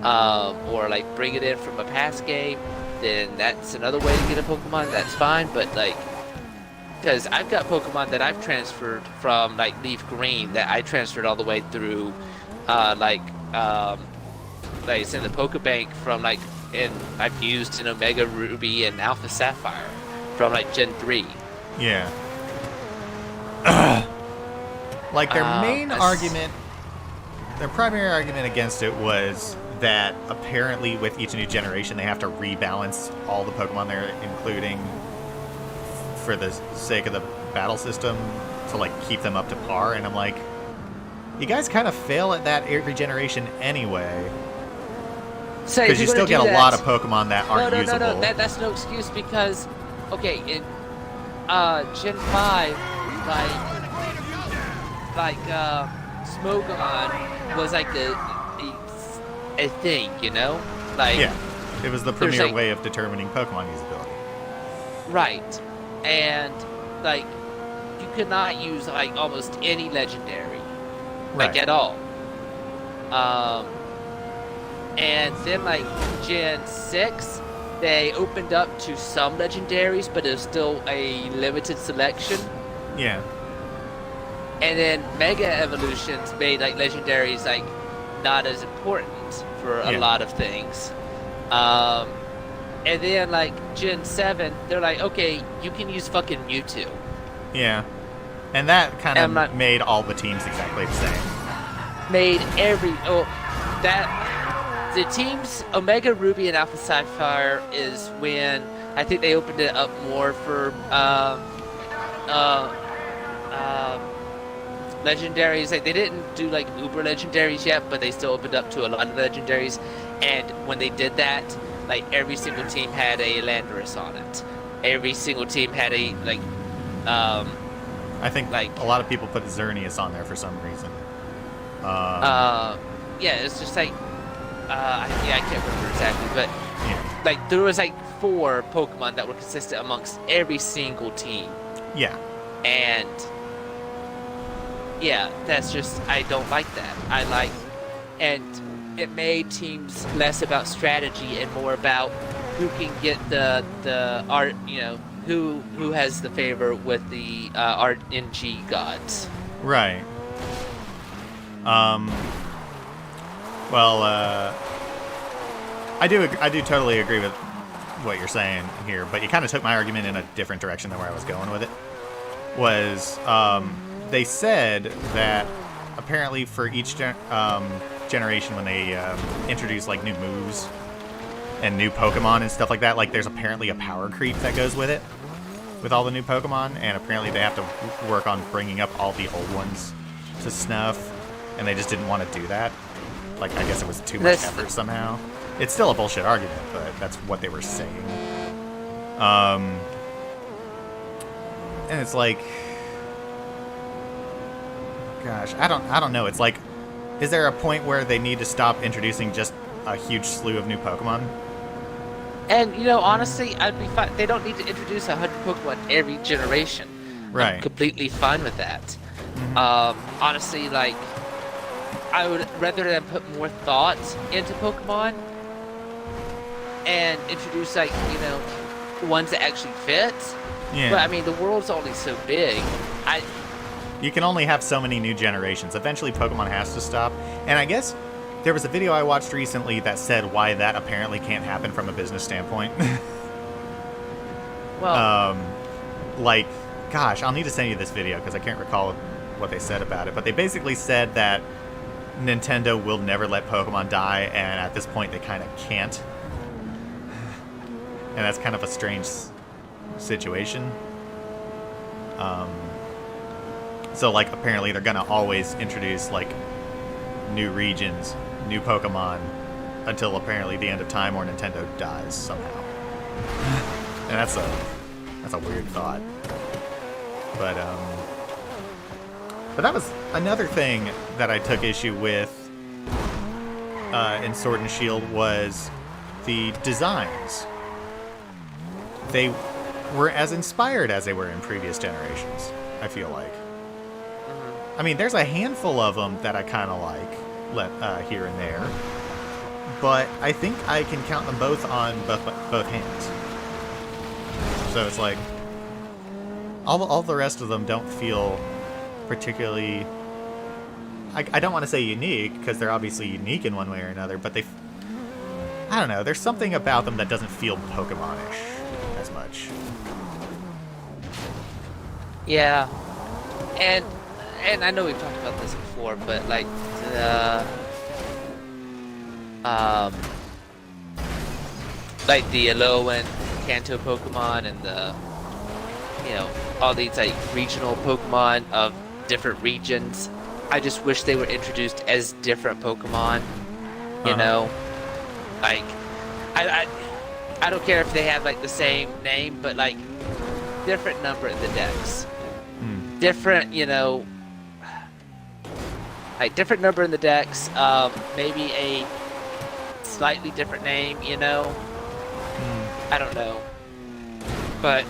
or like bring it in from a past game, then that's another way to get a Pokemon. That's fine. But like, because I've got Pokemon that I've transferred from like Leaf Green that I transferred all the way through, like it's in the Pokebank from like, and I've used in Omega Ruby and Alpha Sapphire from like Gen 3. Yeah. Like their main argument, their primary argument against it was that apparently with each new generation they have to rebalance all the Pokemon they're including for the sake of the battle system to like keep them up to par, and I'm like, you guys kind of fail at that every generation anyway. So Because you still get a lot of Pokemon that aren't usable. No, that's no excuse because, okay, in Gen 5, Smogon was like a thing, you know? Like, yeah, it was the premier like- way of determining Pokemon usability. right. And, like, you could not use, like, almost any legendary. Like, Right. at all. And then, like, Gen 6, they opened up to some legendaries, but it was still a limited selection. Yeah. And then Mega Evolutions made, like, legendaries, like, not as important for a Yeah. lot of things. And then, like, Gen 7, they're like, okay, you can use fucking Mewtwo. Yeah. And that kind And of made all the teams exactly the same. Made the teams Omega Ruby and Alpha Sapphire is when I think they opened it up more for legendaries. Like they didn't do like uber legendaries yet, but they still opened up to a lot of legendaries. And when they did that, like every single team had a Landorus on it. Every single team had a like I think like a lot of people put Xerneas on there for some reason. yeah, it's just like I can't remember exactly, but Yeah. like there was like 4 Pokemon that were consistent amongst every single team. Yeah. And yeah, that's just, I don't like that. And it made teams less about strategy and more about who can get the art, you know, who has the favor with the RNG gods. Right. Well, I do totally agree with what you're saying here, but you kind of took my argument in a different direction than where I was going with it. Was they said that apparently for each generation when they introduce like new moves and new Pokemon and stuff like that, like there's apparently a power creep that goes with it, with all the new Pokemon, and apparently they have to work on bringing up all the old ones to snuff, and they just didn't want to do that. Like, I guess it was too much effort somehow. It's still a bullshit argument, but that's what they were saying. And it's like, gosh, I don't know. It's like, is there a point where they need to stop introducing just a huge slew of new Pokemon? And, you know, honestly, I'd be fine. They don't need to introduce 100 Pokemon every generation. Right. I'm completely fine with that. Honestly, like, I would rather than put more thought into Pokemon and introduce, like, you know, ones that actually fit. Yeah. But, I mean, the world's only so big. You can only have so many new generations. Eventually, Pokemon has to stop. And I guess there was a video I watched recently that said why that apparently can't happen from a business standpoint. Well, like, gosh, I'll need to send you this video because I can't recall what they said about it. But they basically said that Nintendo will never let Pokemon die, and at this point they kind of can't. And that's kind of a strange situation. So, like, apparently they're gonna always introduce, like, new regions, new Pokemon, until apparently the end of time or Nintendo dies somehow. And that's a weird thought. But that was another thing that I took issue with in Sword and Shield was the designs. They were as inspired as they were in previous generations, I feel like. I mean, there's a handful of them that I kind of like, here and there, but I think I can count them both on both hands. So it's like, all the rest of them don't feel particularly, I don't want to say unique, because they're obviously unique in one way or another, but I don't know, there's something about them that doesn't feel Pokemon-ish as much. yeah. And I know we've talked about this before, but like the Alolan Kanto Pokemon and the, you know, all these like regional Pokemon of different regions. I just wish they were introduced as different Pokemon. You know, like I don't care if they have like the same name, but like different number in the decks, different, you know. Like, different number in the decks, maybe a slightly different name, you know? I don't know. But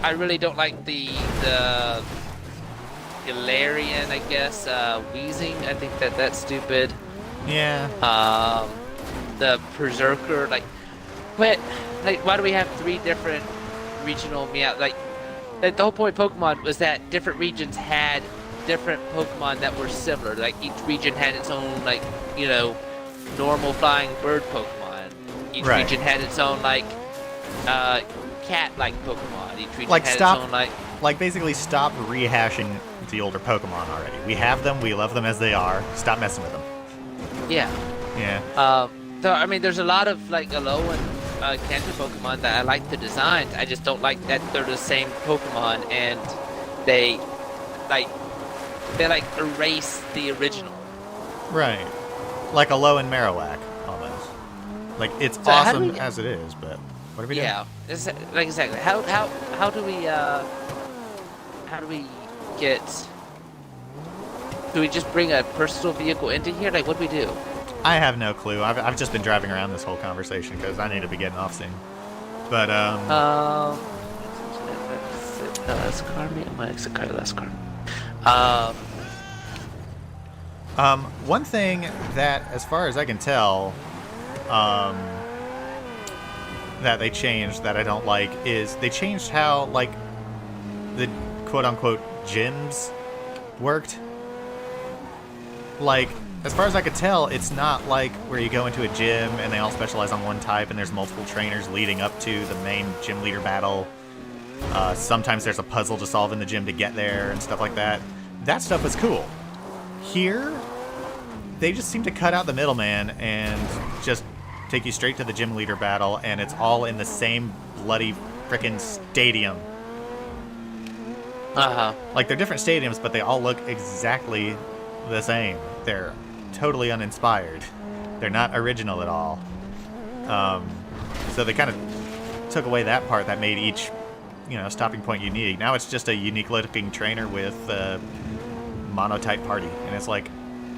I really don't like the Galarian, I guess, Wheezing. I think that's stupid. Yeah. The Berserker, like, but, like, why do we have 3 different regional Meow? Like, the whole point of Pokemon was that different regions had different Pokemon that were similar. Like, each region had its own, like, you know, normal flying bird Pokemon. Each region had its own, like, cat-like Pokemon. Each region had its own, like, basically stop rehashing the older Pokemon already. We have them, we love them as they are. Stop messing with them. Yeah. Yeah. So, I mean, there's a lot of, like, Alolan Kanto Pokemon that I like the designs. I just don't like that they're the same Pokemon and they erase the original. Right. Like a low and Marowak, almost. Like, it's so awesome as it is, but what are we doing? Yeah, like, exactly. How do we get? Do we just bring a personal vehicle into here? Like, what do we do? I have no clue. I've just been driving around this whole conversation because I need to be getting off soon. But last car. I'm gonna exit car. Last car. One thing that, as far as I can tell, that they changed that I don't like is they changed how, like, the quote-unquote gyms worked. Like, as far as I could tell, it's not like where you go into a gym and they all specialize on one type and there's multiple trainers leading up to the main gym leader battle. Sometimes there's a puzzle to solve in the gym to get there and stuff like that. That stuff was cool. Here, they just seem to cut out the middleman and just take you straight to the gym leader battle, and it's all in the same bloody frickin' stadium. Like, they're different stadiums, but they all look exactly the same. They're totally uninspired. They're not original at all. So they kind of took away that part that made each, stopping point unique. Now it's just a unique looking trainer with a monotype party, and it's like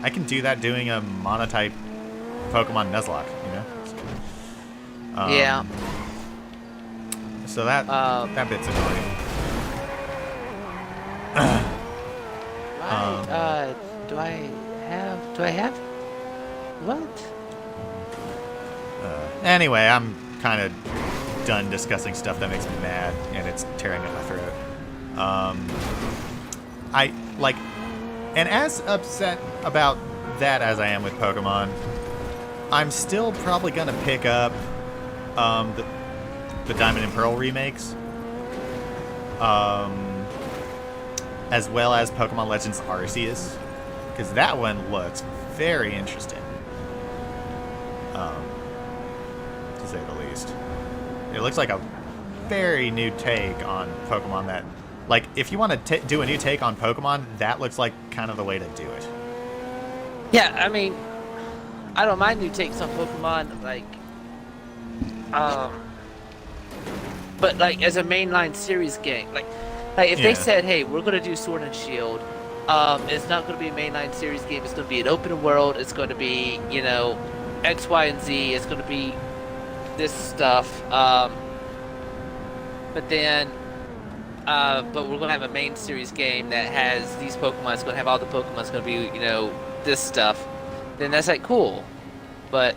I can do that doing a monotype Pokemon Nuzlocke, Yeah. So that bit's annoying. Right. Do I have? What? Anyway, I'm kind of done discussing stuff that makes me mad, and it's tearing at my throat. And as upset about that as I am with Pokemon, I'm still probably gonna pick up the Diamond and Pearl remakes, as well as Pokemon Legends Arceus, because that one looks very interesting, to say the least. It looks like a very new take on Pokemon that, like, if you want to do a new take on Pokemon, that looks like kind of the way to do it. Yeah, I mean, I don't mind new takes on Pokemon, like, but like as a mainline series game, like if they said, hey, we're gonna do Sword and Shield, it's not gonna be a mainline series game. It's gonna be an open world. It's gonna be, X, Y, and Z. It's gonna be this stuff. But we're gonna have a main series game that has these Pokemon. It's gonna have all the Pokemon. It's gonna be, this stuff. Then that's like cool, but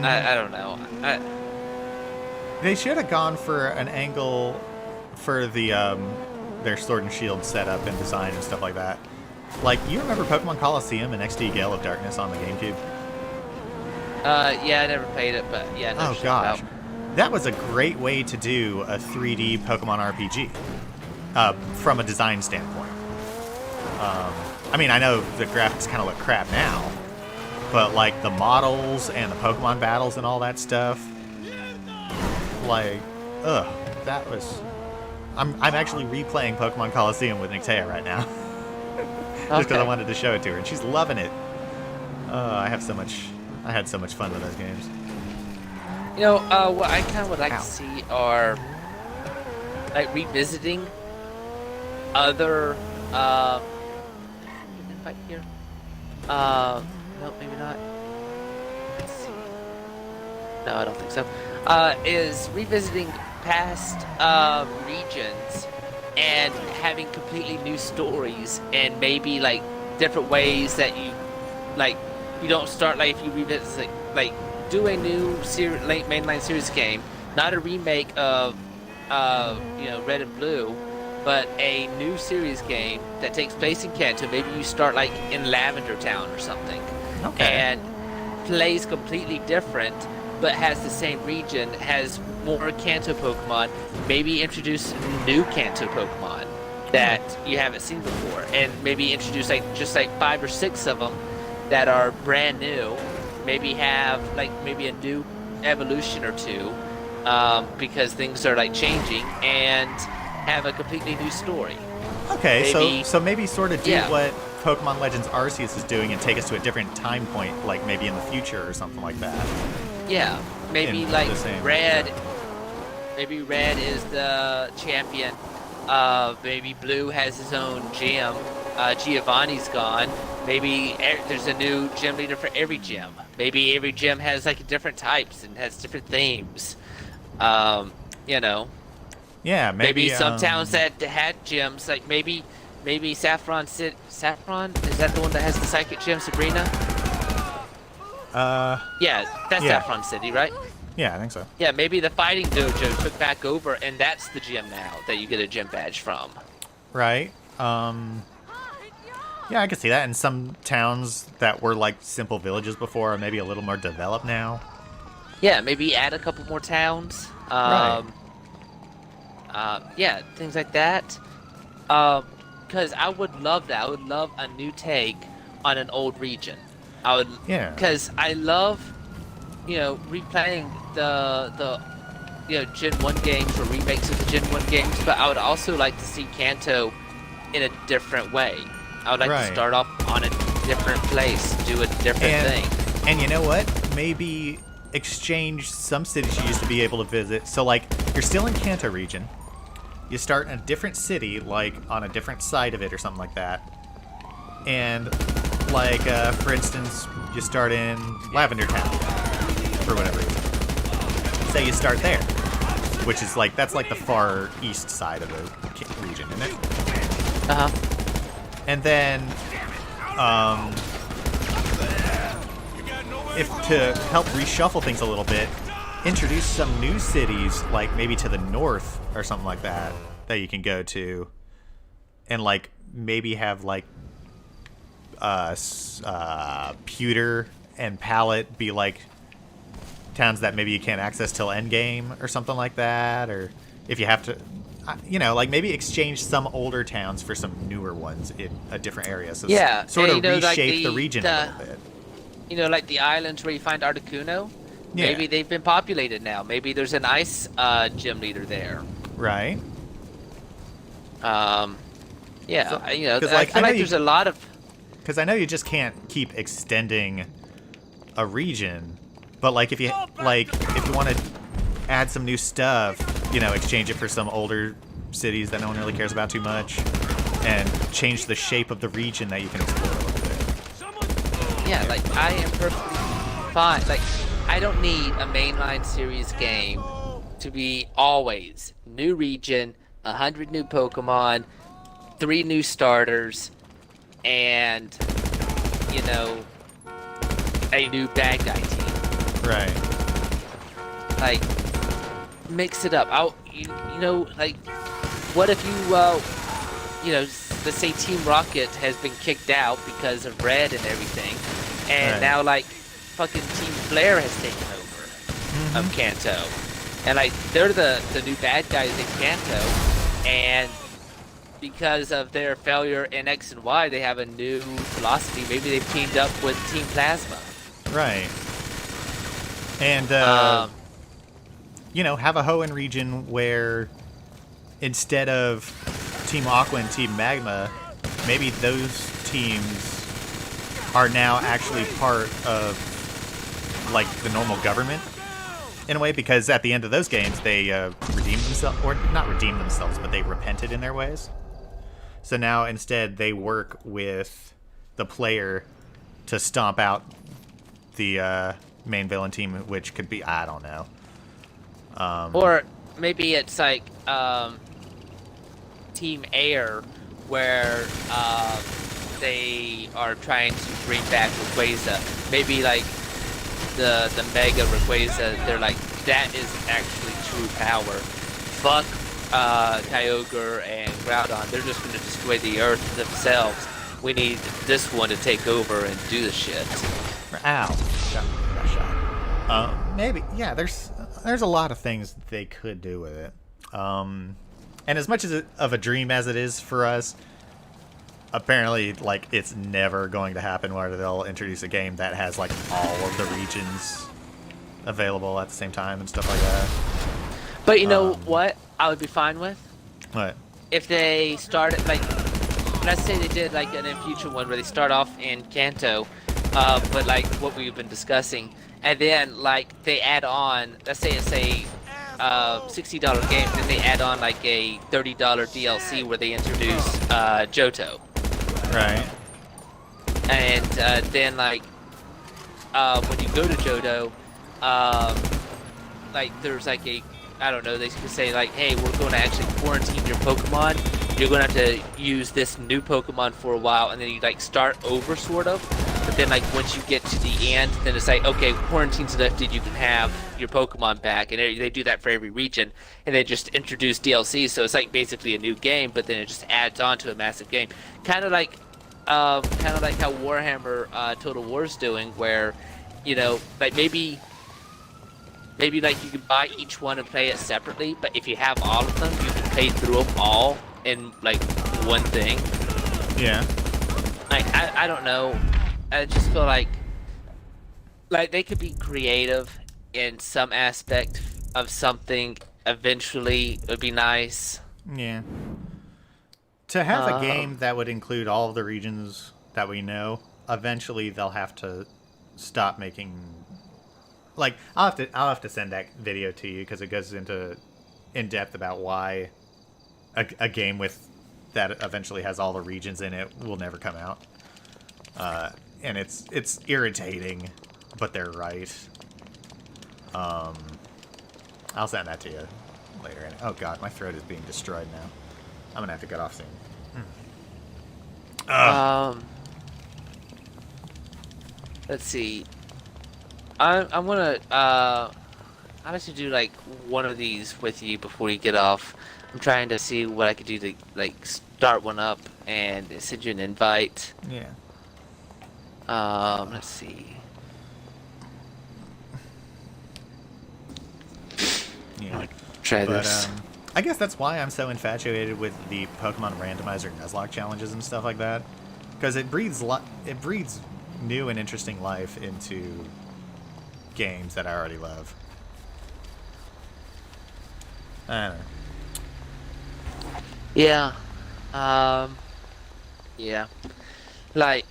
I don't know. They should have gone for an angle for the their Sword and Shield setup and design and stuff like that. Like, you remember Pokemon Coliseum and XD Gale of Darkness on the GameCube? Yeah, I never played it, but yeah. Oh gosh, that was a great way to do a 3D Pokemon RPG from a design standpoint. I mean, I know the graphics kind of look crap now, but like the models and the Pokemon battles and all that stuff, like, that was. I'm actually replaying Pokemon Coliseum with Nictea right now, just because I wanted to show it to her, and she's loving it. I had so much fun with those games. What I kind of would like to see are like revisiting other. Invite here. No, maybe not. Let's see. No, I don't think so. Is revisiting past regions and having completely new stories, and maybe like different ways that you don't start, like if you revisit, like do a new late mainline series game, not a remake of Red and Blue, but a new series game that takes place in Kanto. Maybe you start like in Lavender Town or something, and plays completely different, but has the same region, has more Kanto Pokemon. Maybe introduce new Kanto Pokemon that you haven't seen before, and maybe introduce just 5 or 6 of them that are brand new. Maybe have maybe a new evolution or two, because things are changing, and have a completely new story. Okay, so maybe sort of do what Pokemon Legends Arceus is doing and take us to a different time point, like maybe in the future or something like that. Yeah, maybe Red. Maybe Red is the champion. Maybe Blue has his own gym. Giovanni's gone. Maybe there's a new gym leader for every gym. Maybe every gym has different types and has different themes. Yeah, maybe some towns that had gyms, like maybe Saffron City. Saffron, is that the one that has the psychic gym, Sabrina? Yeah, that's Saffron City, right? Yeah, I think so. Yeah, maybe the fighting dojo took back over, and that's the gym now that you get a gym badge from. Right. Yeah, I can see that. In some towns that were simple villages before are maybe a little more developed now. Yeah, maybe add a couple more towns. Right. Yeah, things like that. Because I would love that. I would love a new take on an old region. Because I love, replaying the Gen 1 games or remakes of the Gen 1 games, but I would also like to see Kanto in a different way. I would like to start off on a different place, do a different thing. And you know what? Maybe exchange some cities you used to be able to visit. So, like, you're still in Kanto region. You start in a different city, like, on a different side of it or something like that. And, like, for instance, you start in Lavender Town, for whatever reason. Say you start there, which is, like, that's, like, the far east side of the region, isn't it? Uh-huh. And then, if to help reshuffle things a little bit, introduce some new cities, like maybe to the north or something like that, that you can go to, and like maybe have like Pewter and Pallet be like towns that maybe you can't access till endgame or something like that, or if you have to, you know, like maybe exchange some older towns for some newer ones in a different area. So Yeah, sort of you know, like reshape the region a little bit. You know, like the islands where you find Articuno. Yeah. Maybe they've been populated now. Maybe there's an ice gym leader there. Right. Yeah, So- you know, 'cause, I like, feel I know like you- there's a lot of. Because I know you just can't keep extending a region, but like if you want to add some new stuff, you know, exchange it for some older cities that no one really cares about too much, and change the shape of the region that you can explore a little bit. Yeah, like I am perfectly fine. Like I don't need a mainline series game to be always new region, 100 new Pokemon, 3 new starters, and you know, a new bad guy team. Right. Like mix it up. You know, like what if you know, let's say Team Rocket has been kicked out because of Red and everything, and Right. now like fucking Team Flare has taken over of Kanto, and like they're the new bad guys in Kanto, and because of their failure in X and Y, they have a new philosophy. Maybe they've teamed up with Team Plasma. Right. And you know, have a Hoenn region where instead of Team Aqua and Team Magma, maybe those teams are now actually part of like the normal government in a way, because at the end of those games they redeemed themselves, or not redeemed themselves, but they repented in their ways. So now instead they work with the player to stomp out the main villain team, which could be, I don't know. Or maybe it's like Team Air, where they are trying to bring back Rayquaza. Maybe like the Mega Rayquaza, they're like, that is actually true power. Fuck Kyogre and Groudon. They're just going to destroy the Earth themselves. We need this one to take over and do the shit. Ow. Got shot. Maybe. Yeah, there's a lot of things they could do with it. And as much of a dream as it is for us, apparently, like, it's never going to happen where they'll introduce a game that has, like, all of the regions available at the same time and stuff like that. But you know what I would be fine with? What? If they started, like, let's say they did, like, an in future one where they start off in Kanto, but, like, what we've been discussing, and then, like, they add on, let's say it's a $60 game, then they add on, like, a $30 DLC where they introduce Johto. Right. And then, like, when you go to Johto, like, there's, like, I don't know, they could say, like, hey, we're going to actually quarantine your Pokemon. You're going to have to use this new Pokemon for a while, and then you, like, start over, sort of. But then, like, once you get to the end, then it's like, okay, quarantine's lifted, you can have your Pokemon back. And they do that for every region. And they just introduce DLC, so it's, like, basically a new game, but then it just adds on to a massive game. Kind of like how Warhammer Total War's doing, where, you know, like, maybe like you can buy each one and play it separately, but if you have all of them, you can play through them all in like one thing. Yeah. Like I don't know. I just feel like they could be creative in some aspect of something. Eventually, it would be nice. Yeah. To have a game that would include all of the regions that we know, eventually they'll have to stop making. Like, I'll have to send that video to you because it goes into in depth about why a game with that eventually has all the regions in it will never come out. And it's irritating, but they're right. I'll send that to you later. Oh god, my throat is being destroyed now. I'm gonna have to get off soon. Let's see. I'm gonna I'll actually do like one of these with you before you get off. I'm trying to see what I could do to like start one up and send you an invite. Yeah. Let's see. Yeah. Try But, this. I guess that's why I'm so infatuated with the Pokemon Randomizer Nuzlocke challenges and stuff like that, because it breathes new and interesting life into games that I already love. I don't know. Yeah. Yeah. Like.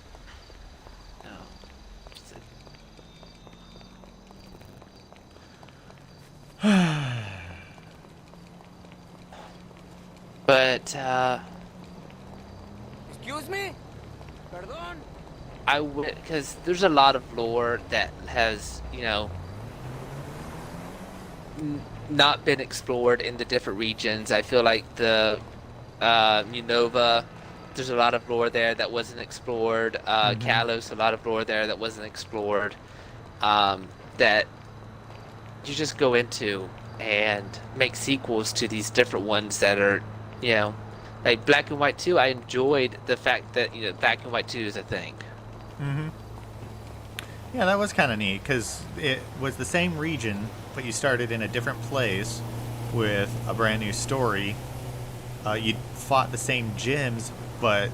But, Excuse me? Perdón? I would, because there's a lot of lore that has, you know, not been explored in the different regions. I feel like the Unova, there's a lot of lore there that wasn't explored. Kalos, a lot of lore there that wasn't explored. That you just go into and make sequels to these different ones that are, you know, like Black and White 2. I enjoyed the fact that, you know, Black and White 2 is a thing. Yeah, that was kind of neat, because it was the same region, but you started in a different place with a brand new story. You fought the same gyms, but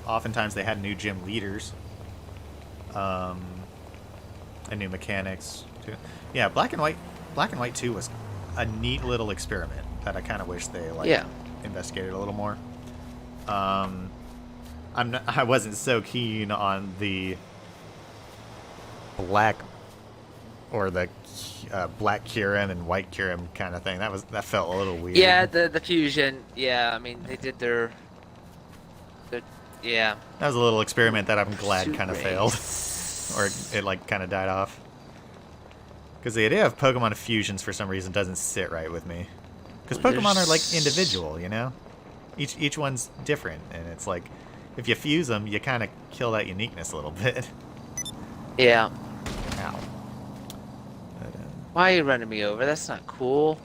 oftentimes they had new gym leaders. And new mechanics, too. Yeah, Black and White 2 was a neat little experiment that I kind of wish they, investigated a little more. I wasn't so keen on the black Kyurem and white Kyurem kind of thing. That felt a little weird. Yeah, the fusion. Yeah, I mean they did their yeah. That was a little experiment that I'm glad Suit kind of race. failed, or it like kind of died off. Because the idea of Pokemon fusions for some reason doesn't sit right with me. Because Pokemon are like individual, you know. Each one's different, and it's like if you fuse them, you kind of kill that uniqueness a little bit. Yeah. Ow. But, Why are you running me over? That's not cool.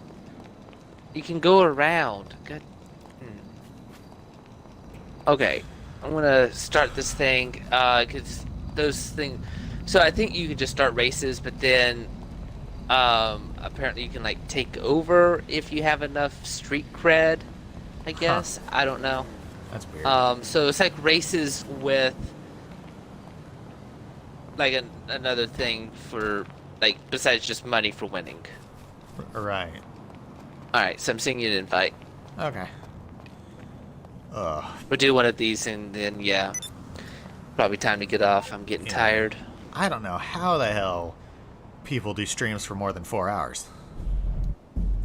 You can go around. Good. Okay, I'm gonna start this thing. Cause those things. So I think you can just start races, but then apparently you can like take over if you have enough street cred. I guess I don't know. That's weird. So it's like races with like another thing for like besides just money for winning. Right. All right, so I'm sending you an invite. Okay. Ugh. We'll do one of these and then yeah, probably time to get off. I'm getting tired. I don't know how the hell people do streams for more than 4 hours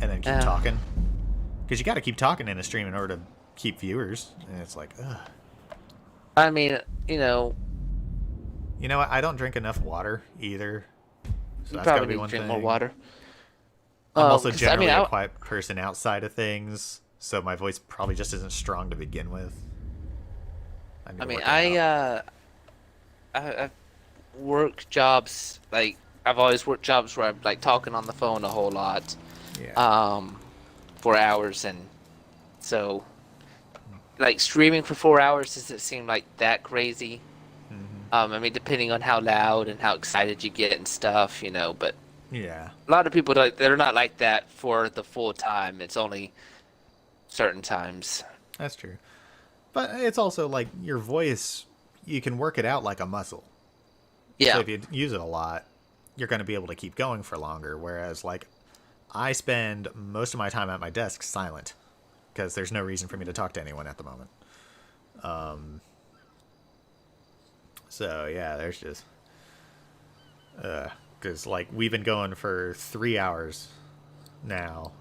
and then keep talking. Because you got to keep talking in a stream in order to keep viewers, and it's like, ugh. I mean, you know. You know what? I don't drink enough water either. So You that's got to probably be need one to drink thing. more water. I'm also 'Cause, generally I mean, a quiet person outside of things, so my voice probably just isn't strong to begin with. I mean, I've worked jobs like I've always worked jobs where I'm like talking on the phone a whole lot, for hours, and so like streaming for 4 hours doesn't seem like that crazy. I mean, depending on how loud and how excited you get and stuff, you know, but yeah, a lot of people they're not like that for the full time. It's only certain times. That's true. But it's also like your voice, you can work it out like a muscle. Yeah. So if you use it a lot, you're going to be able to keep going for longer. Whereas, like, I spend most of my time at my desk silent because there's no reason for me to talk to anyone at the moment. So yeah, there's just because like we've been going for 3 hours now,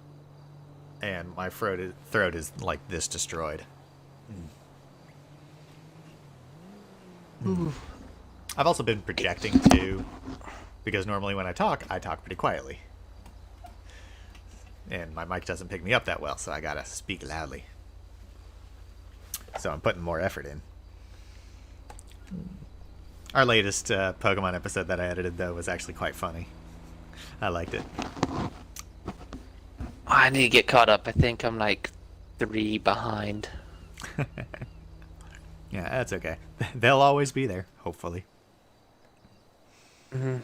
and my throat is like this destroyed. I've also been projecting too, because normally when I talk pretty quietly, and my mic doesn't pick me up that well, so I gotta speak loudly. So I'm putting more effort in. Our latest Pokemon episode that I edited, though, was actually quite funny. I liked it. I need to get caught up. I think I'm like 3 behind. Yeah, that's okay. They'll always be there, hopefully. Mm-hmm.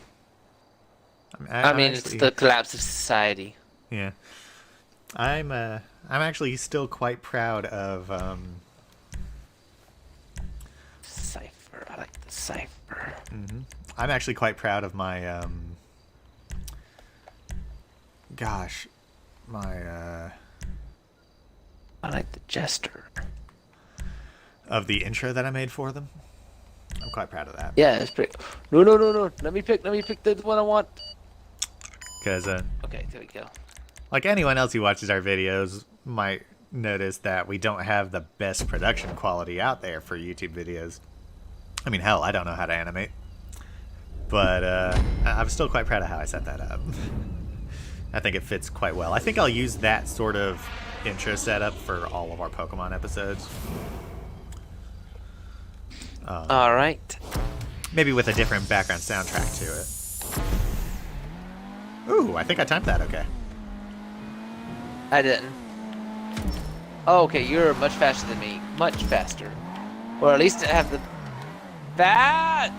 I mean, it's the collapse of society. Yeah. I'm actually still quite proud of Cypher. I like the Cypher. I'm actually quite proud of my I like the Jester. Of the intro that I made for them. I'm quite proud of that. Yeah, it's pretty. No. Let me pick the one I want. Because Okay, there we go. like anyone else who watches our videos might notice that we don't have the best production quality out there for YouTube videos. I mean, hell, I don't know how to animate. But I'm still quite proud of how I set that up. I think it fits quite well. I think I'll use that sort of intro setup for all of our Pokemon episodes. All right. Maybe with a different background soundtrack to it. Ooh, I think I timed that okay. I didn't. Oh, okay, you're much faster than me. Much faster. Or at least I have the... God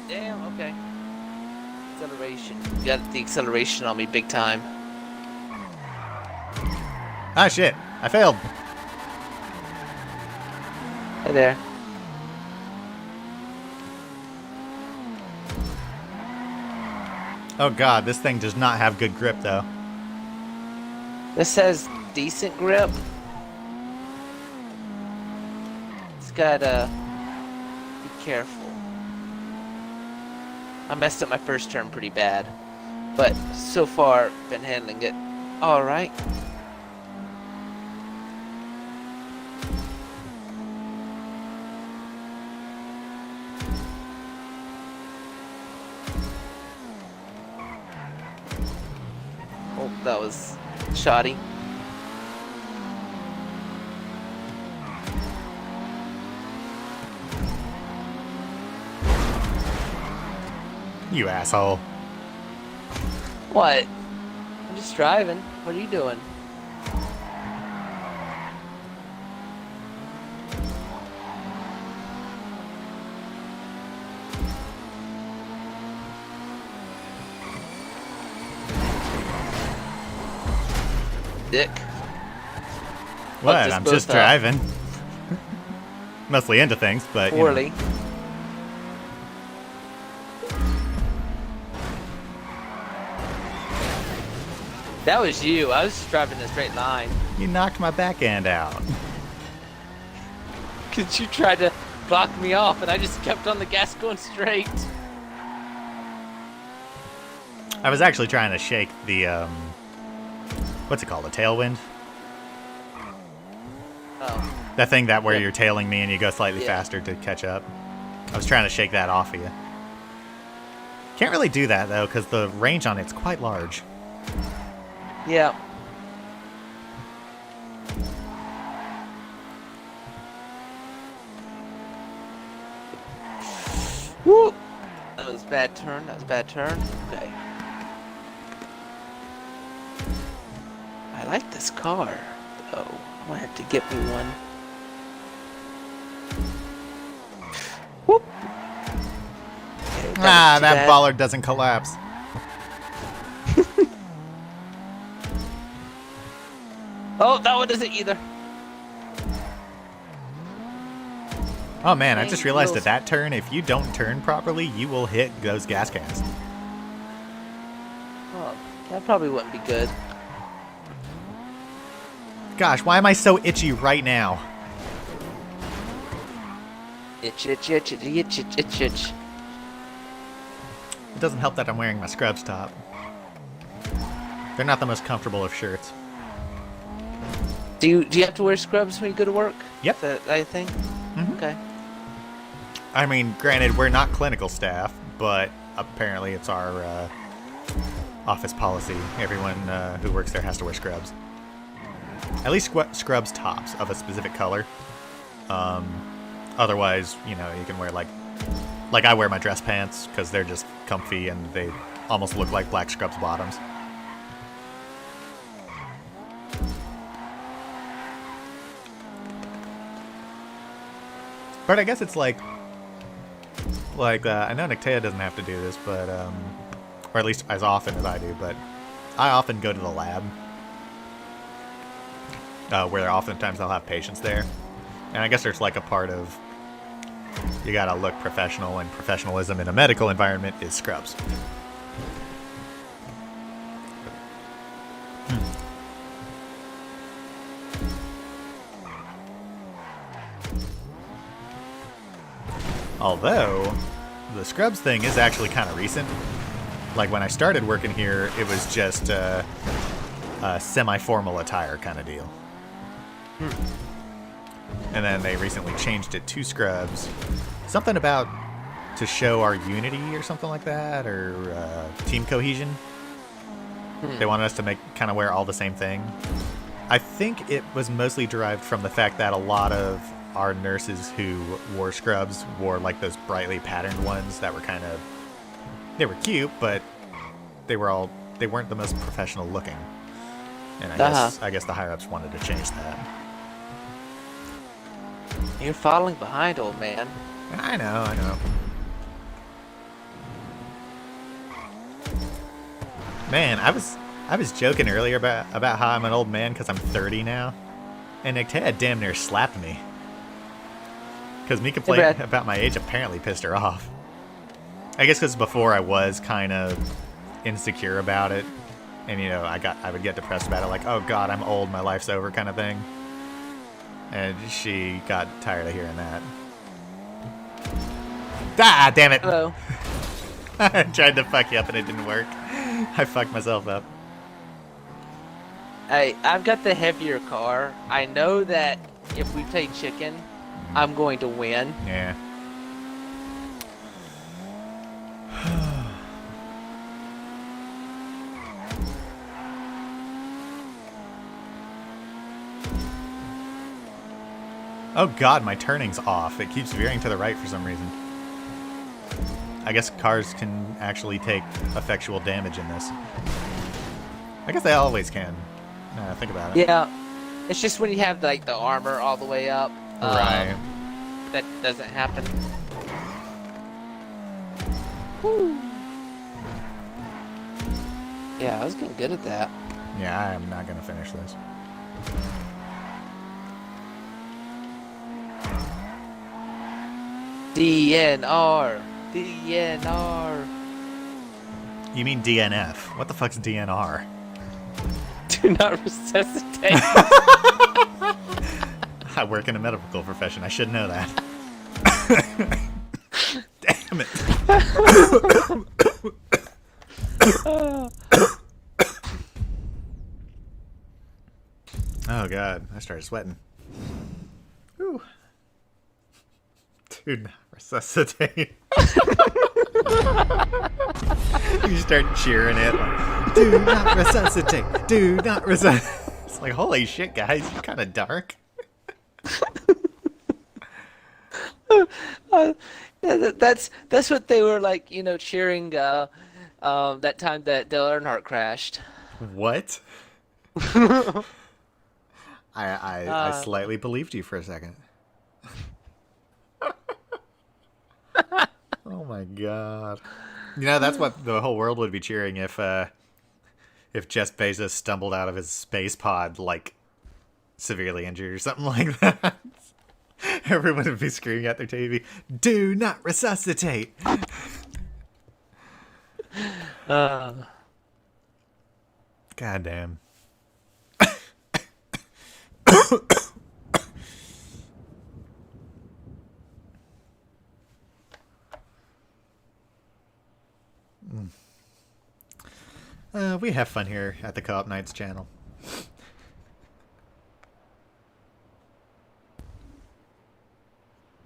damn, okay. Acceleration. You got the acceleration on me big time. Ah, shit. I failed. Hey there. Oh god, this thing does not have good grip, though. This has decent grip. It's got be careful. I messed up my first turn pretty bad, but so far been handling it all right. Oh, that was shoddy. You asshole. What? I'm just driving. What are you doing? Dick. What? Fucked us I'm both just up. driving. Mostly into things, but Poorly. You know. That was you. I was just driving in a straight line. You knocked my back end out. Because you tried to block me off, and I just kept on the gas going straight. I was actually trying to shake the, what's it called? A tailwind? Oh. That thing that where Yeah. you're tailing me and you go slightly Yeah. faster to catch up. I was trying to shake that off of you. Can't really do that, though, because the range on it's quite large. Yeah. Woo! That was a bad turn. That was a bad turn. Okay. I like this car, though. I'm gonna have to get me one. Whoop! Okay, Ah, was too that bad. baller doesn't collapse. Oh, that one doesn't either. Oh man, I just Dang, realized wheels. at that turn, if you don't turn properly, you will hit those gas cans. Oh, that probably wouldn't be good. Gosh, why am I so itchy right now? Itch, itch, itch, itch, itch, itch, itch, itch. It doesn't help that I'm wearing my scrubs top. They're not the most comfortable of shirts. Do you have to wear scrubs when you go to work? Yep. Is that a thing? Mhm. Okay. I mean, granted, we're not clinical staff, but apparently it's our office policy. Everyone who works there has to wear scrubs. At least scrubs tops of a specific color. Otherwise, you know, you can wear like I wear my dress pants because they're just comfy and they almost look like black scrubs bottoms. But I guess it's like I know Nictea doesn't have to do this, but or at least as often as I do, but I often go to the lab where oftentimes I'll have patients there, and I guess there's like a part of you gotta look professional, and professionalism in a medical environment is scrubs. Although, the scrubs thing is actually kind of recent. Like, when I started working here, it was just a semi-formal attire kind of deal. And then they recently changed it to scrubs. Something about to show our unity or something like that, or team cohesion. They wanted us to kind of wear all the same thing. I think it was mostly derived from the fact that a lot of our nurses who wore scrubs wore like those brightly patterned ones that were they were cute, but they weren't the most professional looking. And I guess the higher ups wanted to change that. You're falling behind, old man. I know. Man, I was joking earlier about how I'm an old man because I'm 30 now, and Nictea damn near slapped me. Because me complaining about my age apparently pissed her off. I guess because before I was kind of insecure about it, and you know I would get depressed about it, like, oh god, I'm old, my life's over, kind of thing. And she got tired of hearing that. Ah, damn it! Hello. I tried to fuck you up and it didn't work. I fucked myself up. Hey, I've got the heavier car. I know that if we play chicken, I'm going to win. Yeah. Oh god, my turning's off. It keeps veering to the right for some reason. I guess cars can actually take effectual damage in this. I guess they always can. Now think about it. Yeah. It's just when you have like the armor all the way up. Right. That doesn't happen. Woo. Yeah, I was getting good at that. Yeah, I am not gonna finish this. DNR. DNR. You mean DNF? What the fuck's DNR? Do not resuscitate. I work in a medical profession. I should know that. Damn it. Oh god, I started sweating. Whew. Do not resuscitate. You start cheering it like, do not resuscitate. Do not resuscitate. It's like, holy shit, guys, you're kind of dark. That's what they were like, you know, cheering that time that Dale Earnhardt crashed. What? I slightly believed you for a second. Oh my god. You know, that's what the whole world would be cheering if Jeff Bezos stumbled out of his space pod, like, severely injured or something like that. Everyone would be screaming at their TV, do not resuscitate! God damn. We have fun here at the Co-op Nights channel.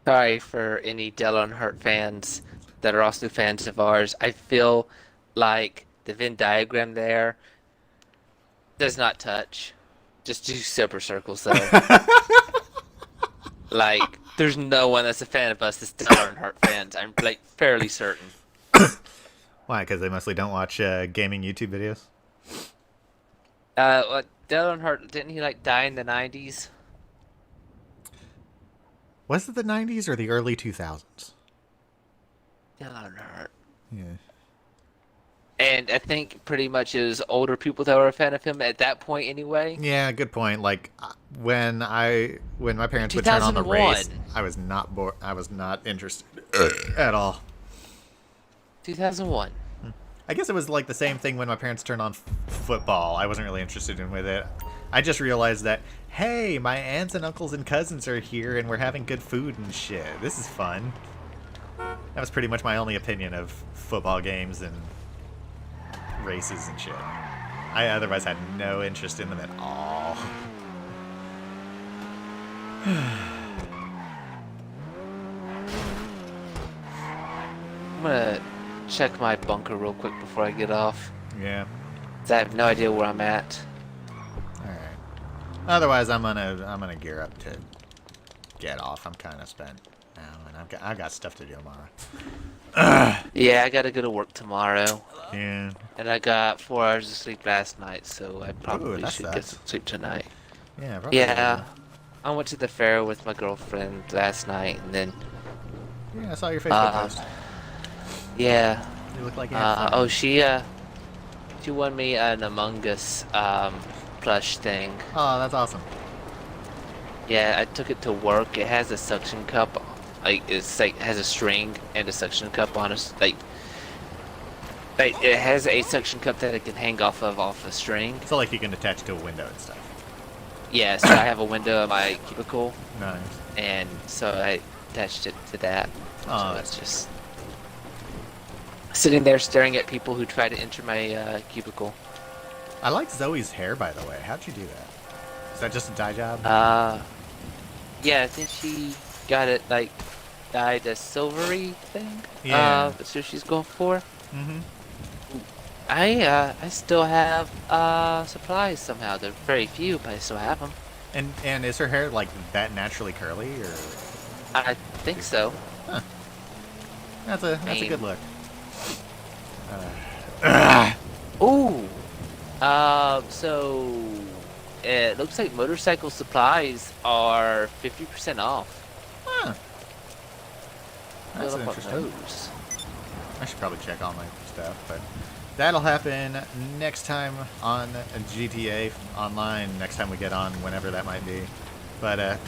Sorry for any Dell Earnhardt fans that are also fans of ours. I feel like the Venn diagram there does not touch. Just do super circles though. Like, there's no one that's a fan of us that's Dell Earnhardt fans. I'm like fairly certain. Why? Because they mostly don't watch gaming YouTube videos? What, Dell Earnhardt, didn't he like die in the 90s? Was it the 90s or the early 2000s? Dell Earnhardt. Yeah. And I think pretty much it was older people that were a fan of him at that point anyway. Yeah, good point. Like when my parents would turn on the 2001. race, I was not interested at all. 2001. I guess it was like the same thing when my parents turned on football. I wasn't really interested in with it. I just realized that, hey, my aunts and uncles and cousins are here and we're having good food and shit. This is fun. That was pretty much my only opinion of football games and races and shit. I otherwise had no interest in them at all. I'm gonna check my bunker real quick before I get off. Yeah. 'Cause I have no idea where I'm at. All right. Otherwise, I'm gonna gear up to get off. I'm kind of spent now, and I've got stuff to do tomorrow. Yeah, I gotta go to work tomorrow. Yeah. And I got 4 hours of sleep last night, so I probably that should get sucks. some sleep tonight. Yeah. Probably. Yeah. I went to the fair with my girlfriend last night, and then Yeah, I saw your Facebook post. yeah. You look like you had fun. Oh, she won me an Among Us plush thing. Oh, that's awesome. Yeah, I took it to work. It has a suction cup, has a string and a suction cup on it. Like it has a suction cup that it can hang off a string. So like you can attach to a window and stuff. Yeah, so I have a window in my cubicle, Nice. and so I attached it to that. Oh, So that's it's just sitting there staring at people who try to enter my cubicle. I like Zoe's hair, by the way. How'd you do that? Is that just a dye job? Yeah, I think she got it like dyed a silvery thing. Yeah. That's what she's going for. Mm-hmm. I still have supplies somehow. They're very few, but I still have them. And is her hair like that naturally curly, or? I think so. Huh. That's a mean- good look. Ooh. So it looks like motorcycle supplies are 50% off. Huh. That's Look on interesting. those. I should probably check all my stuff, but that'll happen next time on GTA Online. Next time we get on, whenever that might be. But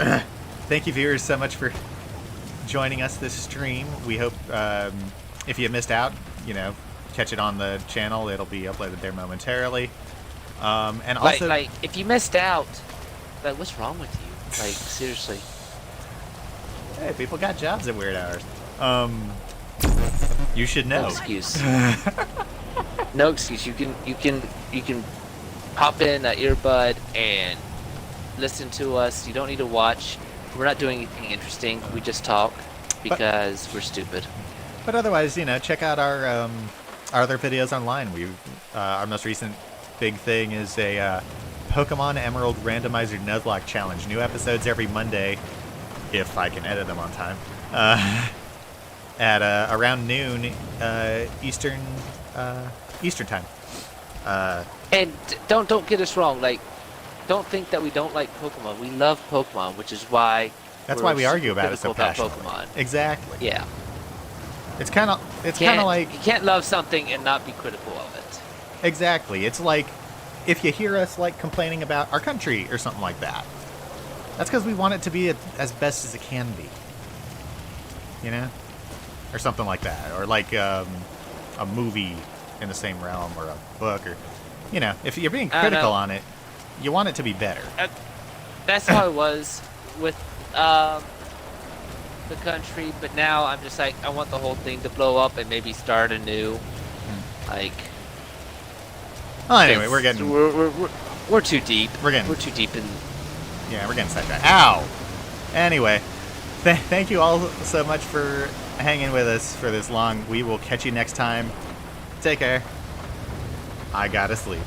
thank you, viewers, so much for joining us this stream. We hope if you missed out, catch it on the channel. It'll be uploaded there momentarily. And also, like if you missed out, like what's wrong with you? Like seriously. hey, people got jobs at weird hours. You should know. No excuse. No excuse. You can pop in an earbud and listen to us. You don't need to watch. We're not doing anything interesting. We just talk because we're stupid. But otherwise, check out our other videos online. Our most recent big thing is a Pokemon Emerald Randomizer Nuzlocke Challenge. New episodes every Monday, if I can edit them on time. At around noon Eastern time. And don't get us wrong. Like, don't think that we don't like Pokemon. We love Pokemon, which is why That's we're why we argue super about it so critical about passionately. Pokemon. Exactly. Yeah. It's kind of like you can't love something and not be critical of it. exactly. It's like if you hear us like complaining about our country or something like that. That's because we want it to be as best as it can be. Or something like that, or like a movie in the same realm, or a book, or if you're being critical on it, you want it to be better. That's how it was with the country, but now I'm just like, I want the whole thing to blow up and maybe start anew. Like, Well, anyway, we're getting we're too deep. We're too deep in. Yeah, we're getting sidetracked. Ow! Anyway, thank you all so much for hanging with us for this long. We will catch you next time. Take care. I gotta sleep.